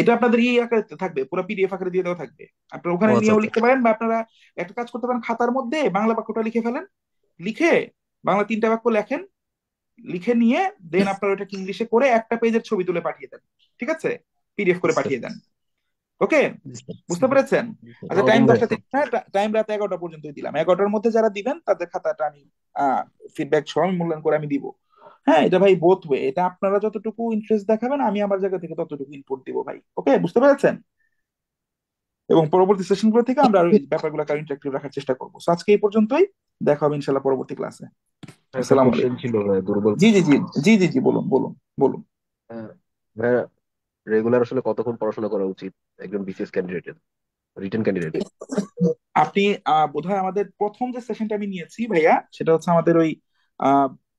এটা আপনাদের ই আকারে থাকবে, পুরো পিডিএফ আকারে দিয়ে দেওয়া থাকবে। আপনারা ও ওখানে আচ্ছা নিয়েও আচ্ছা। লিখতে পারেন, বা আপনারা একটা কাজ করতে পারেন, খাতার মধ্যে বাংলা বাক্যটা লিখে ফেলেন, লিখে বাংলা 3টা বাক্য লেখেন, লিখে নিয়ে দেন আপনারা ওটাকে ইংলিশে করে একটা পেজের ছবি তুলে পাঠিয়ে দেন। ঠিক আছে, পিডিএফ করে আচ্ছা পাঠিয়ে দেন। ওকে, জি স্যার। বুঝতে পেরেছেন? জি স্যার। আচ্ছা, টাইম ওকে ভাই। 10টা থেকে, হ্যাঁ, টাইম রাত 11টা পর্যন্তই দিলাম। 11টার মধ্যে যারা দিবেন তাদের খাতাটা আমি ফিডব্যাক সহ আমি মূল্যায়ন করে আমি দিব। হ্যাঁ, এটা ভাই বোথ ওয়ে, এটা আপনারা যতটুকু ইন্টারেস্ট দেখাবেন আমি আমার জায়গা থেকে ততটুকু ইনপুট দিব ভাই। ওকে, বুঝতে পেরেছেন? এবং পরবর্তী সেশনগুলো থেকে আমরা আরো এই ব্যাপারগুলোকে ইন্টারেক্টিভ রাখার চেষ্টা করবো। So, আজকে এই পর্যন্তই, দেখা হবে ইনশাল্লাহ পরবর্তী ক্লাসে। একটা আসসালামু কোশ্চেন আলাইকুম। ছিল ভাই, দুর্বল জি জি কোশ্চেন। জি, জি জি জি, বলুন বলুন বলুন। ভাই, রেগুলার আসলে কতক্ষণ পড়াশোনা করা উচিত একজন বিসিএস ক্যান্ডিডেটের, রিটেন ক্যান্ডিডেটের? আপনি বোধহয় আমাদের প্রথম যে সেশনটা আমি নিয়েছি ভাইয়া, সেটা হচ্ছে আমাদের ওই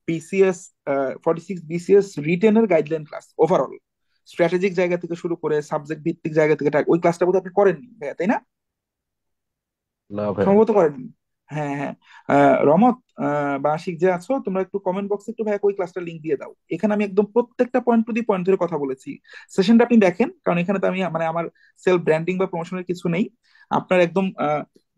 বিসিএস 46 বিসিএস রিটেনের গাইডলাইন ক্লাস, ওভারঅল স্ট্র্যাটেজিক জায়গা থেকে শুরু করে সাবজেক্ট ভিত্তিক জায়গা থেকে ওই ক্লাসটা বোধহয় আপনি করেননি ভাইয়া, তাই না? না ভাই। সম্ভবত করেননি। হ্যাঁ হ্যাঁ। রমত বা আশিক যে আছো, তোমরা একটু কমেন্ট বক্সে একটু ভাইয়া ওই ক্লাসটা লিংক দিয়ে দাও। এখানে আমি একদম প্রত্যেকটা পয়েন্ট টু দি পয়েন্ট ধরে কথা বলেছি। সেশনটা আপনি দেখেন, কারণ এখানে তো আমি মানে আমার সেলফ ব্র্যান্ডিং বা প্রমোশনের কিছু নেই। আপনার একদম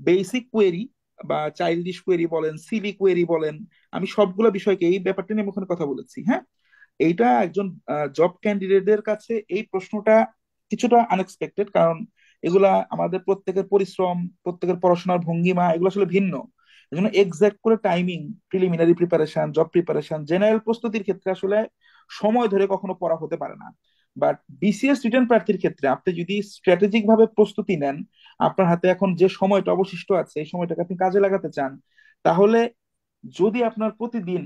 বেসিক কোয়েরি বা চাইল্ডিশ কোয়েরি বলেন, সিলি কোয়েরি বলেন, আমি সবগুলো বিষয়কে এই ব্যাপারটা নিয়ে আমি ওখানে কথা বলেছি। হ্যাঁ, এইটা একজন জব ক্যান্ডিডেটদের কাছে এই প্রশ্নটা কিছুটা আনএক্সপেক্টেড, কারণ এগুলা আমাদের প্রত্যেকের পরিশ্রম, প্রত্যেকের পড়াশোনার ভঙ্গিমা এগুলো আসলে ভিন্ন। এই জন্য এক্সাক্ট করে timing, preliminary preparation, job preparation, general প্রস্তুতির ক্ষেত্রে আসলে সময় ধরে কখনো পড়া হতে পারে না। বাট বিসিএস রিটার্ন প্রার্থীর ক্ষেত্রে আপনি যদি স্ট্র্যাটেজিক ভাবে প্রস্তুতি নেন, আপনার হাতে এখন যে সময়টা অবশিষ্ট আছে এই সময়টাকে আপনি কাজে লাগাতে চান, তাহলে যদি আপনার প্রতিদিন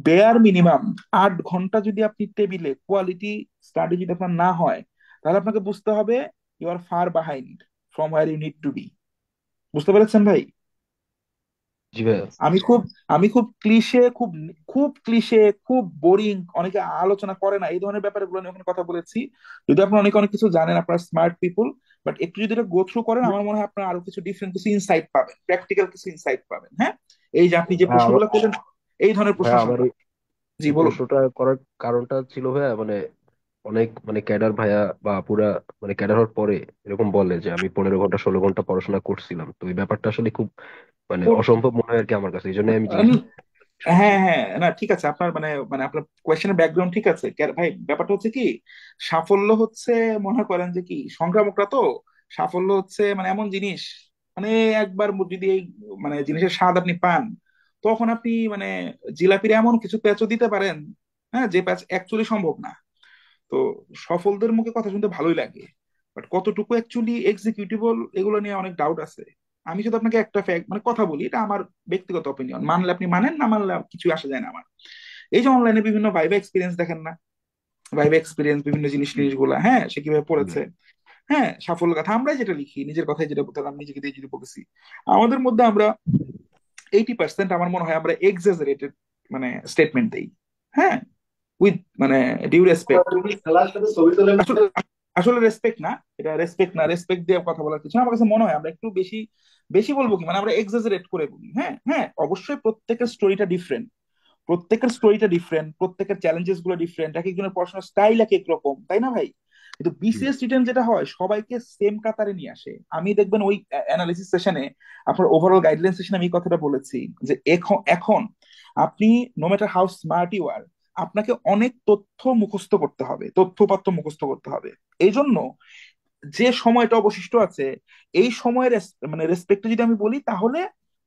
বেয়ার মিনিমাম 8 ঘন্টা যদি আপনি টেবিলে কোয়ালিটি স্টাডি যদি আপনার না হয়, তাহলে আপনাকে বুঝতে হবে you are far behind from where you need to be. বুঝতে পেরেছেন ভাই? জি ভাই। আমি খুব আমি খুব ক্লিশে, খুব খুব ক্লিশে, খুব বোরিং, অনেকে আলোচনা করে না এই ধরনের ব্যাপারগুলো নিয়ে ওখানে কথা বলেছি। যদি আপনার অনেক অনেক কিছু জানেন, আপনার স্মার্ট পিপল, বাট একটু যদি এটা গো থ্রু করেন, আমার মনে হয় আপনার আরো কিছু ডিফারেন্ট কিছু ইনসাইট পাবেন, প্র্যাকটিক্যাল কিছু ইনসাইট পাবেন। হ্যাঁ, এই যে আপনি যে ভাই প্রশ্নগুলো করলেন, এই ধরনের ভাই, প্রশ্ন আসা আমার দরকার। জি এই বলুন। প্রশ্নটা করার কারণটা ছিল ভাইয়া, মানে অনেক মানে ক্যাডার ভাইয়া বা আপুরা মানে ক্যাডার হওয়ার পরে এরকম বলে যে আমি 15 ঘন্টা 16 ঘন্টা পড়াশোনা করছিলাম, তো এই ব্যাপারটা আসলে খুব মানে অসম্ভব মনে হয় আর কি আমার কাছে, এই জন্য আমি জিজ্ঞেস উম, করছি। হ্যাঁ হ্যাঁ, না ঠিক আছে, আপনার মানে মানে আপনার কোয়েশ্চেনের ব্যাকগ্রাউন্ড ঠিক আছে ভাই। ব্যাপারটা হচ্ছে কি, সাফল্য হচ্ছে, মনে করেন যে কি সংক্রামকটা তো, সাফল্য হচ্ছে মানে এমন জিনিস, মানে একবার যদি এই মানে জিনিসের স্বাদ আপনি পান, তখন আপনি মানে জিলাপির এমন কিছু প্যাচও দিতে পারেন, হ্যাঁ, যে প্যাচ অ্যাকচুয়ালি সম্ভব না। তো সফলদের মুখে কথা শুনতে ভালোই লাগে, বাট কতটুকু অ্যাকচুয়ালি এক্সিকিউটেবল এগুলো নিয়ে অনেক ডাউট আছে। আমি শুধু আপনাকে একটা ফ্যাক্ট মানে কথা বলি, এটা আমার ব্যক্তিগত অপিনিয়ন, মানলে আপনি মানেন, না মানলে কিছু আসা যায় না আমার। এই যে অনলাইনে বিভিন্ন ভাইভা এক্সপিরিয়েন্স দেখেন না, ভাইভা এক্সপিরিয়েন্স বিভিন্ন জিনিস জিনিসগুলা, হ্যাঁ, সে কিভাবে পড়েছে, হ্যাঁ, সাফল্য কথা আমরাই যেটা লিখি, নিজের কথাই যেটা বলতে, আমি নিজেকে দিয়ে যদি বলেছি, আমাদের মধ্যে আমরা 80% আমার মনে হয় আমরা এক্সাজারেটেড মানে স্টেটমেন্ট দেই। হ্যাঁ, উইথ মানে ডিউ রেসপেক্ট, আসলে আসলে রেসপেক্ট না, এটা রেসপেক্ট না, রেসপেক্ট দিয়ে কথা বলার কিছু না। আমার কাছে মনে হয় আমরা একটু বেশি বেশি বলবো কি, মানে আমরা এক্সাজারেট করে বলি। হ্যাঁ হ্যাঁ, অবশ্যই প্রত্যেকের স্টোরিটা ডিফারেন্ট, প্রত্যেকের স্টোরিটা ডিফারেন্ট, প্রত্যেকের চ্যালেঞ্জেস গুলো ডিফারেন্ট, এক একজনের পড়াশোনার স্টাইল এক এক রকম, তাই না ভাই? কিন্তু বিসিএস রিটার্ন যেটা হয় সবাইকে সেম কাতারে নিয়ে আসে। আমি দেখবেন ওই অ্যানালিসিস সেশনে, আপনার ওভারঅল গাইডলাইন সেশনে আমি এই কথাটা বলেছি যে এখন এখন আপনি no matter how smart you are, আপনাকে অনেক তথ্য মুখস্থ করতে হবে, তথ্যপাত্র মুখস্থ করতে হবে। এই জন্য যে সময়টা অবশিষ্ট আছে, এই সময়ের মানে রেসপেক্টে যদি আমি বলি, তাহলে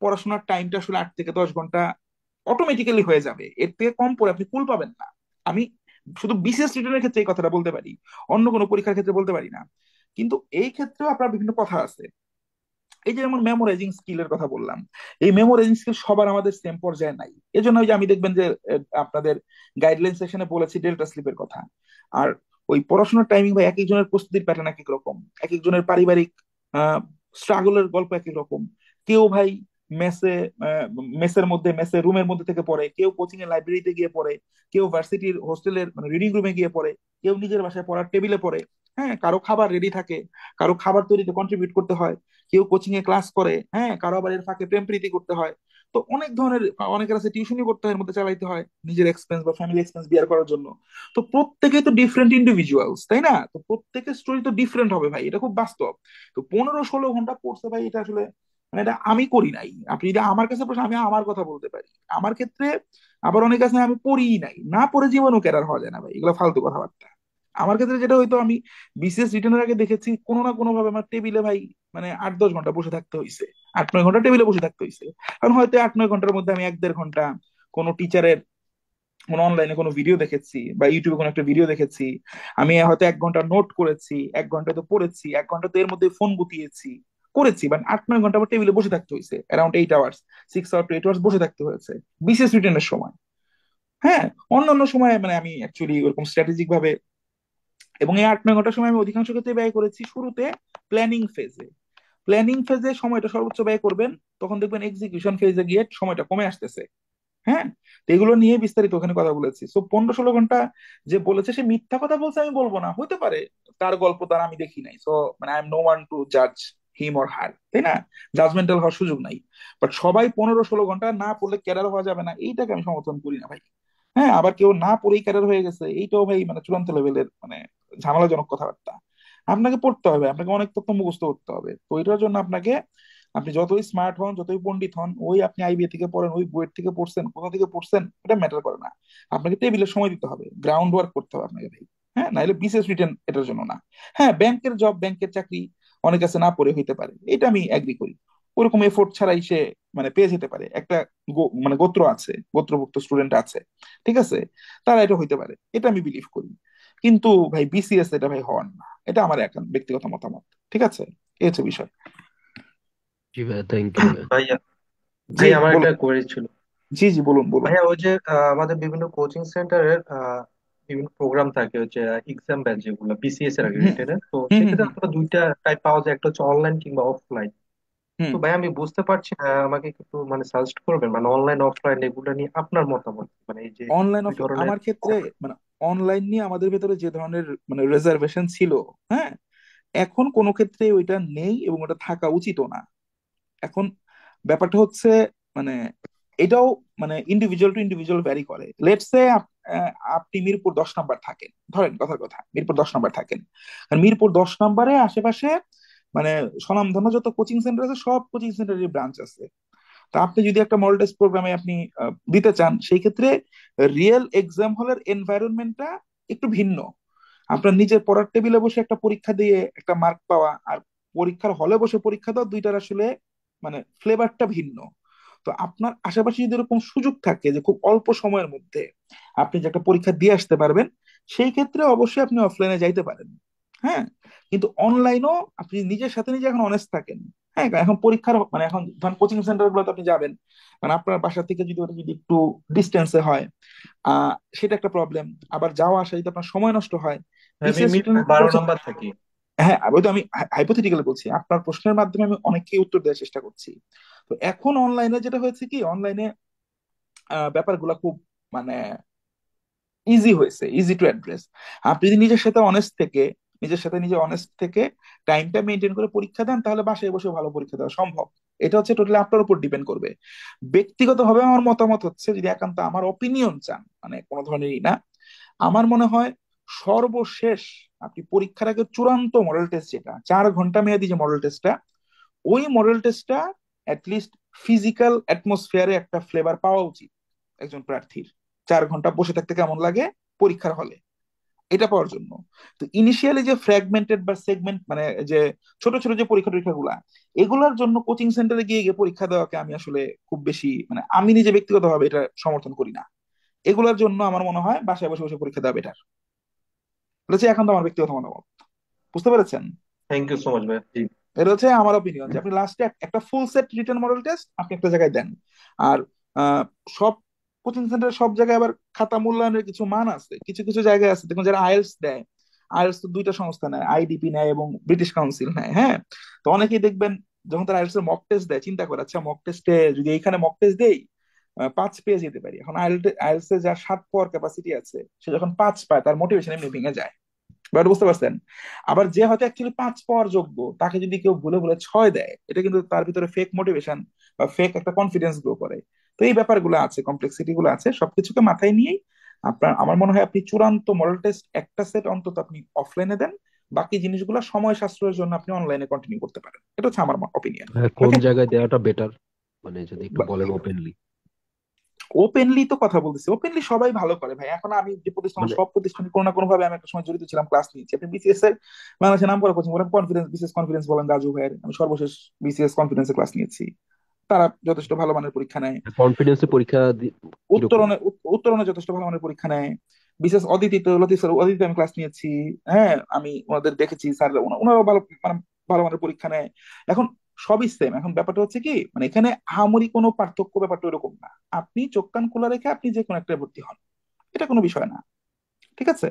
পড়াশোনার টাইমটা আসলে 8 থেকে 10 ঘন্টা অটোমেটিক্যালি হয়ে যাবে। এর থেকে কম পড়ে আপনি কুল পাবেন না। আমি শুধু বিসিএস রিটার্নের ক্ষেত্রে এই কথাটা বলতে পারি, অন্য কোনো পরীক্ষার ক্ষেত্রে বলতে পারি না। কিন্তু এই ক্ষেত্রেও আপনার বিভিন্ন কথা আছে। এই যে যেমন মেমোরাইজিং স্কিলের কথা বললাম, এই মেমোরাইজিং স্কিল সবার আমাদের সেম পর্যায়ে নাই। এই জন্য ওই যে আমি দেখবেন যে আপনাদের গাইডলাইন সেশনে বলেছি ডেল্টা স্লিপের কথা। আর ওই পড়াশোনার টাইমিং ভাই এক একজনের প্রস্তুতির প্যাটার্ন এক এক রকম, এক একজনের পারিবারিক স্ট্রাগলের গল্প এক এক রকম। কেউ ভাই মেসে মেসের মধ্যে, মেসে রুমের মধ্যে থেকে পড়ে, কেউ কোচিং এর লাইব্রেরিতে গিয়ে পড়ে, কেউ ভার্সিটির হোস্টেলের মানে রিডিং রুমে গিয়ে পড়ে, কেউ নিজের বাসায় পড়ার টেবিলে পড়ে। হ্যাঁ, কারো খাবার রেডি থাকে, কারো খাবার তৈরিতে কন্ট্রিবিউট করতে হয়, কেউ কোচিং এ ক্লাস করে, হ্যাঁ, কারো আবার এর ফাঁকে প্রেম প্রীতি করতে হয়। তো অনেক ধরনের, অনেকের আছে টিউশনই করতে হয়, এর মধ্যে চালাইতে হয় নিজের এক্সপেন্স বা ফ্যামিলি এক্সপেন্স বিয়ার করার জন্য। তো প্রত্যেকেই তো ডিফারেন্ট ইন্ডিভিজুয়ালস, তাই না? তো প্রত্যেকের স্টোরি তো ডিফারেন্ট হবে ভাই, এটা খুব বাস্তব। তো 15-16 ঘন্টা পড়ছে ভাই, এটা আসলে মানে এটা আমি করি নাই। আপনি যদি আমার কাছে প্রশ্ন, আমি আমার কথা বলতে পারি আমার ক্ষেত্রে। আবার অনেক আছে আমি পড়িই নাই, না পড়ে জীবনও ক্যাডার হওয়া যায় না ভাই, এগুলো ফালতু কথাবার্তা। আমার ক্ষেত্রে যেটা হয়তো, আমি বিসিএস রিটার্নের আগে দেখেছি কোনো না কোনো ভাবে আমার টেবিলে ভাই মানে 8-10 ঘন্টা বসে থাকতে হয়েছে, 8-9 ঘন্টা টেবিলে বসে থাকতে হয়েছে। কারণ হয়তো 8-9 ঘন্টার মধ্যে আমি 1-1.5 ঘন্টা কোনো টিচারের কোনো অনলাইনে কোনো ভিডিও দেখেছি বা ইউটিউবে কোনো একটা ভিডিও দেখেছি, আমি হয়তো 1 ঘন্টা নোট করেছি, 1 ঘন্টা তো পড়েছি, 1 ঘন্টা তো এর মধ্যে ফোন গুতিয়েছি করেছি, বাট 8-9 ঘন্টা আমার টেবিলে বসে থাকতে হয়েছে, around 8 hours, 6 hour to 8 hours বসে থাকতে হয়েছে বিসিএস রিটার্নের সময়। হ্যাঁ, অন্যান্য সময় মানে আমি অ্যাকচুয়ালি ওরকম স্ট্র্যাটেজিক ভাবে, এবং এই 8-9 ঘন্টার সময় আমি অধিকাংশ ক্ষেত্রে ব্যয় করেছি শুরুতে প্ল্যানিং ফেজে। প্ল্যানিং ফেজে সময়টা সর্বোচ্চ ব্যয় করবেন, তখন দেখবেন এক্সিকিউশন ফেজে গিয়ে সময়টা কমে আসতেছে। হ্যাঁ, তো এগুলো নিয়ে বিস্তারিত ওখানে কথা বলেছি। সো 15-16 ঘন্টা যে বলেছে সে মিথ্যা কথা বলছে আমি বলবো না, হতে পারে তার গল্প তার আমি দেখি নাই, সো মানে I am no one to জাজ হিম অর হার, তাই না? জাজমেন্টাল হওয়ার সুযোগ নাই। বাট সবাই 15-16 ঘন্টা না পড়লে ক্যাডার হওয়া যাবে না, এইটাকে আমি সমর্থন করি না ভাই। হ্যাঁ, আবার কেউ না পড়েই ক্যাডার হয়ে গেছে, এইটাও ভাই মানে চূড়ান্ত লেভেলের মানে ঝামেলাজনক কথাবার্তা। আপনাকে পড়তে হবে, আপনাকে অনেক তথ্য মুখস্থ করতে হবে, তো এটার জন্য আপনাকে, আপনি যতই স্মার্ট হন যতই পণ্ডিত হন, ওই আপনি আইবিএ থেকে পড়েন, ওই বুয়েট থেকে পড়ছেন, কোথা থেকে পড়ছেন, এটা ম্যাটার করে না। আপনাকে টেবিলে সময় দিতে হবে, গ্রাউন্ড ওয়ার্ক করতে হবে আপনাকে ভাই। হ্যাঁ, নাইলে বিসিএস রিটেন এটার জন্য না। হ্যাঁ, ব্যাংকের জব, ব্যাংকের চাকরি অনেক কাছে না পড়ে হইতে পারে, এটা আমি এগ্রি করি। ওরকম এফোর্ট ছাড়াই সে মানে পেয়ে যেতে পারে, একটা মানে গোত্র আছে, গোত্রভুক্ত স্টুডেন্ট আছে, ঠিক আছে, তারা এটা হইতে পারে, এটা আমি বিলিভ করি। কিন্তু ভাই বিসিএস এটা ভাই হওয়ার না, এটা আমার একটা ব্যক্তিগত মতামত। ঠিক আছে, এই হচ্ছে বিষয়। জি ভাইয়া, থ্যাংক ইউ ভাইয়া। ভাইয়া, জি ভাই আমার বলুন। একটা কোয়েরি ছিল। জি জি, বলুন বলুন। ভাইয়া ওই যে আমাদের বিভিন্ন কোচিং সেন্টারের বিভিন্ন প্রোগ্রাম থাকে, হচ্ছে এক্সাম ব্যাচ যেগুলো বিসিএস এর আগে হুম রিটেনের, তো হুম হুম সেক্ষেত্রে হুম আসলে দুইটা টাইপ পাওয়া যায়, একটা হচ্ছে অনলাইন কিংবা অফলাইন। হুম। তো ভাই আমি বুঝতে পারছি না, আমাকে একটু মানে সাজেস্ট করবেন মানে অনলাইন অফলাইন এগুলো নিয়ে আপনার মতামত, মানে এই যে অনলাইন দুই অফলাইন ধরনের। আমার ক্ষেত্রে মানে অনলাইন নিয়ে আমাদের ভেতরে যে ধরনের মানে রিজার্ভেশন ছিল, হ্যাঁ, এখন কোনো ক্ষেত্রে ওইটা নেই এবং ওটা থাকা উচিতও না। এখন ব্যাপারটা হচ্ছে মানে এটাও মানে ইন্ডিভিজুয়াল টু ইন্ডিভিজুয়াল ভ্যারি করে। লেটস সে আপনি মিরপুর 10 নম্বর থাকেন, ধরেন কথার কথা মিরপুর 10 নম্বর থাকেন, আর মিরপুর 10 নম্বরে আশেপাশে মানে স্বনামধন্য যত কোচিং সেন্টার আছে সব কোচিং সেন্টারের ব্রাঞ্চ আছে। তা আপনি যদি একটা মডেল টেস্ট প্রোগ্রামে আপনি দিতে চান, সেই ক্ষেত্রে রিয়েল এক্সাম হলের এনভায়রনমেন্টটা একটু ভিন্ন। আপনার নিজের পড়ার টেবিলে বসে একটা পরীক্ষা দিয়ে একটা মার্ক পাওয়া আর পরীক্ষার হলে বসে পরীক্ষা দেওয়া, দুইটার আসলে মানে ফ্লেভারটা ভিন্ন। তো আপনার আশেপাশে যদি এরকম সুযোগ থাকে যে খুব অল্প সময়ের মধ্যে আপনি যে একটা পরীক্ষা দিয়ে আসতে পারবেন, সেই ক্ষেত্রে অবশ্যই আপনি অফলাইনে যাইতে পারেন। হ্যাঁ, কিন্তু অনলাইনও আপনি নিজের সাথে নিজে এখন অনেস্ট থাকেন। হ্যাঁ, এখন পরীক্ষার মানে এখন ধরেন কোচিং সেন্টার গুলোতে আপনি যাবেন, মানে আপনার বাসা থেকে যদি ওটা যদি একটু ডিস্টেন্সে হয়, সেটা একটা প্রবলেম। আবার যাওয়া আসা যদি আপনার সময় নষ্ট হয়, আমি বিসিএস মিরপুর রিটার্নের 12 নম্বর থাকি। হ্যাঁ, ওই তো আমি হাইপোথেটিক্যালি বলছি, আপনার প্রশ্নের মাধ্যমে আমি অনেককে উত্তর দেওয়ার চেষ্টা করছি। তো এখন অনলাইনে যেটা হয়েছে কি, অনলাইনে ব্যাপারগুলো খুব মানে ইজি হয়েছে, ইজি টু অ্যাড্রেস। আপনি যদি নিজের সাথে অনেস্ট থেকে, নিজের সাথে নিজে অনেস্ট থেকে টাইমটা মেনটেন করে পরীক্ষা দেন, তাহলে বাসায় বসে ভালো পরীক্ষা দেওয়া সম্ভব। এটা হচ্ছে টোটালি আপনার উপর ডিপেন্ড করবে। ব্যক্তিগতভাবে আমার মতামত হচ্ছে, যদি একান্ত আমার অপিনিয়ন চান, মানে কোনো ধরনেরই না, আমার মনে হয় সর্বশেষ আপনি পরীক্ষার আগে চূড়ান্ত মডেল টেস্ট, যেটা 4 ঘন্টা মেয়াদি যে মডেল টেস্টটা, ওই মডেল টেস্টটা অ্যাটলিস্ট ফিজিক্যাল অ্যাটমসফিয়ারে একটা ফ্লেভার পাওয়া উচিত একজন প্রার্থীর। 4 ঘন্টা বসে থাকতে কেমন লাগে পরীক্ষার হলে, এটা পাওয়ার জন্য। তো ইনিশিয়ালি যে ফ্র্যাগমেন্টেড বা সেগমেন্ট মানে যে ছোট ছোট যে পরীক্ষা টরীক্ষাগুলা, এগুলোর জন্য কোচিং সেন্টারে গিয়ে গিয়ে পরীক্ষা দেওয়াকে আমি আসলে খুব বেশি মানে আমি নিজে ব্যক্তিগতভাবে এটা সমর্থন করি না। এগুলোর জন্য আমার মনে হয় বাসায় বসে বসে পরীক্ষা দেওয়া বেটার। এটা হচ্ছে এখন তো আমার ব্যক্তিগত মতামত, বুঝতে পেরেছেন? থ্যাংক ইউ সো মাচ ভাই। জি। এটা হচ্ছে আমার অপিনিয়ন, যে আপনি লাস্টে একটা full set written model test আপনি একটা জায়গায় দেন। আর আহ, সব কোচিং সেন্টার সব জায়গায় আবার খাতা মূল্যায়নের কিছু মান আছে, কিছু কিছু জায়গায় আছে দেখুন যারা আইএলটিএস দেয়। আইএলটিএস তো দুইটা সংস্থা নেয়, আইডিপি নেয় এবং ব্রিটিশ কাউন্সিল নেয়। হ্যাঁ, তো অনেকেই দেখবেন যখন তারা আইএলটিএস এর মক টেস্ট দেয়, চিন্তা করে আচ্ছা মক টেস্টে যদি এইখানে মক টেস্ট দেই 5 পেয়ে যেতে পারি। এখন আইএলটিএস এ যার 7 পাওয়ার ক্যাপাসিটি আছে, সে যখন 5 পায় তার মোটিভেশন এমনি ভেঙে যায়। ব্যাপারটা বুঝতে পারছেন? আবার যে হয়তো অ্যাকচুয়ালি 5 পাওয়ার যোগ্য, তাকে যদি কেউ ভুলে ভুলে 6 দেয়, এটা কিন্তু তার ভিতরে ফেক মোটিভেশন বা ফেক একটা কনফিডেন্স গ্রো করে। তো এই ব্যাপারগুলো আছে, কমপ্লেক্সিটি গুলো আছে, সবকিছুকে মাথায় নিয়েই আপনার আমার মনে হয় আপনি চূড়ান্ত মডেল টেস্ট একটা সেট অন্তত আপনি অফলাইনে দেন, বাকি জিনিসগুলো সময় সাশ্রয়ের জন্য আপনি অনলাইনে কন্টিনিউ করতে পারেন। এটা হচ্ছে আমার অপিনিয়ন। হ্যাঁ, কোন ওকে, জায়গায় দেওয়াটা বেটার, মানে যদি একটু বলেন ওপেনলি। ওপেনলি তো কথা বলতেছি, ওপেনলি সবাই ভালো করে ভাই। এখন আমি যে প্রতিষ্ঠান, মানে সব প্রতিষ্ঠানে কোনো না কোনো ভাবে আমি একটা সময় জড়িত ছিলাম, ক্লাস নিয়েছি। আপনি বিসিএস এর বাংলাদেশের নাম করা কোচিং বলেন, কনফিডেন্স বিসিএস কনফিডেন্স বলেন, রাজু ভাইয়ের আমি সর্বশেষ বিসিএস কনফিডেন্সে ক্লাস নিয়েছি। তারা যথেষ্ট ভালো মানের পরীক্ষা নেয়। কনফিডেন্সে পরীক্ষা কিরকম? উত্তরণে যথেষ্ট ভালো মানের পরীক্ষা নেয়। বিশেষ অদিতিতে লতিফ স্যার, অদিতিতে আমি ক্লাস নিয়েছি। হ্যাঁ, আমি ওনাদের দেখেছি, স্যার ওনারাও ভালো মানে ভালো মানের পরীক্ষা নেয়। এখন সবই সেম। এখন ব্যাপারটা হচ্ছে কি, মানে এখানে আহামরি কোনো পার্থক্য ব্যাপারটা এরকম না। আপনি চোখ কান খোলা রেখে আপনি যে কোনো একটা ভর্তি হন, এটা কোনো বিষয় না। ঠিক আছে,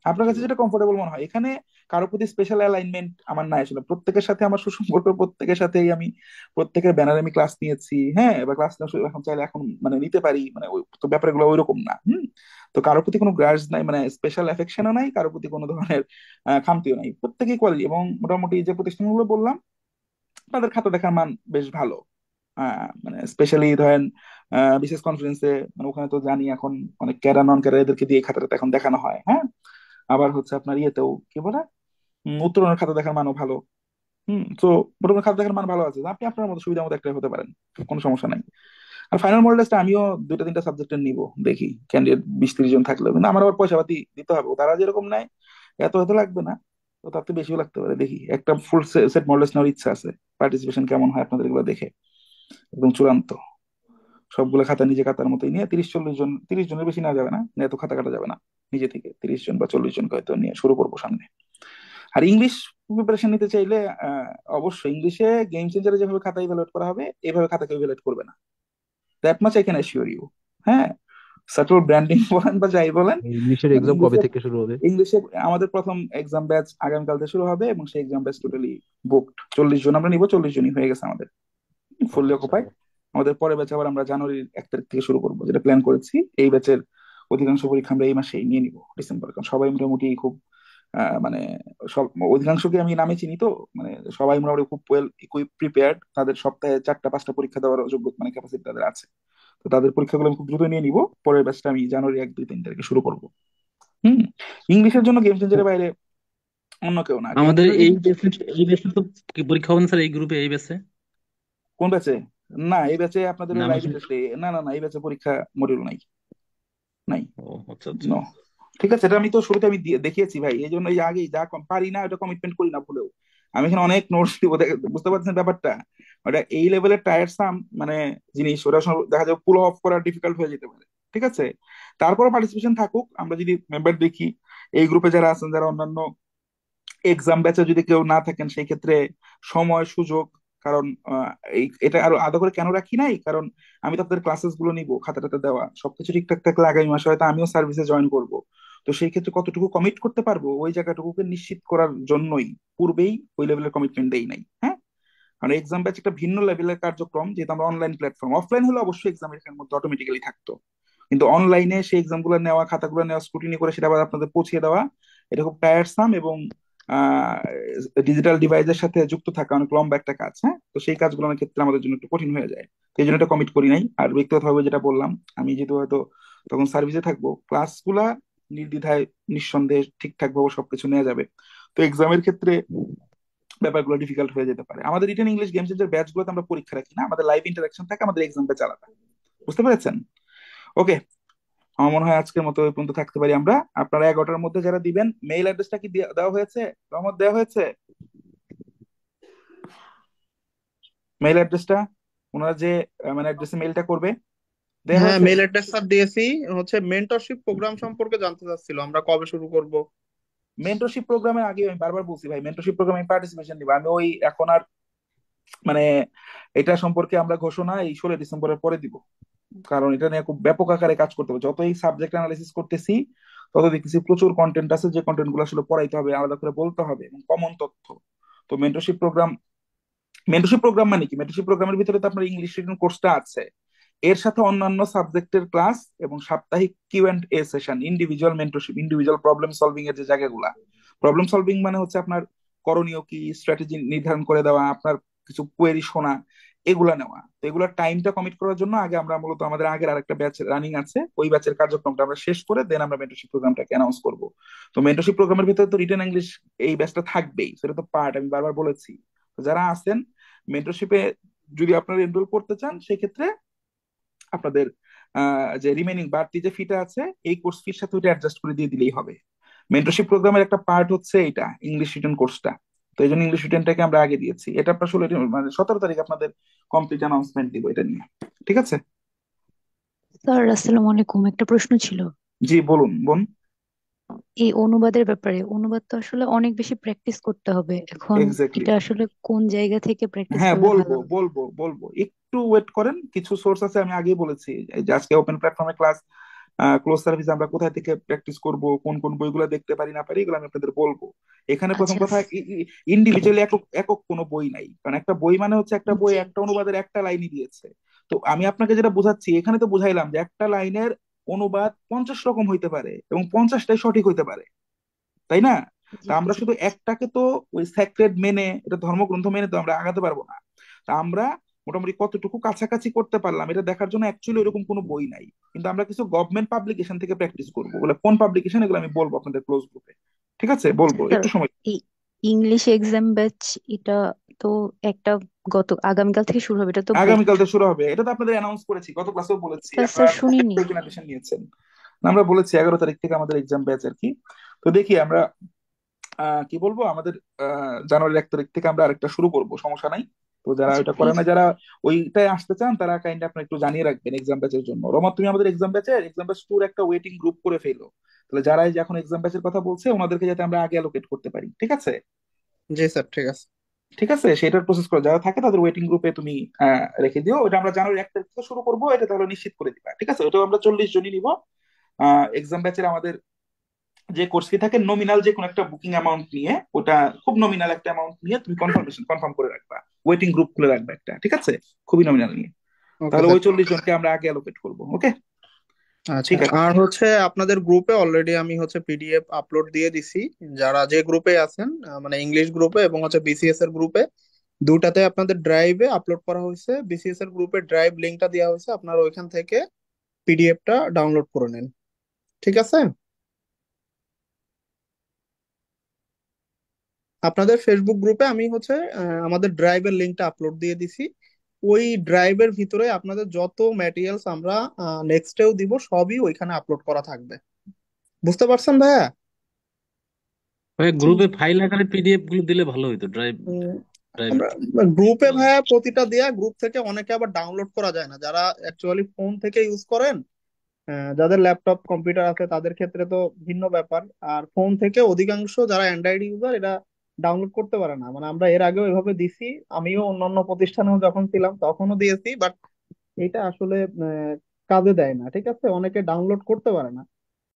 আপনার কাছে যেটা কমফোর্টেবল মনে হয়। এখানে কারো প্রতি স্পেশাল অ্যালাইনমেন্ট আমার নাই আসলে। প্রত্যেকের সাথে আমার সুসম্পর্ক, প্রত্যেকের সাথেই আমি প্রত্যেকের ব্যানারে আমি ক্লাস নিয়েছি। হ্যাঁ, এবার ক্লাস এখন চাইলে এখন মানে নিতে পারি, মানে ওই তো ব্যাপারগুলো ওইরকম না। তো কারোর প্রতি কোনো গ্রাজ নাই, মানে স্পেশাল এফেকশনও নাই, কারোর প্রতি কোনো ধরনের খামতিও নাই। প্রত্যেকেই কোয়ালিটি, এবং মোটামুটি যে প্রতিষ্ঠানগুলো বললাম তাদের খাতা দেখার মান বেশ ভালো। মানে স্পেশালি ধরেন বিশেষ কনফারেন্সে, মানে ওখানে তো জানি এখন অনেক ক্যাডার নন ক্যাডার এদেরকে দিয়ে খাতাটা এখন দেখানো হয়। হ্যাঁ, আবার হচ্ছে আপনার ইয়েতেও কি বলে, উত্তরণের খাতা দেখার মানও ভালো। তো মোটামুটি খাতা দেখার মান ভালো আছে। আপনি আপনার মতো সুবিধা মতো একটা হতে পারেন, কোনো সমস্যা নাই। আর ফাইনাল মডেল টেস্টে আমিও দুইটা তিনটা সাবজেক্টের নিব, দেখি ক্যান্ডিডেট 20-30 জন থাকলে। কিন্তু আমার আবার পয়সা পাতি দিতে হবে, তারা যেরকম নেয় এত হয়তো লাগবে না, তো তার থেকে বেশিও লাগতে পারে। দেখি, একটা ফুল সেট মডেল টেস্ট নেওয়ার ইচ্ছা আছে। পার্টিসিপেশন কেমন হয় আপনাদের এগুলো দেখে, একদম চূড়ান্ত সবগুলো খাতা নিজে খাতার মতোই নিয়ে 30-40 জন, 30 জনের বেশি নেওয়া যাবে না, এত খাতা কাটা যাবে না। নিজে থেকে 30 জন বা 40 জনকে হয়তো নিয়ে শুরু করবো সামনে। আর ইংলিশ প্রিপারেশন নিতে চাইলে আহ, অবশ্যই ইংলিশে গেম চেঞ্জারে যেভাবে খাতা ইভ্যালুয়েট করা হবে, এভাবে খাতা কেউ ইভ্যালুয়েট করবে না। That much I can assure you. হ্যাঁ, সাটল ব্র্যান্ডিং বলেন বা যাই বলেন, ইংলিশের মানে এক্সাম কবে ইংলিশে থেকে শুরু হবে? ইংলিশে আমাদের প্রথম এক্সাম ব্যাচ আগামীকাল থেকে শুরু হবে, এবং সেই এক্সাম ব্যাচ টোটালি বুকড। 40 জন আমরা নিব, 40 জনই হয়ে গেছে আমাদের, ফুললি আচ্ছা। অকুপাইড। আমাদের পরের ব্যাচ আবার আমরা জানুয়ারির 1 তারিখ থেকে শুরু করবো, যেটা প্ল্যান করেছি। এই ব্যাচের অধিকাংশ পরীক্ষা আমরা এই মাসেই নিয়ে নিব, ডিসেম্বর। কারণ সবাই মোটামুটি খুব মানে সব অধিকাংশকে আমি নামে চিনি তো, মানে সবাই মোটামুটি খুব ওয়েল প্রিপেয়ার্ড। তাদের সপ্তাহে 4টা 5টা পরীক্ষা দেওয়ার যোগ্য মানে ক্যাপাসিটি তাদের আছে। তো তাদের পরীক্ষাগুলো আমি খুব দ্রুত নিয়ে নিব। পরের ব্যাচটা আমি জানুয়ারি 1, 2, 3 তারিখে শুরু করবো। হুম। ইংলিশের জন্য গেম চেঞ্জারের বাইরে অন্য কেউ না। গেম আমাদের চেঞ্জার এই ব্যাচে তো কি পরীক্ষা হবে না স্যার, এই গ্রুপে এই ব্যাচে? কোন ব্যাচে? না, এই ব্যাচে আপনাদের না ওই আমি লাইভ টেস্টে, না না না, এই ব্যাচে পরীক্ষা মডিউল নাই, নাই। ও আচ্ছা আচ্ছা। নো, ঠিক আছে, এটা আমি তো শুরুতে আমি দেখিয়েছি ভাই। এই জন্য এই যে আগেই যা পারি না ওটা কমিটমেন্ট করি না ভুলেও। আমি এখানে অনেক নোটস দিব, বুঝতে পারছেন ব্যাপারটা। ওটা এই লেভেলের টায়ারসাম মানে জিনিস, ওটা দেখা যাবে পুল অফ করা ডিফিকাল্ট হয়ে যেতে পারে। ঠিক আছে, তারপরে পার্টিসিপেশন থাকুক। আমরা যদি মেম্বার দেখি এই গ্রুপে যারা আছেন, যারা অন্যান্য এক্সাম ব্যাচে যদি কেউ না থাকেন, সেই ক্ষেত্রে সময় সুযোগ, কারণ এটা আরো আলাদা করে কেন রাখি নাই, কারণ আমি তো আপনাদের ক্লাসেস গুলো নিবো, খাতা টাতা দেওয়া সবকিছু ঠিকঠাক থাকলে আগামী মাসে হয়তো আমিও সার্ভিসে জয়েন করব। তো সেই ক্ষেত্রে কতটুকু কমিট করতে পারবো ওই জায়গাটুকুকে নিশ্চিত করার জন্যই পূর্বেই ওই লেভেলের কমিটমেন্ট দেই নাই। হ্যাঁ, কারণ এক্সাম ব্যাচ একটা ভিন্ন লেভেলের কার্যক্রম, যেহেতু আমরা অনলাইন প্ল্যাটফর্ম। অফলাইন হলে অবশ্যই এক্সাম এর মধ্যে অটোমেটিক্যালি থাকতো, কিন্তু অনলাইনে সেই এক্সাম গুলো নেওয়া, খাতাগুলো নেওয়া, স্ক্রুটিনি করে সেটা আবার আপনাদের পৌঁছে দেওয়া, এটা খুব টায়ারসাম এবং ডিজিটাল ডিভাইসের সাথে যুক্ত থাকা অনেক লম্বা একটা কাজ। হ্যাঁ, তো সেই কাজগুলোর ক্ষেত্রে আমাদের জন্য একটু কঠিন হয়ে যায়। তো এই জন্য এটা কমিট করি নাই। আর ব্যক্তিগতভাবে যেটা বললাম, আমি যেহেতু হয়তো তখন সার্ভিসে থাকবো, ক্লাসগুলা নির্দ্বিধায় নিঃসন্দেহে ঠিকঠাক ভাবে সবকিছু নেওয়া যাবে। তো এক্সামের ক্ষেত্রে ব্যাপারগুলো ডিফিকাল্ট হয়ে যেতে পারে। আমাদের রিটেন ইংলিশ গেমস এর ব্যাচ গুলোতে আমরা পরীক্ষা রাখি না, আমাদের লাইভ ইন্টারাকশন থাকে, আমাদের এক্সাম ব্যাচ আলাদা। বুঝতে পেরেছেন? ওকে, আমার মনে হয় আজকের মতো ওই পর্যন্ত থাকতে পারি আমরা। আপনারা 11টার মধ্যে যারা দিবেন, মেইল অ্যাড্রেসটা কি দেওয়া হয়েছে? রহমত, দেওয়া হয়েছে মেইল অ্যাড্রেসটা? ওনারা যে মানে অ্যাড্রেসে মেইলটা করবে, দেওয়া হ্যাঁ, হয়েছে? মেল অ্যাড্রেস স্যার দিয়েছি। হচ্ছে মেন্টরশিপ প্রোগ্রাম সম্পর্কে জানতে চাচ্ছিল, আমরা কবে শুরু করব? মেন্টরশিপ প্রোগ্রামে আগে আমি বারবার বলছি ভাই, মেন্টরশিপ প্রোগ্রামে পার্টিসিপেশন নিব আমি। ওই এখন আর মানে এটা সম্পর্কে আমরা ঘোষণা এই 16 ডিসেম্বরের পরে দিব। কারণ এটা নিয়ে খুব ব্যাপক আকারে কাজ করতে হবে। যতই সাবজেক্ট অ্যানালাইসিস করতেছি, তত দেখতেছি প্রচুর কন্টেন্ট আছে, যে কন্টেন্ট গুলো আসলে পড়াইতে হবে, আলাদা করে বলতে হবে, এবং কমন তথ্য। তো মেন্টরশিপ প্রোগ্রাম মানে কি? মেন্টরশিপ প্রোগ্রামের ভিতরে তো আপনার ইংলিশ রিটেন কোর্সটা আছে, এর সাথে অন্যান্য সাবজেক্টের ক্লাস এবং সাপ্তাহিক Q&A session, individual mentorship, individual problem solving এর যে জায়গাগুলা। প্রবলেম সলভিং মানে হচ্ছে আপনার করণীয় কি, স্ট্র্যাটেজি নির্ধারণ করে দেওয়া, আপনার কিছু কোয়েরি শোনা, এগুলা নেওয়া। তো এগুলোর টাইমটা কমিট করার জন্য আগে আমরা মূলত আমাদের আগের আরেকটা ব্যাচ রানিং আছে, ওই ব্যাচের কার্যক্রমটা আমরা শেষ করে দেন আমরা মেন্টরশিপ প্রোগ্রামটাকে অ্যানাউন্স করবো। তো মেন্টরশিপ প্রোগ্রামের ভিতরে তো রিটেন ইংলিশ এই ব্যাচটা থাকবেই, সেটা তো পার্ট, আমি বারবার বলেছি। তো যারা আছেন মেন্টরশিপে, যদি আপনারা এনরোল করতে চান, সেক্ষেত্রে আপনাদের যে রিমেনিং বাড়তি যে ফিটা আছে এই কোর্স ফির সাথে ওইটা অ্যাডজাস্ট করে দিয়ে দিলেই হবে। মেন্টরশিপ প্রোগ্রামের একটা পার্ট হচ্ছে এটা ইংলিশ রিটেন কোর্সটা। তো এই জন্য ইংলিশ রিটেনটাকে আমরা আগে দিয়েছি। এটা আপনার 17 তারিখ আপনাদের কমপ্লিট অ্যানাউন্সমেন্ট দিব এটা নিয়ে। ঠিক আছে? স্যার আসসালামু আলাইকুম, একটা প্রশ্ন ছিল। জি বলুন বোন। এই অনুবাদের ব্যাপারে, অনুবাদ তো আসলে অনেক বেশি প্র্যাকটিস করতে হবে এখন। এক্স্যাক্টলি। এটা আসলে কোন জায়গা থেকে প্র্যাকটিস হ্যাঁ করলে বলবো ভালো হয়? বলবো বলবো, একটু ওয়েট করেন। কিছু সোর্স আছে, আমি আগেই বলেছি এই যে আজকে ওপেন প্ল্যাটফর্মে ক্লাস ক্লোজ সার্ভিস আমরা কোথায় থেকে প্র্যাকটিস করব, কোন কোন বইগুলো দেখতে পারি না পারি, এগুলো আমি আপনাদের বলবো। এখানে প্রথম আচ্ছা। কথা, ইন্ডিভিজুয়ালি একক একক কোনো বই নাই, কারণ একটা বই মানে হচ্ছে একটা বই, জি একটা অনুবাদের একটা লাইনই দিয়েছে। তো আমি আপনাকে যেটা বোঝাচ্ছি, এখানে তো বুঝাইলাম যে একটা লাইনের অনুবাদ 50 রকম হইতে পারে এবং 50টাই সঠিক হইতে পারে, তাই না? জি তা আমরা জি। শুধু একটাকে তো ওই স্যাক্রেড মেনে, এটা ধর্মগ্রন্থ মেনে তো আমরা আগাতে পারবো না। তা আমরা মোটামুটি কতটুকু কাছাকাছি করতে পারলাম এটা দেখার জন্য অ্যাকচুয়ালি এরকম কোনো বই নাই, কিন্তু আমরা কিছু গভর্নমেন্ট পাবলিকেশন থেকে প্র্যাকটিস করবো। বলে কোন পাবলিকেশন, এগুলো আমি বলবো আপনাদের ক্লোজ গ্রুপে। ঠিক আছে? আচ্ছা বলবো, স্যার, একটু সময়। এই ইংলিশ এক্সাম ব্যাচ, এটা তো একটা আগামীকাল থেকে শুরু হবে, এটা তো গ্রেট। আগামীকাল থেকে শুরু হবে, এটা তো আপনাদের অ্যানাউন্স করেছি, গত ক্লাসেও বলেছি, স্যার আপনারা স্যার শুনিনি। প্রেজেন্টেশন নিয়েছেন। না, আমরা বলেছি 11 তারিখ থেকে আমাদের এক্সাম ব্যাচ আর কি। তো দেখি আমরা কি বলবো, আমাদের জানুয়ারির 1 তারিখ থেকে আমরা আরেকটা শুরু করব, সমস্যা নাই। তো যারা আচ্ছা ওইটা করে প্লিজ। না, যারা ওইটাই আসতে চান, তারা কাইন্ডলি আপনার একটু জানিয়ে রাখবেন এক্সাম ব্যাচের জন্য। রমা, তুমি আমাদের এক্সাম ব্যাচ টুর একটা ওয়েটিং গ্রুপ করে ফেলো, তাহলে যারা এই যে এখন এক্সাম ব্যাচের কথা বলছে ওনাদেরকে যাতে আমরা আগে অ্যালোকেট করতে পারি। ঠিক আছে? জি স্যার, ঠিক আছে। ঠিক আছে, সেটার প্রসেস করে যারা থাকে তাদের ওয়েটিং গ্রুপে তুমি রেখে দিও। ওটা আমরা জানুয়ারি 1 তারিখ থেকে শুরু করবো, এটা তাহলে নিশ্চিত করে দিবা। ঠিক আছে? ওটাও আমরা 40 জনই নিব। এক্সাম ব্যাচের আমাদের যে কোর্স ফি থাকে নমিনাল যে কোনো একটা বুকিং অ্যামাউন্ট নিয়ে, ওটা খুব নমিনাল একটা অ্যামাউন্ট নিয়ে তুমি কনফার্ম করে রাখবা, ওয়েটিং গ্রুপ খুলে রাখবা একটা। ঠিক আছে? খুবই নমিনাল নিয়ে। ওকে তাহলে স্যার। ওই 40 জনকে আমরা আগে অ্যালোকেট করবো। ওকে? আচ্ছা, ঠিক আছে। আর হচ্ছে আপনাদের গ্রুপে অলরেডি আমি হচ্ছে পিডিএফ আপলোড দিয়ে দিছি। যারা যে গ্রুপে আছেন, মানে ইংলিশ গ্রুপে এবং হচ্ছে বিসিএস এর গ্রুপে, দুটাতে আপনাদের ড্রাইভে আপলোড করা হয়েছে। বিসিএস এর গ্রুপে ড্রাইভ লিংকটা দেওয়া হয়েছে, আপনারা ওইখান থেকে পিডিএফটা ডাউনলোড করে নেন। ঠিক আছে? আপনাদের ফেসবুক গ্রুপে আমি হচ্ছে আমাদের ড্রাইভের লিংকটা আপলোড দিয়ে দিছি। ওই ড্রাইভের ভিতরে আপনাদের যত ম্যাটেরিয়ালস আমরা নেক্সটেও দিব, সবই ওইখানে আপলোড করা থাকবে। বুঝতে পারছেন ভাইয়া? ভাই জি গ্রুপে ফাইল আকারে পিডিএফ গুলো দিলে ভালো হইতো, ড্রাইভ উম, ড্রাইভ। আমরা গ্রুপে ভাইয়া প্রতিটা দেয়া, গ্রুপ থেকে অনেকে আবার ডাউনলোড করা যায় না, যারা অ্যাকচুয়ালি ফোন থেকে ইউজ করেন। যাদের ল্যাপটপ কম্পিউটার আছে তাদের ক্ষেত্রে তো ভিন্ন ব্যাপার। আর ফোন থেকে অধিকাংশ যারা অ্যান্ড্রয়েড ইউজার, এরা ডাউনলোড করতে পারে না। মানে আমরা এর আগেও এভাবে দিছি, আমিও অন্যান্য প্রতিষ্ঠানেও যখন ছিলাম তখনও দিয়েছি, বাট এটা আসলে কাজে দেয় না। ঠিক আছে, অনেকে ডাউনলোড করতে পারে না।